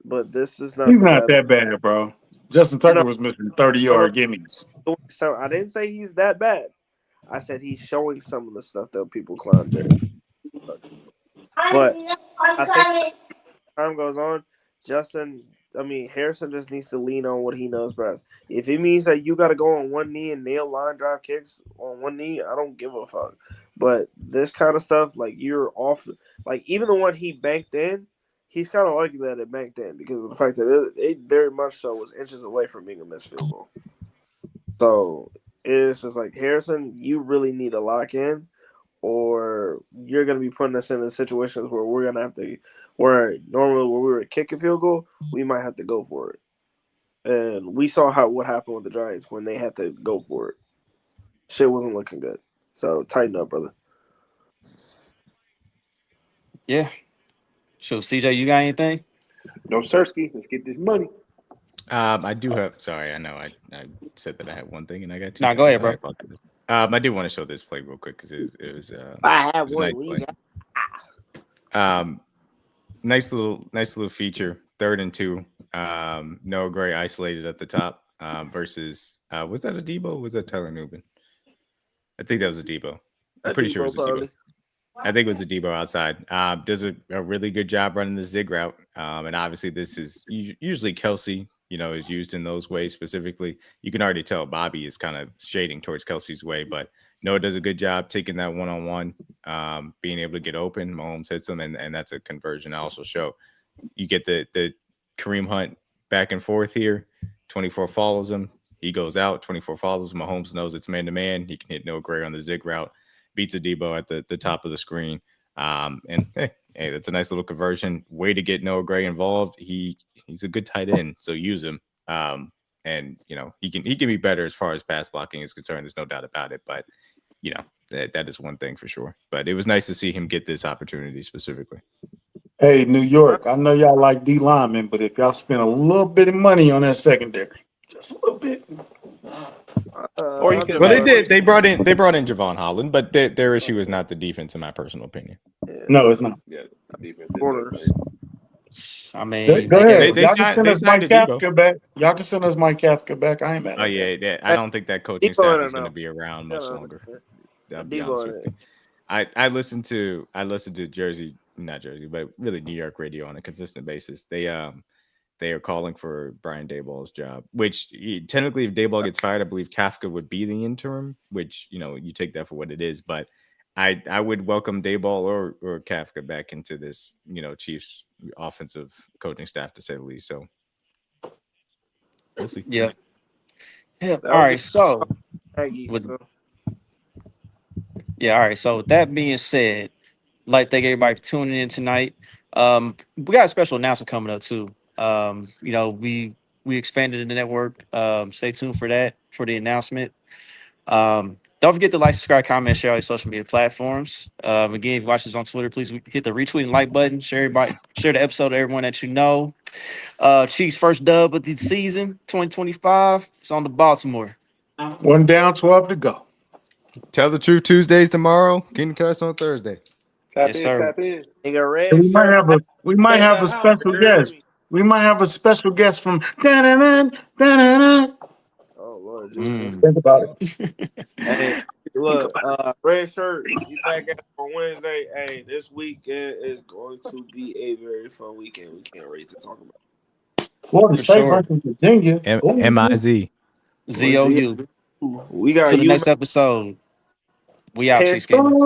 but this is not. He's not that bad, bro. Justin Tucker was missing 30-yard gimmies. So I didn't say he's that bad. I said he's showing some of the stuff that people clown Jerry. But I think as time goes on, Harrison just needs to lean on what he knows best. If it means that you got to go on one knee and nail line drive kicks on one knee, I don't give a fuck. But this kind of stuff, like you're off, like even the one he banked in, he's kind of lucky that it banked in because of the fact that it very much so was inches away from being a missed field goal. So it's just like, Harrison, you really need to lock in, or you're going to be putting us in situations where we're going to have to, where normally when we were kicking field goal, we might have to go for it. And we saw what happened with the Giants when they had to go for it. Shit wasn't looking good. So tighten up, brother. Yeah. So CJ, you got anything? No, Sirski. Let's get this money. I do have. Sorry, I know I said that I had one thing and I got two. No, go ahead, bro. I do want to show this play real quick because it was. I have one. Nice little feature. 3rd and 2. Noah Gray isolated at the top versus. Was that a Debo? Or was that Tyler Newman? I think that was a Debo. I'm pretty sure it was a Debo. I think it was a Debo outside. Does a really good job running the zig route. And obviously this is usually Kelce, is used in those ways specifically. You can already tell Bobby is kind of shading towards Kelce's way, but Noah does a good job taking that one-on-one, being able to get open. Mahomes hits him, and that's a conversion. I also show you get the Kareem Hunt back and forth here. 24 follows him. He goes out. 24 follows him. Mahomes knows it's man-to-man. He can hit Noah Gray on the zig route. Beats a Debo at the top of the screen. And hey, that's a nice little conversion. Way to get Noah Gray involved. He's a good tight end, so use him. And he can be better as far as pass blocking is concerned. There's no doubt about it. But that is one thing for sure. But it was nice to see him get this opportunity specifically. Hey, New York, I know y'all like D linemen, but if y'all spend a little bit of money on that secondary, just a little bit. Or you can. Well, they did. They brought in Javon Holland, but their issue is not the defense, in my personal opinion. No, it's not. Yeah, defense. Corners. I mean, Go ahead. They Y'all can send us Mike Debo. Kafka back. Y'all can send us Mike Kafka back. I ain't mad. Oh yeah. I don't think that coaching staff is going to be around much longer. I'll be honest with you. I listen to not Jersey, but really New York radio on a consistent basis. They are calling for Brian Daboll's job, which technically, if Daboll gets fired, I believe Kafka would be the interim, which, you take that for what it is. But I would welcome Daboll or Kafka back into this, Chiefs offensive coaching staff, to say the least. So we'll see. Yeah. All right. So, all right. So with that being said, I'd like to thank everybody for tuning in tonight. We got a special announcement coming up too. We expanded the network. Stay tuned for that, for the announcement. Don't forget to like, subscribe, comment, share all your social media platforms. Again, if you watch this on Twitter, please hit the retweet and like button. Share the episode to everyone that you know. Chiefs' first dub of the season, 2025. It's on the Baltimore. 1 down, 12 to go. Tell the truth Tuesdays tomorrow. Kingdom Kast on Thursday. Tap in. We might have a special guest. We might have a special guest from. Oh Lord, Jesus. Think about it. Hey, look, red shirt, you back at on Wednesday. Hey, this weekend is going to be a very fun weekend. We can't wait to talk about. Florida State versus Virginia. MIZ. ZOU. We got to the next episode. We out, Chiefs gamers.